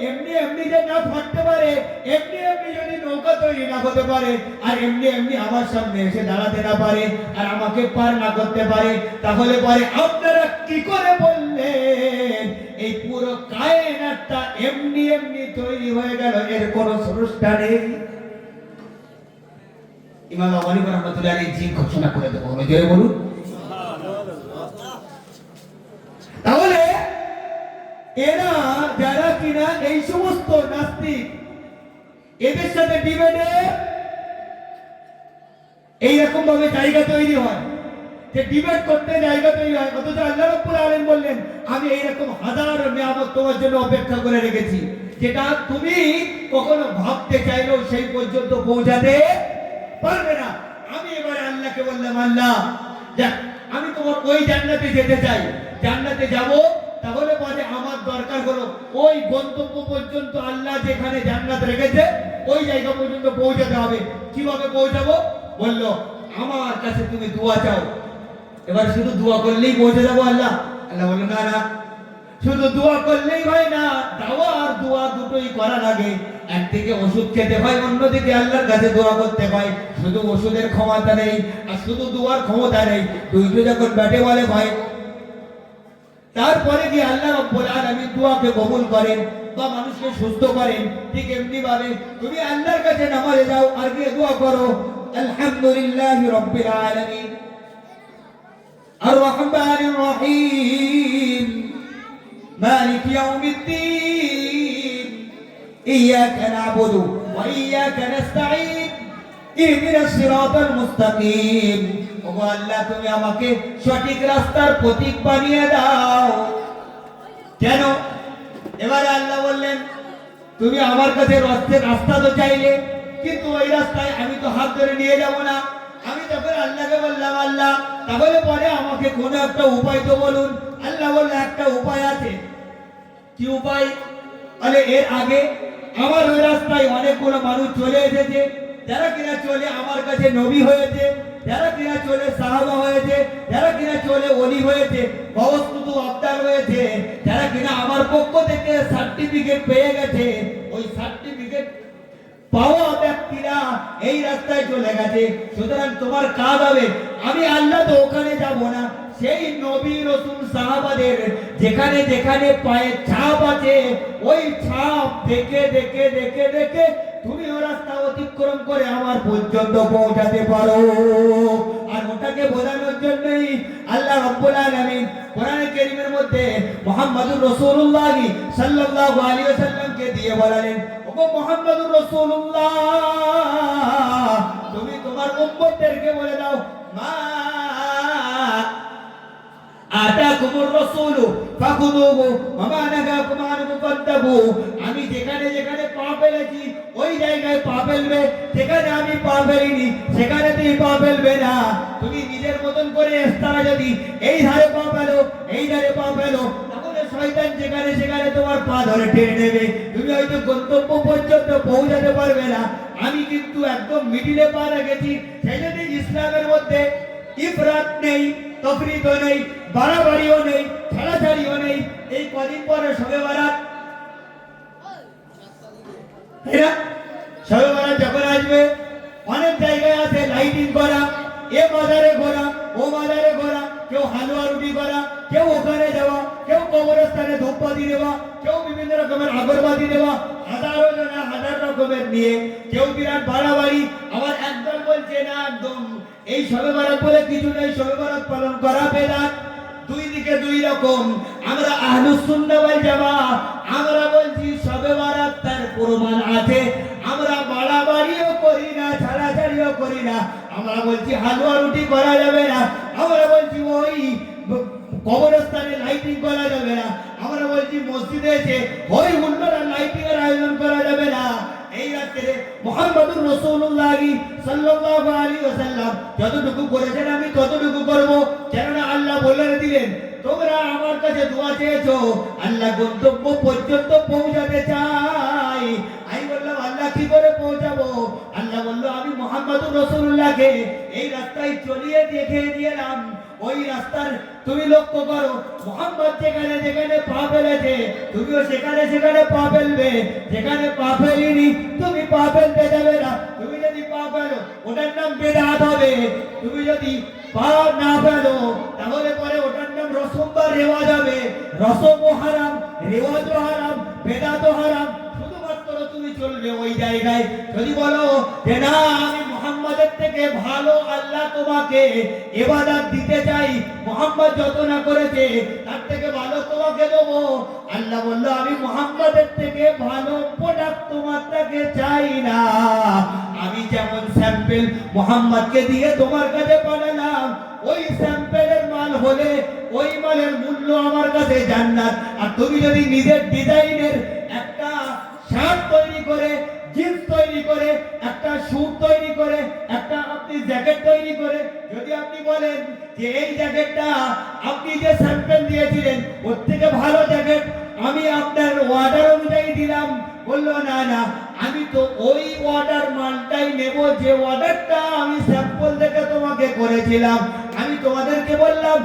এমনি এমনি যে না ফাটতে পারে, এমনি এমনি যদি নৌকা তৈরি না হতে পারে, আর এমনি এমনি আমার সামনে এসে দাঁড়াতে না পারে, আর আমাকে পার না করতে পারে, তাহলে পরে আপনারা কি করে বললেন এই পুরো কায়নাতটা এমনি এমনি তৈরি হয়ে গেল, এর কোনো স্রষ্টা নেই? ইমাম আবু হানিফা রাহমাতুল্লাহি আলাইহি জি ঘোষণা করে দেবো, জোরে বলুন। তাহলে এরা যারা কিনা এই সমস্ত নাস্তিক, এদের সাথে ডিবেটে এইরকম ভাবে জায়গা তৈরি হয়, যে ডিবেট করতে জায়গা তৈরি হয়, অথচ আল্লাহ রাব্বুল আলামিন বললেন, আমি এইরকম হাজার নিয়ামত তোমার জন্য অপেক্ষা করে রেখেছি, যেটা তুমি কখনো ভাবতে চাইলেও সেই পর্যন্ত পৌঁছাতে পারবে না। আমি এবারে আল্লাহকে বললাম, আল্লাহ যাক, আমি তোমার ওই জান্নাতে যেতে চাই, জান্নাতে যাব, তাহলে পরে আমার দরকার হলো ওই গন্তব্য পর্যন্ত আল্লাহ যেখানে জান্নাত রেখেছে ওই জায়গা পর্যন্ত পৌঁছাতে হবে। কিভাবে পৌঁছাবো? বলল, আমার কাছে তুমি দোয়া চাও। এবার শুধু দোয়া করলেই পৌঁছে যাবো আল্লাহ? আল্লাহ বলল, না না, শুধু দোয়া করলেই হয় না, দাওয়া আর দোয়া দুটোই করা লাগে। একদিকে ওষুধ খেতে হয়, অন্যদিকে আল্লাহর কাছে দোয়া করতে হয়। শুধু ওষুধের ক্ষমতা নেই আর শুধু দোয়ার ক্ষমতা নেই, দুইটো যখন ব্যাটে বলে হয়, তারপরে কি আল্লাহ রাব্বুল আলামিন দোয়াকে কবুল করেন বা মানুষকে সুস্থ করেন। ঠিক এমনি ভাবে তুমি আল্লাহর কাছে নামাজে যাও আর গিয়ে দোয়া করো, আলহামদুলিল্লাহি রাব্বিল আলামিন আর রহমানির রহিম মালিক ইয়াউমিদ্দিন ইয়াকা না'বুদু ওয়া ইয়াকা নাস্তাঈন ইহদিনাস সিরাতাল মুস্তাকিম। ওগো আল্লাহ, তুমি আমাকে সঠিক রাস্তার পথিক বানিয়ে দাও। কেন? এবারে আল্লাহ বললেন, তুমি আমার কাছে রাস্তা তো চাইলে, কিন্তু ওই রাস্তায় আমি তো হাত ধরে নিয়ে যাব না। আমি তখন আল্লাহকে বললাম, আল্লাহ তাহলে পরে আমাকে কোনো একটা উপায় তো বলুন। আল্লাহ বলল, একটা উপায় আছে। কি উপায়? আরে এর আগে আমার ওই রাস্তায় অনেকগুলো মানুষ চলে এসেছে, যারা কিনা চলে আমার কাছে নবী হয়েছে, যারা কিনা চলে সাহাবা হয়েছে, যারা কিনা চলে ওলি হয়েছে, বস্তুত আবদার হয়েছে, যারা কিনা আমার পক্ষ থেকে সার্টিফিকেট পেয়ে গেছে, ওই সার্টিফিকেট পাওয়া ব্যক্তিরা এই রাস্তায় চলে গেছে। সুতরাং তোমার কাজ হবে, আমি আল্লাহ তো ওখানে যাব না, সেই নবী রাসূল সাহাবাদের যেখানে যেখানে পায়ে ছাপ আছে, ওই ছাপ দেখে দেখে দেখে দেখে তুমি ওই রাস্তা অতিক্রম করে আমার পর্যন্ত পৌঁছাতে পারো। আর ওটাকে বোঝানোর জন্যই আল্লাহ রাব্বুল আলামিন কোরআনে কারীমের মধ্যে মুহাম্মদুর রাসূলুল্লাহ সাল্লাল্লাহু আলাইহি ওয়াসাল্লামকে দিয়ে বলেন, ওগো মুহাম্মদুর রাসূলুল্লাহ, তুমি তোমার উম্মতদেরকে বলে দাও, মা আতাকুমুর রাসূলু ফাখুযুহু ওয়া মা নাহাকুম আনহু ফান্তাহু। আমি যেখানে যেখানে পা ফেলেছি ওই জায়গায় পা ফেলবে, যেখানে আমি পা ফেলিনি সেখানে তুমি পা ফেলবে না। তুমি নিজের মতন করে ইস্তারা যদি এই ধারে পা ফেলো, এই ধারে পা ফেলো, তাহলে শয়তান যেখানে সেখানে তোমার পা ধরে টেনে নেবে, তুমি হয়তো গন্তব্য পর্যন্ত পৌঁছাতে পারবে না। আমি কিন্তু একদম মিডিলে পা রেখেছি। সেই জন্য ইসলামের মধ্যে ইফরাত নেই, তফরিতও নেই, বাড়াবাড়িও নেই, ছাড়াছাড়িও নেই। এই কদিন পরে শবে বারাত, এরা শবে বারাত যখন আসবে, অনেক জায়গায় আছে লাইটিং করা, এ বাজারে ঘোরা, ও বাজারে ঘোরা, কেউ হালুয়া রুটি করা, কেউ ওখানে যাওয়া, কেউ কবরস্থানে ধূপবাতি দেওয়া, কেউ বিভিন্ন রকমের আগরবাতি দেওয়া, হাজারো জনা হাজার রকমের নিয়ে, কেউ বিরাট বাড়াবাড়ি। আবার একদল বলছে না, একদম এই শবে বারাত বলে কিছু নেই, শবে বারাত পালন করা বেদাত। দুই দিকে দুই রকম। আমরা আহলুস সুন্নাহ ওয়াল জামাআহ, আমরা বলছি শবে বারাত তার প্রমাণ আছে। আমরা বাড়াবাড়িও করি না, ছাড়াছাড়িও করি না। আমরা বলছি হালুয়া রুটি করা যাবে না, আমরা বলছি ওই কবরস্থানে লাইটিং করা যাবে না, আমরা বলছি মসজিদে এসে ওই হুল্লোড় লাইটিং এর আয়োজন করা যাবে না। এই রাত্রে মুহাম্মদুর রাসূলুল্লাহ সাল্লাল্লাহু আলাইহি ওয়াসাল্লাম যতটুকু করেছেন আমি ততটুকু করব। কেননা আল্লাহ বলে দিলেন, তোমরা আমার কাছে দোয়া চেয়েছো, আল্লাহ গন্তব্য পর্যন্ত পৌঁছাতে চাই। আমি বললাম আল্লাহ কি করে পৌঁছাবো? আল্লাহ বলল, আমি মুহাম্মদুর রাসূলুল্লাহকে এই রাস্তায় চলিয়ে দেখিয়ে দিলাম। ওই রাস্তার তুমি লক্ষ্য করো, মুহাম্মদ যেখানে যেখানে পা ফেলেছে তুমিও সেখানে সেখানে পা ফেলবে। যেখানে পা ফেলিনি তুমি পা ফেলতে যাবে না। তুমি যদি পা ফেলো ওটার নাম বেদাত হবে। তুমি যদি পা না ফেলো তাহলে পরে ওটার নাম রসম বা রেওয়াজ হবে। রসমও হারাম, রেওয়াজও হারাম, বেদাতও হারাম। শুধুমাত্র তুমি চলবে ওই জায়গায়। যদি বলো যে না, আমি মুহাম্মাদের থেকে ভালো আল্লাহ তোমাকে ইবাদত দিতে চাই, মুহাম্মদ যত না করেছে তার থেকে ভালো তোমাকে দেবো। আল্লাহ বলল, আমি মুহাম্মাদের থেকে ভালো প্রোডাক্ট তোমার থেকে চাই না। আমি যেমন স্যাম্পল মুহাম্মদকে দিয়ে তোমার কাছে পাঠালাম, ওই স্যাম্পলের মাল হলে ওই মালের মূল্য আমার কাছে জান্নাত। আর তুমি যদি নিজের ডিজাইনের একটা শার্ট তৈরি করে, জিন্স তৈরি করে, একটা স্যুট তৈরি করে, একটা আপনি জ্যাকেট তৈরি করে যদি আপনি বলেন যে এই জ্যাকেটটা আপনি যে স্যাম্পল দিয়েছিলেন ওর থেকে ভালো জ্যাকেট আমি আপনার অর্ডার অনুযায়ী দিলাম, বললো না না, আমি তো ওই অর্ডার মালটাই নেব যে অর্ডারটা আমি স্যাম্পল থেকে তোমাকে করেছিলাম। আমি তোমাদেরকে বললাম,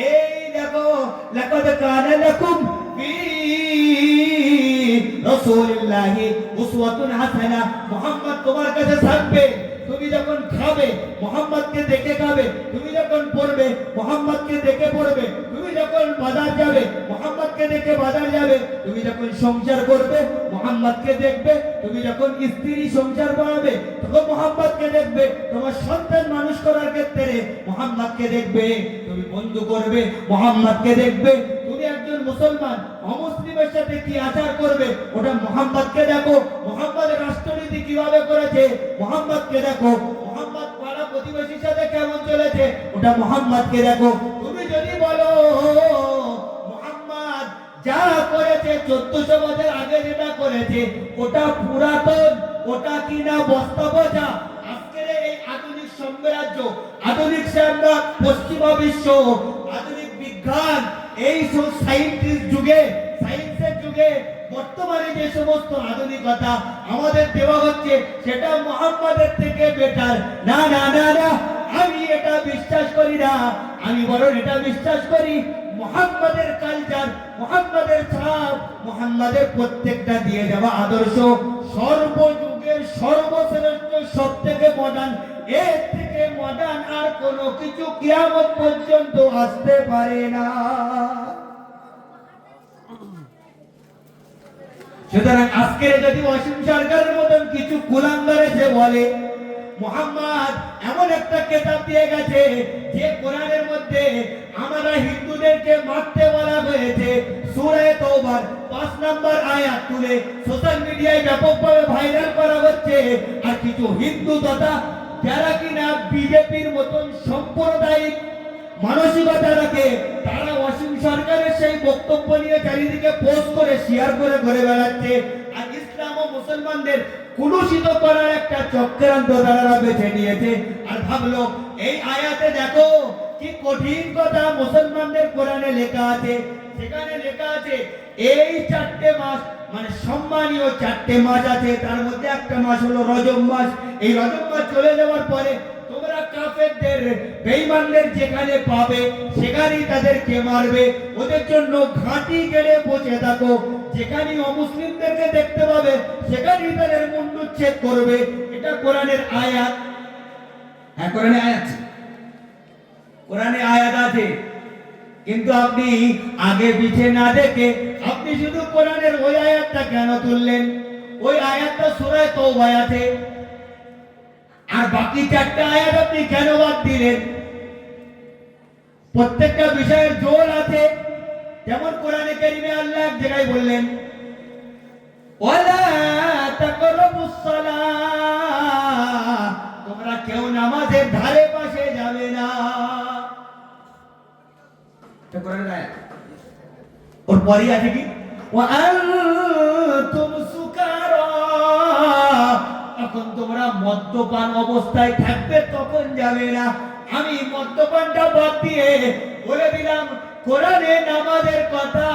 এই দেখো, লাকাদ কানা লাকুম ফি রাসূলিল্লাহি উসওয়াতুন হাসানাহ। মুহাম্মদ তোমার কাছে থাকবে, তুমি যখন খাবে মুহাম্মদকে দেখে খাবে, তুমি যখন পড়বে মুহাম্মদকে দেখে পড়বে, তুমি যখন বাজার যাবে মুহাম্মদকে দেখে বাজার যাবে, তুমি যখন সংসার করবে মুহাম্মদকে দেখবে, তুমি যখন স্ত্রী সংসার বানাবে তখন মুহাম্মদকে দেখবে, তোমার সন্তান মানুষ করার ক্ষেত্রে মুহাম্মদকে দেখবে, তুমি বন্ধু করবে মুহাম্মদকে দেখবে, তুমি একজন মুসলমান অমুসলিমের সাথে কি আচার করবে ওটা মুহাম্মদকে দেখো, মুহাম্মদের রাষ্ট্রনীতি কিভাবে করেছে মুহাম্মদকে দেখো, মুহাম্মদ পাড়া প্রতিবেশীর সাথে কেমন চলেছে ওটা মুহাম্মদকে দেখো। তুমি যদি বলো মুহাম্মদ যা করেছে 1400 বছর আগে যেটা করেছে ওটা পুরাতন, ওটা কিনা বস্তা বোঝা, আজকের এই আধুনিক সাম্রাজ্য, আধুনিক পশ্চিমা বিশ্ব, আধুনিক বিজ্ঞান, এই সব সায়েন্টিস্ট যুগে, সায়েন্সের যুগে বর্তমানে যে সমস্ত আধুনিকতা আমাদের দেওয়া হচ্ছে সেটা মুহাম্মাদের থেকে বেটার। না না না না, আমি এটা বিশ্বাস করি না। আমি বরং এটা বিশ্বাস করি মুহাম্মাদের কালচার, মুহাম্মাদের ছাপ, মুহাম্মাদের প্রত্যেকটা দিয়ে যাওয়া আদর্শ সর্বযুগের সর্বশ্রেষ্ঠ, সবথেকে মডার্ন। এর থেকে মডার্ন আর কোনো কিছু কিয়ামত পর্যন্ত আসতে পারে না। সুতরাং আজকে যদি অসীম সরকারের মতন কিছু কুলাঙ্গার এসে বলে মুহাম্মদ এমন একটা কিতাব দিয়ে গেছে যে কোরআনের মধ্যে আমরা হিন্দুদেরকে মারতে বলা হয়েছে, সূরা তাওবার 5 নম্বর আয়াত তুলে সোশ্যাল মিডিয়ায় ব্যাপকভাবে ভাইরাল করা হচ্ছে, আর কিছু হিন্দু তথা যারা কিনা বিজেপির মতন সাম্প্রদায়িক মানসিকতা রাখে তারা অসীম সরকারের সেই বক্তব্য নিয়ে চারিদিকে পোস্ট করে শেয়ার করে ঘুরে বেড়াচ্ছে। আর ইসলাম ও মুসলমানদের কুলুষিত করার একটা চক্রান্ত তারা বেছে নিয়েছে। আর ভাবলো এই আয়াতে দেখো কি কঠিন কথা মুসলমানদের কোরআনে লেখা আছে সেখানে লেখা আছে এই 4টে মাস মানে সম্মানীয় 4টে মাস আছে, তার মধ্যে একটা মাস হলো রজব মাস। এই রজব মাস চলে যাওয়ার পরে তোমরা কাফেরদের বেঈমানদের যেখানে পাবে সেখানেই তাদেরকে মারবে, ওদের জন্য ঘাঁটি গেড়ে বসে থাকো। যেখানে অমুসলিমদেরকে দেখতে পাবে সেখানেই তাদের মুন্ডুচ্ছেদ করবে। এটা কোরআনের আয়াত। হ্যাঁ, কোরআনে আয়াত আছে, কোরআনে আয়াত আছে। কিন্তু আপনি আগে পিছে না দেখে আপনি শুধু কোরআনের ওই আয়াতটা কেন তুললেন? ওই আয়াতটা সূরা তাওবা আছে, আর বাকি 4টা আয়াত আপনি কেন বাদ দিলেন? প্রত্যেকটা বিষয়ের জোর আছে। যেমন কোরআনে কারীমে আল্লাহ এক জায়গায় বললেন ওয়ালা তাকরাবুস সালাহ, তোমরা কেউ নামাজের ধারে পাশে যাবে না। এটা কোরআনের আয়াত। ওর পরে আছে কি ওয়া আনতুম সুকারা, এখন তোমরা মদ্যপান অবস্থায় থাকবে তখন যাবে না। আমি মদ্যপানটা বাদ দিয়ে বলে দিলাম কোরআনে নামাজের কথা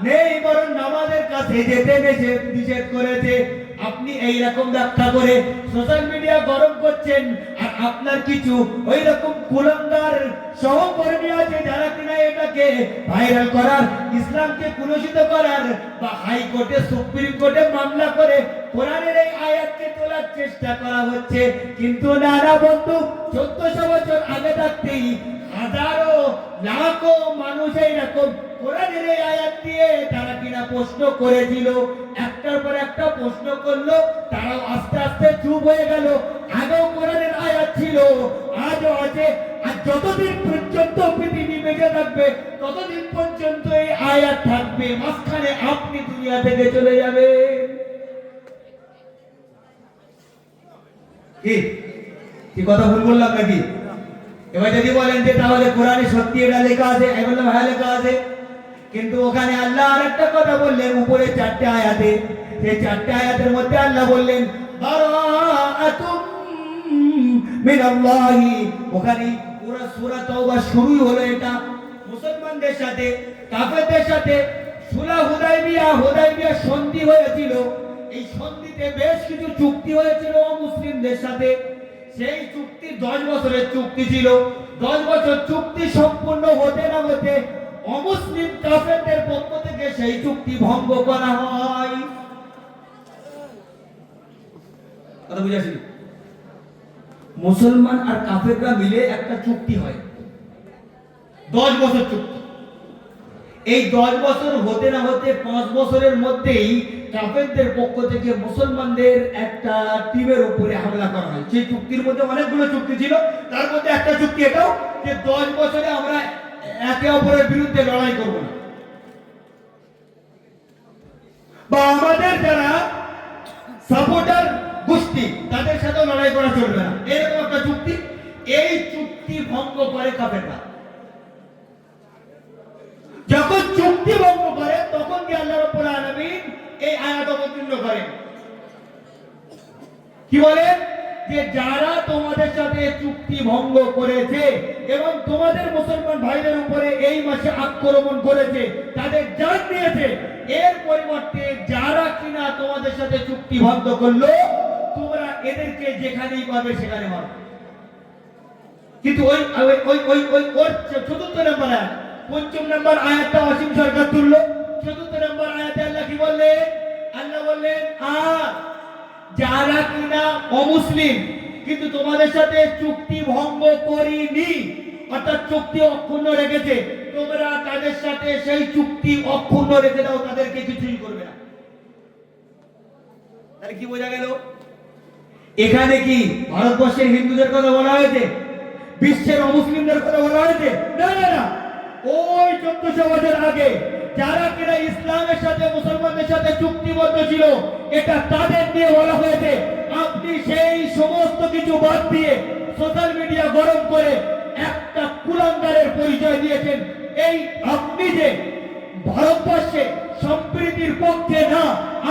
নেই, বরং নামাজের কাছে যেতে নিষেধ করেছে। আপনি এই রকম ব্যাখ্যা করে সোশ্যাল মিডিয়া গরম করছেন, আর আপনার কিছু ওই রকম কুলাঙ্গার সহকর্মী আছে যারা কিনা এটাকে ভাইরাল করার, ইসলামকে কুলুষিত করার বা হাইকোর্টে সুপ্রিম কোর্টে মামলা করে কোরআনের এই আয়াতকে তোলার চেষ্টা করা হচ্ছে। কিন্তু নানা বন্ধু, 1400 বছর আগে থাকতেই হাজারো লাখো মানুষ এইরকম কোরআনের এই আয়াত দিয়ে তারা কিনা প্রশ্ন করেছিল, একটার পর একটা প্রশ্ন করলো, তারাও আস্তে আস্তে চুপ হয়ে গেল। আগেও কোরআনের আয়াত ছিল, আজও আছে, আর যতদিন পর্যন্ত পৃথিবী বেঁচে থাকবে ততদিন পর্যন্ত এই আয়াত থাকবে। মাঝখানে আপনি দুনিয়া থেকে চলে যাবে। কি কথা ভুল বললাম নাকি? এবার যদি বলেন যে তাহলে কোরআনে সত্যি এটা লেখা আছে, আমি বললাম হ্যাঁ লেখা আছে, কিন্তু ওখানে আল্লাহ আরেকটা কথা বললেন উপরে 4টে আয়াতে। সেই 4টে আয়াতের মধ্যে আল্লাহ বললেন বারাআতুম মিনাল্লাহি, ওখানে পুরো সূরা তাওবা শুরু হলো এটা মুসলমানদের সাথে কাফেরদের সাথে সুলহ হুদাইবিয়া সন্ধি হয়েছিল। এই সন্ধিতে বেশ কিছু চুক্তি হয়েছিল মুসলিমদের সাথে। সেই চুক্তি 10 বছরের চুক্তি ছিল। 10 বছর চুক্তি সম্পূর্ণ হতে না হতে অমুসলিম কাফেরদের পক্ষ থেকে সেই চুক্তি ভঙ্গ করা হয়। কথা বুঝাছি? মুসলমান আর কাফেররা মিলে একটা চুক্তি হয়, 10 বছর চুক্তি। এই 10 বছর হতে না হতে 5 বছরের মধ্যেই কাফেরদের পক্ষ থেকে মুসলমানদের একটা টিমের উপরে হামলা করা হয়। সেই চুক্তির মধ্যে অনেকগুলো চুক্তি ছিল, তার মধ্যে একটা চুক্তি এটাও যে 10 বছরে আমরা একে অপরের বিরুদ্ধে লড়াই করব না, বা আমাদের যারা সাপোর্টার গোষ্ঠী তাদের সাথে লড়াই করা চলবে না, এরকম একটা চুক্তি। এই চুক্তি ভঙ্গ করে কাফেররা। যখন চুক্তি ভঙ্গ করে তখন কি আল্লাহ রাব্বুল আলামিন এই আয়াত অবতীর্ণ করেন। কি বলেন? যে যারা তোমাদের সাথে চুক্তি ভঙ্গ করেছে এবং তোমাদের মুসলমান ভাইদের উপরে এই মাসে আক্রমণ করেছে, তাদের জান নিয়েছে, এর পরিবর্তে যারা কিনা তোমাদের সাথে চুক্তি ভঙ্গ করলো তোমরা এদেরকে যেখানেই পাবে সেখানে মারো। কিন্তু ওই চতুর্থ নম্বর আয়াত, 5ম নম্বর আয়াতটা অসীম সরকার তুললো। 4র্থ নম্বর আয়াতে আল্লাহ কি বললেন? আল্লাহ বললেন যারা কিনা অমুসলিম কিন্তু তোমাদের সাথে চুক্তি ভঙ্গ করিনি, অর্থাৎ চুক্তি অক্ষুণ্ণ রেখেছে, তোমরা তাদের সাথে সেই চুক্তি অক্ষুণ্ণ রেখে দাও, তাদেরকে কিছুই করবে না। তাহলে কি বোঝা গেল? এখানে কি ভারতবর্ষের হিন্দুদের কথা বলা হয়েছে? বিশ্বের অমুসলিমদের কথা বলা হয়েছে? না না না, ওই 1400 বছর আগে যারা কিনা ইসলামের সাথে মুসলমানদের সাথে চুক্তিবদ্ধ ছিল এটা তাদের নিয়ে বলা হয়েছে। আপনি সেই সমস্ত কিছু বাদ দিয়ে সোশ্যাল মিডিয়া গরম করে একটা কুলাঙ্গারের পরিচয় দিয়েছেন। এই আপনি যে ভারতবর্ষে সম্প্রীতির পক্ষে না,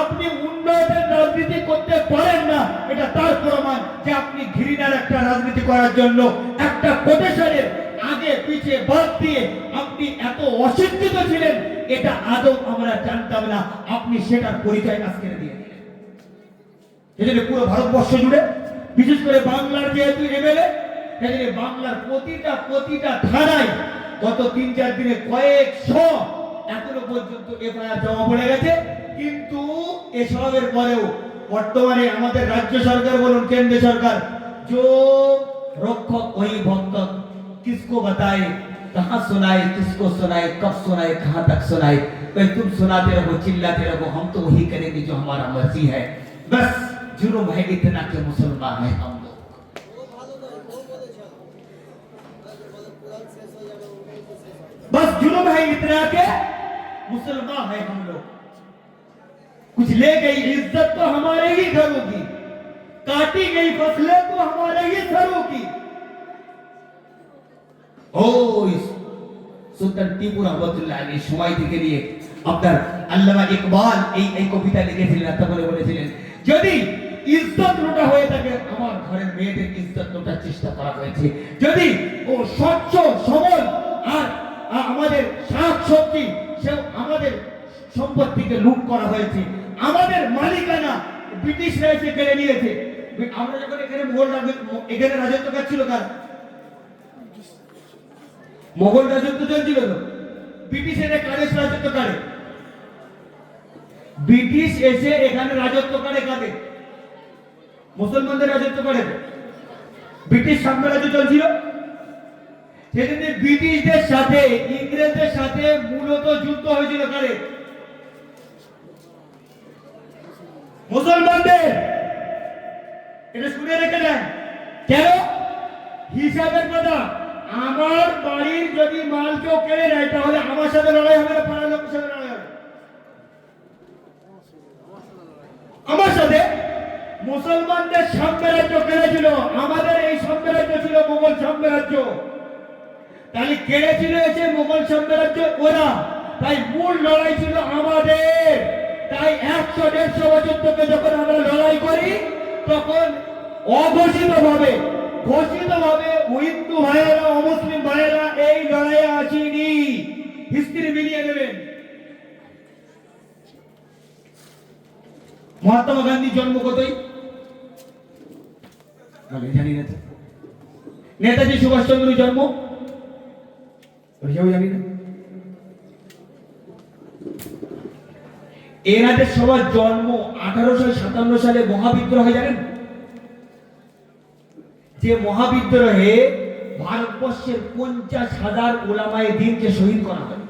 আপনি উন্নয়নের রাজনীতি করতে পারেন না, এটা তার প্রমাণ যে আপনি ঘৃণার একটা রাজনীতি করার জন্য একটা কোটেশনের আগে পিছে বাদ দিয়ে আপনি এত অশিক্ষিত ছিলেন, এটা আদৌ আমরা জানতাম না। আপনি সেটার পরিচয় আজকে দিয়ে দিলেন। এজন্য পুরো ভারতবর্ষ জুড়ে, বিশেষ করে বাংলার যেহেতু এমএলএ, এজন্য বাংলার প্রতিটা থানায় গত 3-4 দিনে কয়েকশো এখনো পর্যন্ত এফআইআর জমা পড়ে গেছে। কিন্তু এসবের পরেও বর্তমানে আমাদের রাজ্য সরকার বলুন কেন্দ্র সরকার, जो रक्षक वही भक्षक, किसको बताए, कहाँ सुनाए, किसको सुनाए, कब सुनाए, कहाँ तक सुनाए। भाई तुम सुनाते रहो, चिल्लाते रहो, हम तो वही करेंगे जो हमारा मर्जी है। बस जुर्म है इतना कि मुसलमान है हम लोग। बस जुर्म है इतना के मुसलमान है हम लोग। कुछ ले गई इज्जत तो हमारे ही घरों की, काटी गई फसलें तो हमारे ही सरों की। ओ সুলতান টিপু রহমতুল্লাহ আলাইহি সময় থেকে নিয়ে আপনার আল্লামা ইকবাল এই কবিতা লিখেছিলেন, তারপরে বলেছিলেন যদি ইজ্জত লুটা হয়ে থাকে, আমার ঘরের মেয়েদের ইজ্জত লুটার চেষ্টা করা হয়েছে। যদি ও স্বচ্ছ সবল আর আমাদের শাকসবজি সে আমাদের সম্পত্তিকে লুট করা হয়েছে, আমাদের মালিকানা ব্রিটিশরা এসে কেড়ে নিয়েছে। আমরা যখন এখানে রাজত্ব করছিল কার? মোগল রাজত্ব চলছিল তো, ব্রিটিশের কাদের রাজত্ব করে? ব্রিটিশ এসে এখানে রাজত্ব করে কাদের? মুসলমানদের রাজত্ব করে। ব্রিটিশ সাম্রাজ্য চলছিল, সেখানে ব্রিটিশদের সাথে ইংরেজদের সাথে মূলত যুদ্ধ হয়েছিল কারে? মুসলমানদের। এটা শুনে রেখে দেন। কেন? হিসাবের কথা, আমার বাড়ির যদি মাল কেউ কেড়ে নেয় তাহলে আমার সাথে লড়াই হবে না, পাড়ার লোকের সাথে লড়াই হবে? আমার সাথে। মুসলমানদের সাম্রাজ্য কেড়েছিল, আমাদের এই সাম্রাজ্য ছিল মোগল সাম্রাজ্য। তাহলে কেড়েছিল এসে মোগল সাম্রাজ্য ওরা, তাই মূল লড়াই ছিল আমাদের। তাই 100-150 বছর থেকে যখন আমরা লড়াই করি, তখন অঘোষিতভাবে হিন্দু ভাইয়েরা অমুসলিম ভাইয়েরা এই লড়াইয়ে আসেনি। হিস্ট্রি মিলিয়ে নেবেন। মহাত্মা গান্ধীর জন্ম কতই জানি না। নেতাজি সুভাষচন্দ্রের জন্ম জানি না। এনাদের সবার জন্ম 1857 সালে মহাবিদ্রোহে, জানেন? যে মহাবিদ্রোহে ভারতবর্ষের 50,000 উলামায়ে দ্বীনকে শহীদ করা হয়।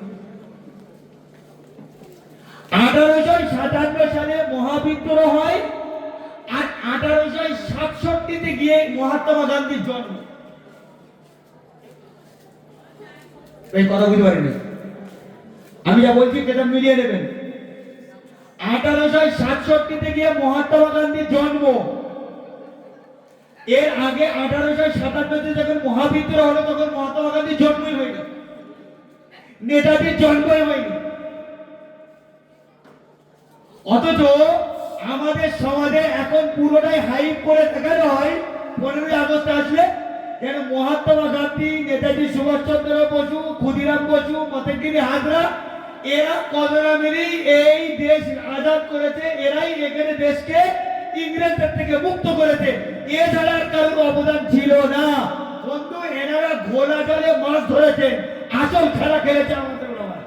1857 সালে মহাবিদ্রোহ হয় আর 1867 গিয়ে মহাত্মা গান্ধীর জন্ম। এই কথা বুঝতে পারেনি? আমি যা বলছি সেটা মিলিয়ে নেবেন। 1867 গিয়ে মহাত্মা গান্ধীর জন্ম। এর আগে 1857 যখন মহাবিদ্রোহ হলো তখন মহাত্মা গান্ধীর জন্মই হয়নি, নেতাজির জন্মই হয়নি। অথচ আমাদের সমাজে এখন পুরোটাই হাইপ করে দেখানো হয় 15ই আগস্ট আসলে যেন মহাত্মা গান্ধী, নেতাজি সুভাষচন্দ্র বসু, ক্ষুদিরাম বসু, মাতঙ্গিনী হাজরা এরা কজরা মিলেই এই দেশ আজাদ করেছে, এরাই এখানে দেশকে ইংরেজদের থেকে মুক্ত করেছে। এছাড়া আর কারোর অবদান ছিল না। বন্ধু, এনারা ঘোলা জলে মাছ ধরেছেন, আসল খেলা খেলেছে আমাদের ওরা।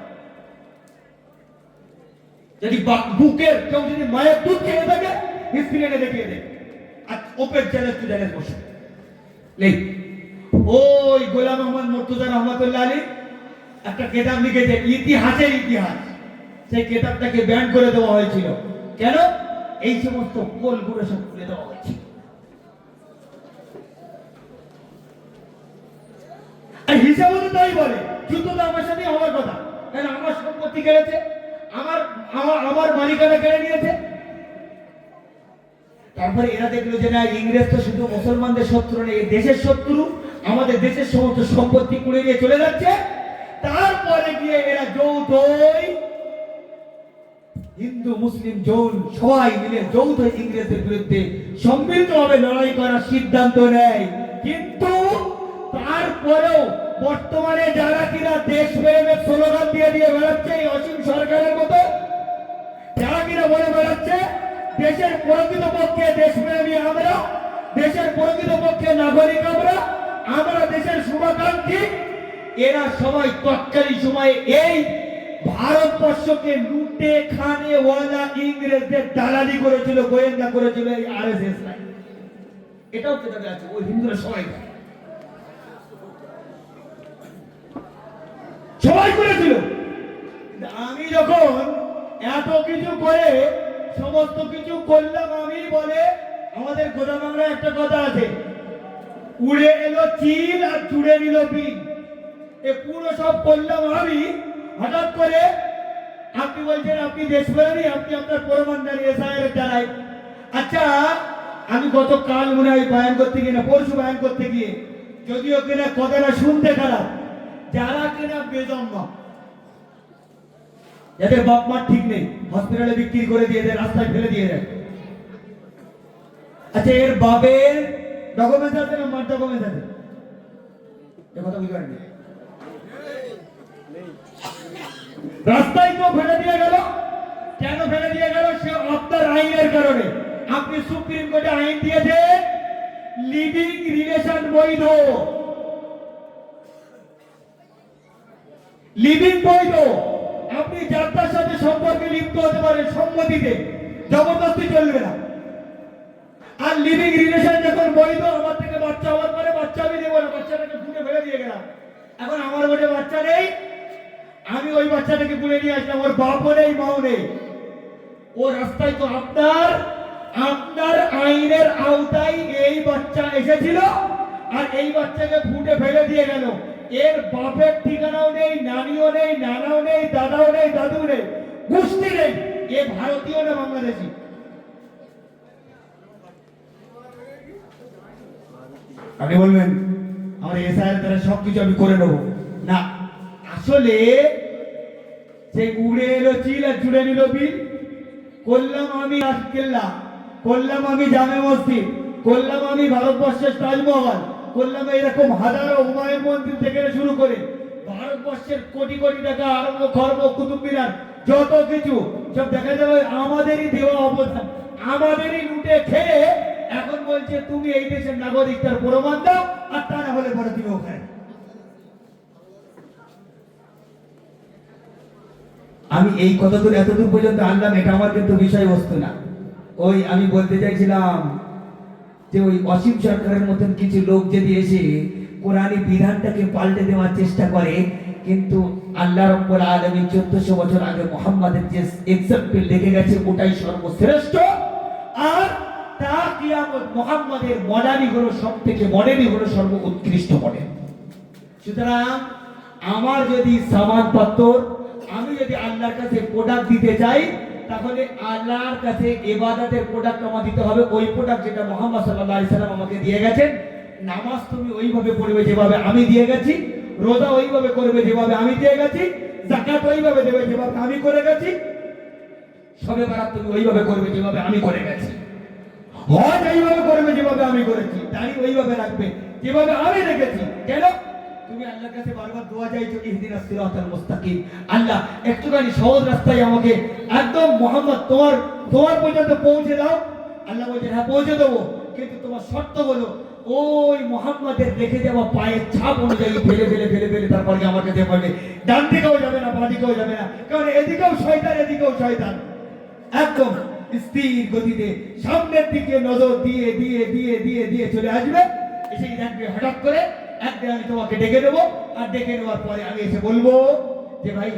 যদি বুকের কেউ যদি মায়ের দুধ খেয়ে থাকে, হিস্ট্রি এনে দেখিয়ে দেয়। আর ওপেন চ্যালেঞ্জ টু চ্যালেঞ্জ বসে নেই। ওই গোলাম মোহাম্মদ মুর্তজা রহমতুল্লাহ আলী একটা কিতাব লিখেছে, ইতিহাসের ইতিহাস। সেই কিতাবটাকে ব্যান করে দেওয়া হয়েছিল। কেন? এই সমস্ত পোলগুলো সব খুলে দেওয়া হয়েছিল। আর হিসাবও তো তাই বলে, যুদ্ধ তো আমার সাথেই হওয়ার কথা। কেন? আমার সম্পত্তি কেড়েছে, আমার মালিকানা কেড়ে নিয়েছে। তারপরে এরা দেখলো যে না, ইংরেজ তো শুধু মুসলমানদের শত্রু নেই, দেশের শত্রু, আমাদের দেশের সমস্ত সম্পত্তি কুড়ে নিয়ে চলে যাচ্ছে। তারপরে গিয়ে এরা যৌথই হিন্দু মুসলিম সবাই মিলে যৌথ ইংরেজদের বিরুদ্ধে সম্মিলিতভাবে লড়াই করার সিদ্ধান্ত নেয়। কিন্তু তারপর তারপরেও বর্তমানে যারা কিনা দেশ প্রেমের স্লোগান দিয়ে দিয়ে বেড়াচ্ছে এই অসীম সরকারের মতো, যারা কিনা বলে বেড়াচ্ছে দেশের প্রকৃত পক্ষে দেশপ্রেমী আমরা, দেশের প্রকৃত পক্ষে নাগরিক আমরা, আমরা দেশের শুভাকাঙ্ক্ষী, এরা সবাই তৎকালীন সময়ে এই ভারতবর্ষকে লুটে খানে ওয়ালা ইংরেজদের দালালি করেছিল, গোয়েন্দা করেছিল এই আরএসএস নাই। এটাও কেতাবে আছে, ওই হিন্দুরা সবাই সবাই করেছিল। আমি যখন এত কিছু করে সমস্ত কিছু করলাম আমি, বলে আমাদের গোদা বাংলায় একটা কথা আছে, উড়ে এলো চিল আর চুড়ে নিল বিল। এ পুরো সব করলাম আমি, হঠাৎ করে আপনি বলছেন আপনি দেশপ্রেমী, আপনি আপনার প্রমাণ দেন এসআইয়ের দ্বারাই। আচ্ছা, আমি গতকাল মনে হয় বয়ান করতে গিয়ে না পরশু বয়ান করতে গিয়ে, যদিও কিনা কথাটা শুনতে খারাপ, যারা কিনা বেজন্মা, যাদের বাপ মা ঠিক নেই, হসপিটালে বিক্রি করে দিয়ে দেয়, রাস্তায় ফেলে দিয়ে দেয়। আচ্ছা, এর বাপের ডকুমেন্টস আছে না মার ডকুমেন্টস আছে? এ কথা বুঝতে পারেন? রাস্তায় তো ফেলে দিয়ে গেল। কেন ফেলে দিয়ে গেল? সে আপনার আইনের কারণে। আপনি সুপ্রিম কোর্টে আইন দিয়েছে লিভিং রিলেশন বৈধ, লিভিং বৈধ। আপনি যাত্রার সাথে সম্পর্কে লিপ্ত হতে পারেন সম্মতিতে, জবরদস্তি চলবে না। আর লিভিং রিলেশন যখন বৈধ, আমার থেকে বাচ্চা হওয়ার পরে বাচ্চা আমি দেবো না, বাচ্চাটাকে ঘুরে ফেলে দিয়ে গেলাম। এখন আমার ঘরে বাচ্চা নেই, আমি ওই বাচ্চাটাকে ঘুরে নিয়ে আসলাম, ওর বাপও নেই মাও নেই, ও রাস্তায় তো আপনার আপনার আইনের আওতায় এই বাচ্চা এসেছিল, আর এই বাচ্চাকে ফুটে ফেলে দিয়ে গেল। এর বাপের ঠিকানাও নেই, নানিও নেই, নানাও নেই, দাদাও নেই, দাদু নেই, গোষ্ঠী নেই। এ ভারতীয় না বাংলাদেশি? আপনি বলবেন আমার এসআইয়ের দ্বারা সবকিছু আমি করে নেবো না। আসলে সেই উড়ে এলো চিল আর জুড়ে নিল বিল। করলাম আমি রাজকেল্লা, করলাম আমি জামে মসজিদ, করলাম আমি ভারতবর্ষের তাজমহল, করলাম এরকম হাজারো হুমায়ুন মন্দির থেকে শুরু করে ভারতবর্ষের কোটি কোটি টাকা আরম্ভ খর্ব কুতুব মিনার যত কিছু সব দেখা যাবে আমাদেরই দেওয়া অবদান, আমাদেরই লুটে খেয়ে। এখন বলছে তুমি এই দেশের নাগরিক, তার প্রমাণ দাও, আর তা না হলে পরে তুমি ওখানে। আমি এই কতদূর এতদূর পর্যন্ত আনলাম, এটা আমার কিন্তু বিষয়বস্তু না। ওই আমি বলতে চাইছিলাম যে ওই অসীম সরকারের মতন কিছু লোক যদি এসে কোরআনী বিধানটাকে পাল্টে দেওয়ার চেষ্টা করে, কিন্তু আল্লাহ রাব্বুল আলামিন 1400 বছর আগে মুহাম্মাদের যে এক্সাম্পল লিখে গেছে ওটাই সর্বশ্রেষ্ঠ। আর তা কিয়ামত মুহাম্মাদের মডেলই হলো সবথেকে, মডেলই হলো সর্ব উৎকৃষ্ট মডেল। সুতরাং আমার যদি সামান পত্র, আমি যদি আল্লাহর কাছে প্রোডাক্ট দিতে চাই, তাহলে আল্লাহর কাছে ইবাদতের প্রোডাক্ট আমার দিতে হবে, ওই প্রোডাক্ট যেটা মুহাম্মদ সাল্লাল্লাহু আলাইহি সাল্লাম আমাকে দিয়ে গেছেন। নামাজ তুমি ওইভাবে পড়বে যেভাবে আমি দিয়ে গেছি, রোজা ওইভাবে করবে যেভাবে আমি দিয়ে গেছি, যাকাত ওইভাবে দেবে যেভাবে আমি করে গেছি, শবে বরাত তুমি ওইভাবে করবে যেভাবে আমি করে গেছি, হজ এইভাবে করবে যেভাবে আমি করেছি, দাড়ি ওইভাবে রাখবে যেভাবে আমি রেখেছি। কেন? তুমি আল্লাহর কাছে বারবার দোয়া চাইছো, ইহদিনাস সিরাতাল মুস্তাকিম, আল্লাহ একটুখানি সহজ রাস্তায় আমাকে একদম মুহাম্মদ তোমার পর্যন্ত পৌঁছে দাও। আল্লাহ বলছেন হ্যাঁ পৌঁছে দেবো, কিন্তু তোমার শর্ত হলো ওই মুহাম্মাদের রেখে যাওয়া পায়ের ছাপ অনুযায়ী ফেলে ফেলে ফেলে ফেলে তারপরে আমার কাছে বলবে। ডান দিকেও যাবে না, বাঁ দিকেও যাবে না, কারণ এদিকেও শয়তান এদিকেও শয়তান। একদম স্থির গতিতে সামনের দিকে নজর দিয়ে দিয়ে দিয়ে দিয়ে দিয়ে চলে আসবে। এসে দেখবে হঠাৎ করে একদিন আমি তোমাকে ডেকে দেবো, আর ডেকে নেওয়ার পরে আমি এসে বলবো যে ভাই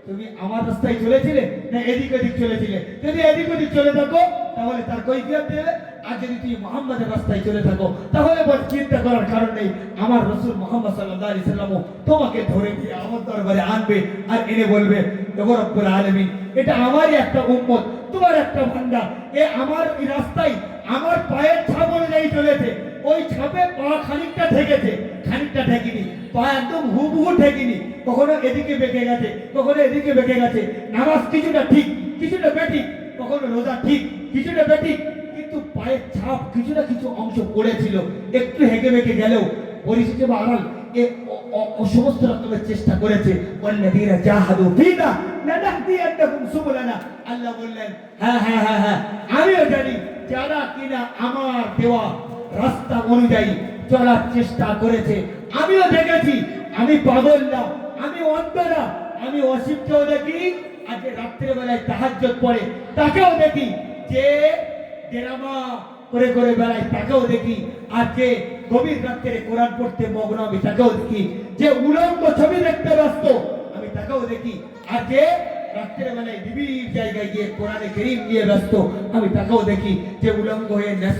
তুমি আমার রাস্তায় চলেছিলে না এদিক ওদিক চলেছিলে? যদি এদিক ওদিক চলে থাকো তাহলে তার কৈফিয়ত দেবে, আর যদি তুমি মুহাম্মাদের রাস্তায় চলে থাকো তাহলে বল চিন্তা করার কারণ নেই, আমার রাসূল মুহাম্মদ সাল্লাল্লাহু আলাইহি সাল্লাম তোমাকে ধরে দিয়ে আমার দরবারে আনবে, আর এনে বলবে ওগো রব্বুল আলামিন, এটা আমারই একটা উম্মত, তোমার একটা বান্দা, এ আমার এই রাস্তায় আমার পায়ের ছাপ অনুযায়ী চলেছে, ওই ছাপে পা খানিকটা ঠেকেছে, খানিকটা ঠেকেনি, পা একদম হুবহু ঠেকেনি, কখনো এদিকে বেঁকে গেছে, কখনো এদিকে বেঁকে গেছে, নামাজ কিছুটা ঠিক কিছুটা বেঠিক, কখনো রোজা ঠিক কিছুটা বেঠিক, কিন্তু পায়ের ছাপ কিছু না কিছু অংশ পড়েছিল, একটু হেঁকে বেঁকে গেলেও পরিশেষে বা আড়াল সমস্ত রকমের চেষ্টা করেছে, ওয়াল্লাযীনা জাহাদু ফীনা লানাহদিয়ান্নাহুম সুবুলানা। আল্লাহ বললেন হ্যাঁ হ্যাঁ হ্যাঁ হ্যাঁ আমিও জানি যারা কিনা আমার দেওয়া রাস্তা অনুযায়ী চলার চেষ্টা করেছে, আমিও দেখেছি। আমি পাগল না, আমি অন্ধ না, আমি অসিফকেও দেখি, আজকে রাত্রে বেলায় তাহাজ্জুদ পড়ে তাকেও দেখি, যে ডেরামা করে করে বেলায় তাকেও দেখি, আর যে গভীর রাত্রে কোরআন পড়তে মগ্ন আমি তাকেও দেখি, যে উলঙ্গ ছবি দেখতে ব্যস্ত আমি তাকেও দেখি, আর যে রাত্রে বেলায় বিভিন্ন জায়গায় গিয়ে কোরআনে কারীম নিয়ে ব্যস্ত আমি তাকেও দেখি, যে উলঙ্গ হয়ে নাচ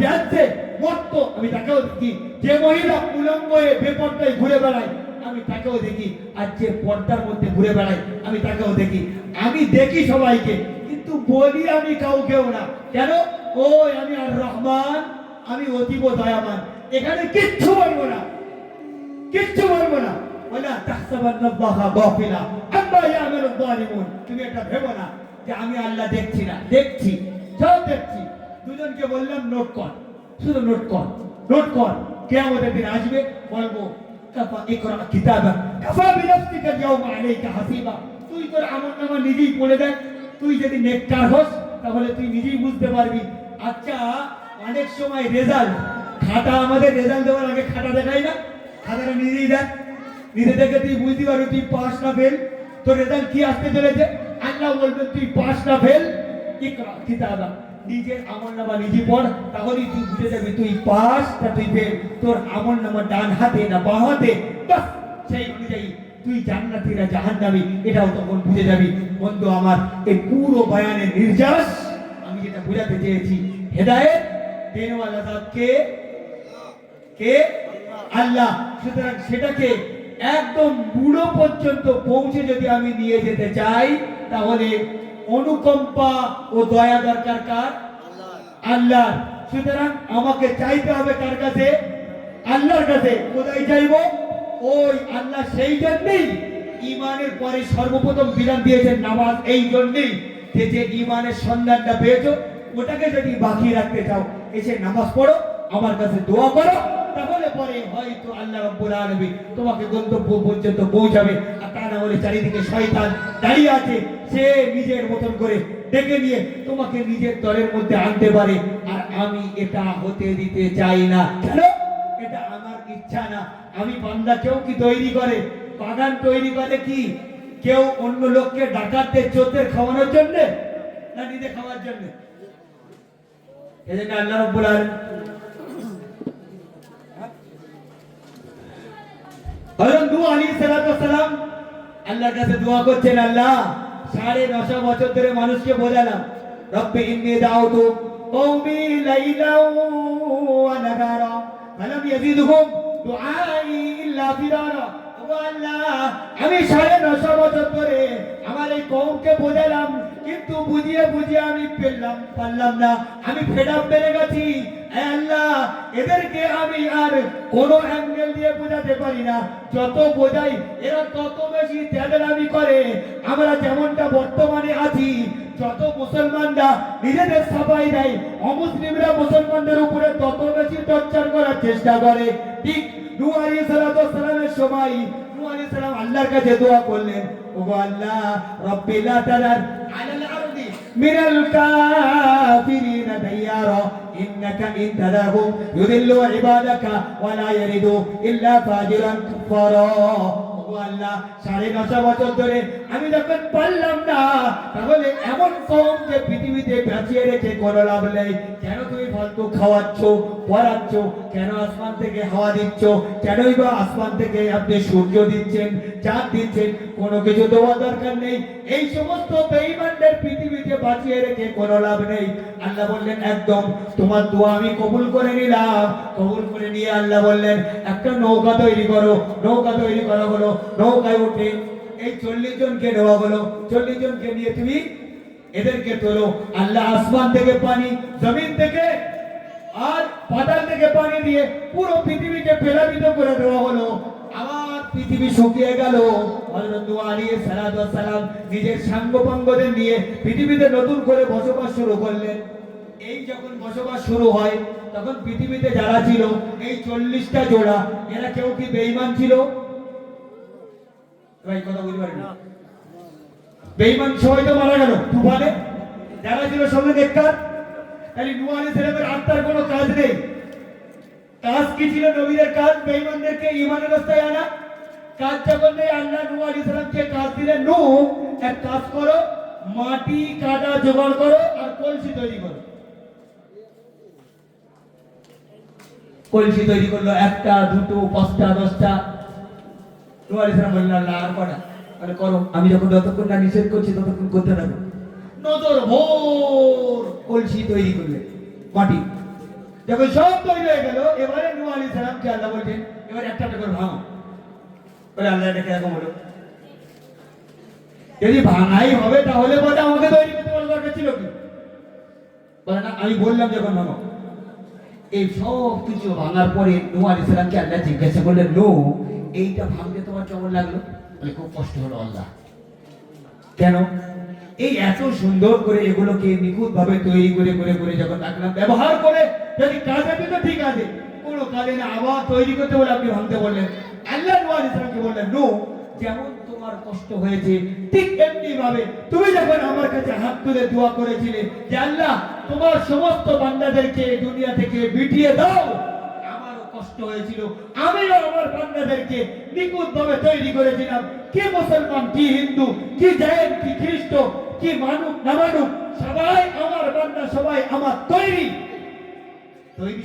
যাচ্ছে মত্ত আমি তাকেও দেখি, যে মহিলা উলঙ্গ হয়ে বেপরদায় ঘুরে বেড়ায় আমি তাকেও দেখি, আর যে পর্দার মধ্যে ঘুরে বেড়ায় আমি তাকেও দেখি। আমি দেখি সবাইকে, কিন্তু বলি আমি কাউকেও না। কেন? ওই আমি আর রহমান, আমি অতীব দয়াবান, এখানে কিচ্ছু বলবো না, কিচ্ছু বলবো না। ওয়ালা তাহসাবান্নাল্লাহা গাফিলা আম্মা ইয়ামালুয যালিমুন। তুমি এটা ভেবো না যে আমি আল্লাহ দেখছি না, দেখছি, সব দেখছি। দুজনকে বললাম নোট কর, শুধু নোট কর, নোট কর। কিয়ামতের দিন আসবে, বলবো কাফা ইকরা কিতাবা কাফা বিনাফসিকা ইয়াওমা আলাইকা হাসিবা। তুই তোর আমলনামা নিজেই পড়ে দেখ, তুই যদি নেককার হোস তাহলে তুই নিজেই বুঝতে পারবি। আচ্ছা, অনেক সময় রেজাল্ট খাতা, আমাদের রেজাল্ট দেওয়ার আগে খাতা দেখাই না, খাতাটা নিজেই দেখ, নিজে দেখে তুই বুঝতে পারবি তুই পাস না ফেল, তোর রেজাল্ট কি আসতে চলেছে। আল্লাহ বলবেন তুই পাস না ফেল, ইকরা কিতাবা, নিজের আমলনামা নিজে পড়, তাহলেই তুই বুঝে যাবি তুই পাস না তুই ফেল। তোর আমলনামা ডান হাতে না বাঁ হাতে, বাস সেই অনুযায়ী তুই জান্নাতি না জাহান্নামী এটাও তখন বুঝে যাবি। বন্ধু আমার, এই পুরো বয়ানের নির্যাস আমি যেটা বোঝাতে চেয়েছি, হেদায়েত দেনওয়ালা কে? কে? আল্লাহ। সুতরাং সেটাকে একদম বুড়ো পর্যন্ত পৌঁছে যদি আমি নিয়ে যেতে চাই, তাহলে অনুকম্পা ও দয়া দরকার কার? আল্লাহ। সুতরাং আমাকে চাইতে হবে কার কাছে? আল্লাহর কাছে। কোথায় চাইবো? ওই আল্লাহ সেই জন্যই ঈমানের পরে সর্বপ্রথম বিধান দিয়েছেন নামাজ, এই জন্যই যে ঈমানের সন্ধানটা পেয়েছো ওটাকে যদি বাকি রাখতে চাও, এসে নামাজ পড়ো, আমার কাছে দোয়া করো, তাহলে পরে হয়তো আল্লাহ রাব্বুল আলামিন তোমাকে গন্তব্য পর্যন্ত পৌঁছাবে। আর তা না হলে চারিদিকে শয়তান দাঁড়িয়ে আছে, সে নিজের মতন করে ডেকে নিয়ে তোমাকে নিজের দলের মধ্যে আনতে পারে। আর আমি এটা হতে দিতে চাই না। কেন? এটা আমার ইচ্ছা না। আমি বান্দা, কেউ কি তৈরি করে বাগান তৈরি করে কি কেউ অন্য লোককে ডাকাতদের চোরদের খাওয়ানোর জন্য, না নিজে খাওয়ার জন্য? এজন্য আল্লাহ রাব্বুল আলামিন হযরত নূহ আলাইহিস সালাম আল্লাহর কাছে দোয়া করছেন, আল্লাহ 9.5 বছর ধরে মানুষকে বোঝালাম, রব্বি ইন্নী দাউতু কওমি লাইলাও ওয়া নাহারা ফালাম ইয়াজিদহুম দুআই ইল্লা ফিরারা। ও আল্লাহ, আমি 9.5 বছর ধরে আমার এই কওমকে বোঝালাম, কিন্তু বুঝিয়ে বুঝিয়ে আমি পারলাম না, আমি ফেড আপ বেড়ে গেছি। আল্লাহ, এদেরকে আমি আর কোন অ্যাঙ্গেল দিয়ে বোঝাতে পারি না, যত বোঝাই এরা তত বেশি তেড়ামি করে। আমরা যেমনটা বর্তমানে আছি, যত মুসলমানরা নিজেদের সাফাই দেয়, অমুসলিমরা মুসলমানদের উপরে তত বেশি টর্চার করার চেষ্টা করে। ঠিক নূহ আলাইহিস সালামের সময় নূহ আলাইহিস সালাম আল্লাহর কাছে দোয়া করলেন, ওগো আল্লাহ, রব্বি লা তাযার আলাল আরদি মিনাল কাফিরিনা দাইয়ারা ইন্নাকা ইন তাযারহুম ইউদিল্লু ইবাদাকা ওয়া লা ইয়ালিদু ইল্লা ফাজিরান কাফারা। আল্লাহ, 9.5 বছর ধরে আমি যখন পারলাম না, তাহলে এমন কওম যে পৃথিবীতে বাঁচিয়ে রেখে কোনো লাভ নেই। কেন তুমি ফালতু খাওয়াচ্ছ, পড়াচ্ছ? কেন আসমান থেকে হাওয়া দিচ্ছ? কেনই বা আসমান থেকে আপনি সূর্য দিচ্ছেন, চাঁদ দিচ্ছেন? কোনো কিছু দেওয়া দরকার নেই। এই সমস্ত বেঈমানদের পৃথিবীতে বাঁচিয়ে রেখে কোনো লাভ নেই। আল্লাহ বললেন, একদম তোমার দোয়া আমি কবুল করে নিলাম। কবুল করে নিয়ে আল্লাহ বললেন, একটা নৌকা তৈরি করো। নৌকা তৈরি করা হলো। নৌকায় উঠে এই 40 জনকে নেওয়া হলো। 40 জনকে নিয়ে তুমি এদেরকে তোলো। আল্লাহ আসমান থেকে পানি, জমিন থেকে আর পাতাল থেকে পানি দিয়ে পুরো পৃথিবীকে প্লাবিত করে দেওয়া হলো। আবার পৃথিবী শুকিয়ে গেল। হযরত নূহ আলাইহিস সালাম নিজের সাঙ্গপাঙ্গদের নিয়ে পৃথিবীতে নতুন করে বসবাস শুরু করলেন। এই যখন বসবাস শুরু হয়, তখন পৃথিবীতে যারা ছিল এই 40টা জোড়া, এরা কেউ কি বেঈমান ছিল? ভাই কথা বুঝতে পারেন? বেঈমান সবাই তো মারা গেল তুফানে, যারা ছিল সঙ্গে নেককার। তাহলে নূহ আলাইহিস সালামের আত্মার কোনো কাজ নেই। কাজ কি ছিল নবীদের কাজ? বেঈমানদেরকে ঈমানের রাস্তায় আনা। কাজ যখন নেই, আল্লাহ নূহ আলাইহিস সালামকে কাজ দিলেন, নূহ এক কাজ করো, মাটি কাদা জোগাড় করো আর কলসি তৈরি করো। কলসি তৈরি করলো, একটা দুটো পাঁচটা 10টা। নূহ আলাইহিস সালাম বললেন, আল্লাহ আর কটা? বলে করো, আমি যখন যতক্ষণ না নিষেধ করছি ততক্ষণ করতে থাকো। নজর ভোর কলসি তৈরি করলেন মাটি। যখন সব তৈরি হয়ে গেল, এবারে নূহ আলাইহিস সালামকে আল্লাহ বললেন, এবার একটা একটা করে ভাঙো। বলে আল্লাহ এটা কিরকম হলো? যদি ভাঙাই হবে তাহলে বলে আমাকে তৈরি করতে বলার দরকার ছিল কি? বলে না, আমি বললাম যখন ভাঙো। এই সব কিছু ভাঙার পরে নূহ আলাইহিস সালামকে আল্লাহ জিজ্ঞাসা করলেন, নূহ এইটা ভাঙতে তোমার কেমন লাগলো? বলে খুব কষ্ট হলো আল্লাহ। কেন? এই এত সুন্দর করে এগুলোকে নিখুঁত ভাবে তৈরি করে করে করে যখন রাখলাম, ব্যবহার করে যদি কাজে দিত ঠিক আছে, কোনো কাজে না, আবার তৈরি করতে বলে আপনি ভাঙতে বললেন। আল্লাহ নূহ আলাইহিস সালামকে বললেন, নূহ যেমন তোমার কষ্ট হয়েছে ঠিক এমনি ভাবে তুমি যখন আমার কাছে হাত তুলে দোয়া করেছিলে যে আল্লাহ তোমার সমস্ত বান্দাদেরকে দুনিয়া থেকে মিটিয়ে দাও, আমারও কষ্ট হয়েছিল, আমিও আমার বান্দাদেরকে নিখুঁত ভাবে তৈরি করেছিলাম। কি মুসলমান, কি হিন্দু, কি জৈন, কি খ্রিস্ট, কি মানুক না মানুক, সবাই আমার বান্দা, সবাই আমার তৈরি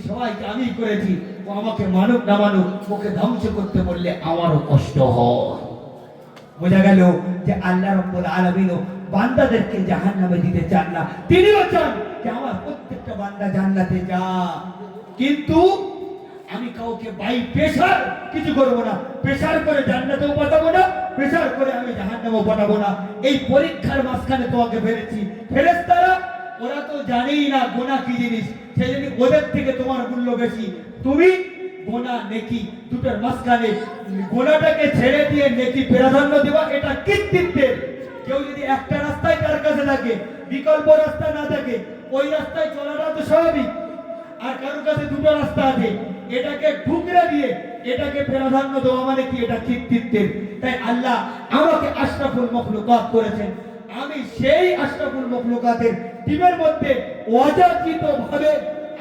সবাইকে আমি করেছি। ও আমাকে মানুক না মানুক, ওকে ধ্বংস করতে বললে আমারও কষ্ট হয়। বোঝা গেল যে আল্লাহ রাব্বুল আলামিনও বান্দাদেরকে জাহান্নামে দিতে চান না, তিনিও চান যে আমার প্রত্যেকটা বান্দা জান্নাতে যা। কিন্তু আমি কাউকে বাই প্রেসার কিছু করব না, প্রেসার করে জান্নাতেও পাঠাবো না, প্রেসার করে আমি জাহান্নামেও পাঠাবো না। এই পরীক্ষার মাঝখানে তোমাকে ফেলেছি। ফেরেশতারা ওরা তো জানেই না গুনাহ কি জিনিস, সেই জন্য ওদের থেকে তোমার মূল্য বেশি। তুমি গুনাহ নেকি দুটোর মাঝখানে গুনাহটাকে ছেড়ে দিয়ে নেকি প্রাধান্য দেওয়া, এটা কৃতিত্বের। কেউ যদি একটা রাস্তায় তার কাছে থাকে, বিকল্প রাস্তা না থাকে, ওই রাস্তায় চলাটা তো স্বাভাবিক। আর কারোর কাছে দুটো রাস্তা আছে, এটাকে ঠুকরে দিয়ে এটাকে প্রাধান্য দেওয়া মানে কি? এটা কৃতিত্বের। তাই আল্লাহ আমাকে আশরাফুল মখলুকাত করেছেন, আমি সেই আশরাফুল মখলুকাতের টিমের মধ্যে অযাচিত ভাবে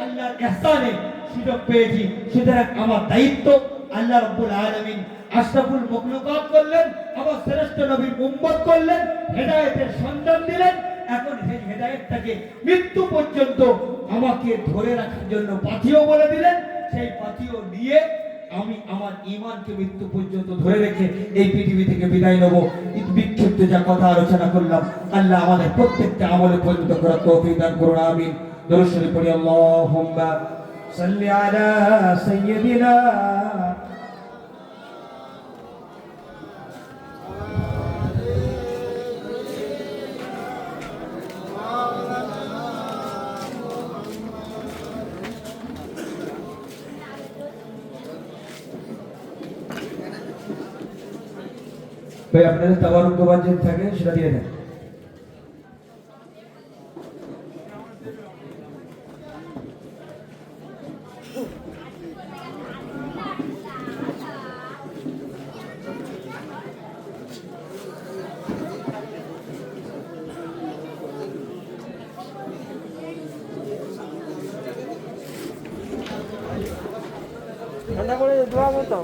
আল্লাহর ইহসানে সুযোগ পেয়েছি। সুতরাং আমার দায়িত্ব, আল্লাহ রাব্বুল আলামিন আশরাফুল মখলুকাত করলেন, আমার শ্রেষ্ঠ নবীর উম্মত করলেন, হেদায়েতের সন্ধান দিলেন। এখন সেই হেদায়েতটাকে মৃত্যু পর্যন্ত আমাকে ধরে রাখার জন্য পাথিও বলে দিলেন। সেই পাথিও নিয়ে আমি আমার ঈমানকে মৃত্যু পর্যন্ত ধরে রেখে এই পৃথিবী থেকে বিদায় নেব। বিক্ষিপ্ত যা কথা আলোচনা করলাম, আল্লাহ আমাদের প্রত্যেকটা আমলে পরিণত করার তৌফিক দান করুন, আমিন। দরুদ শরীফ পড়ি, আল্লাহুম্মা সাল্লি আলা সাইয়্যিদিনা। ভাই আপনাদের তাবারুক দোয়া যে থাকে সেটা দিয়ে দেন। ঠান্ডা করে দোয়া মতো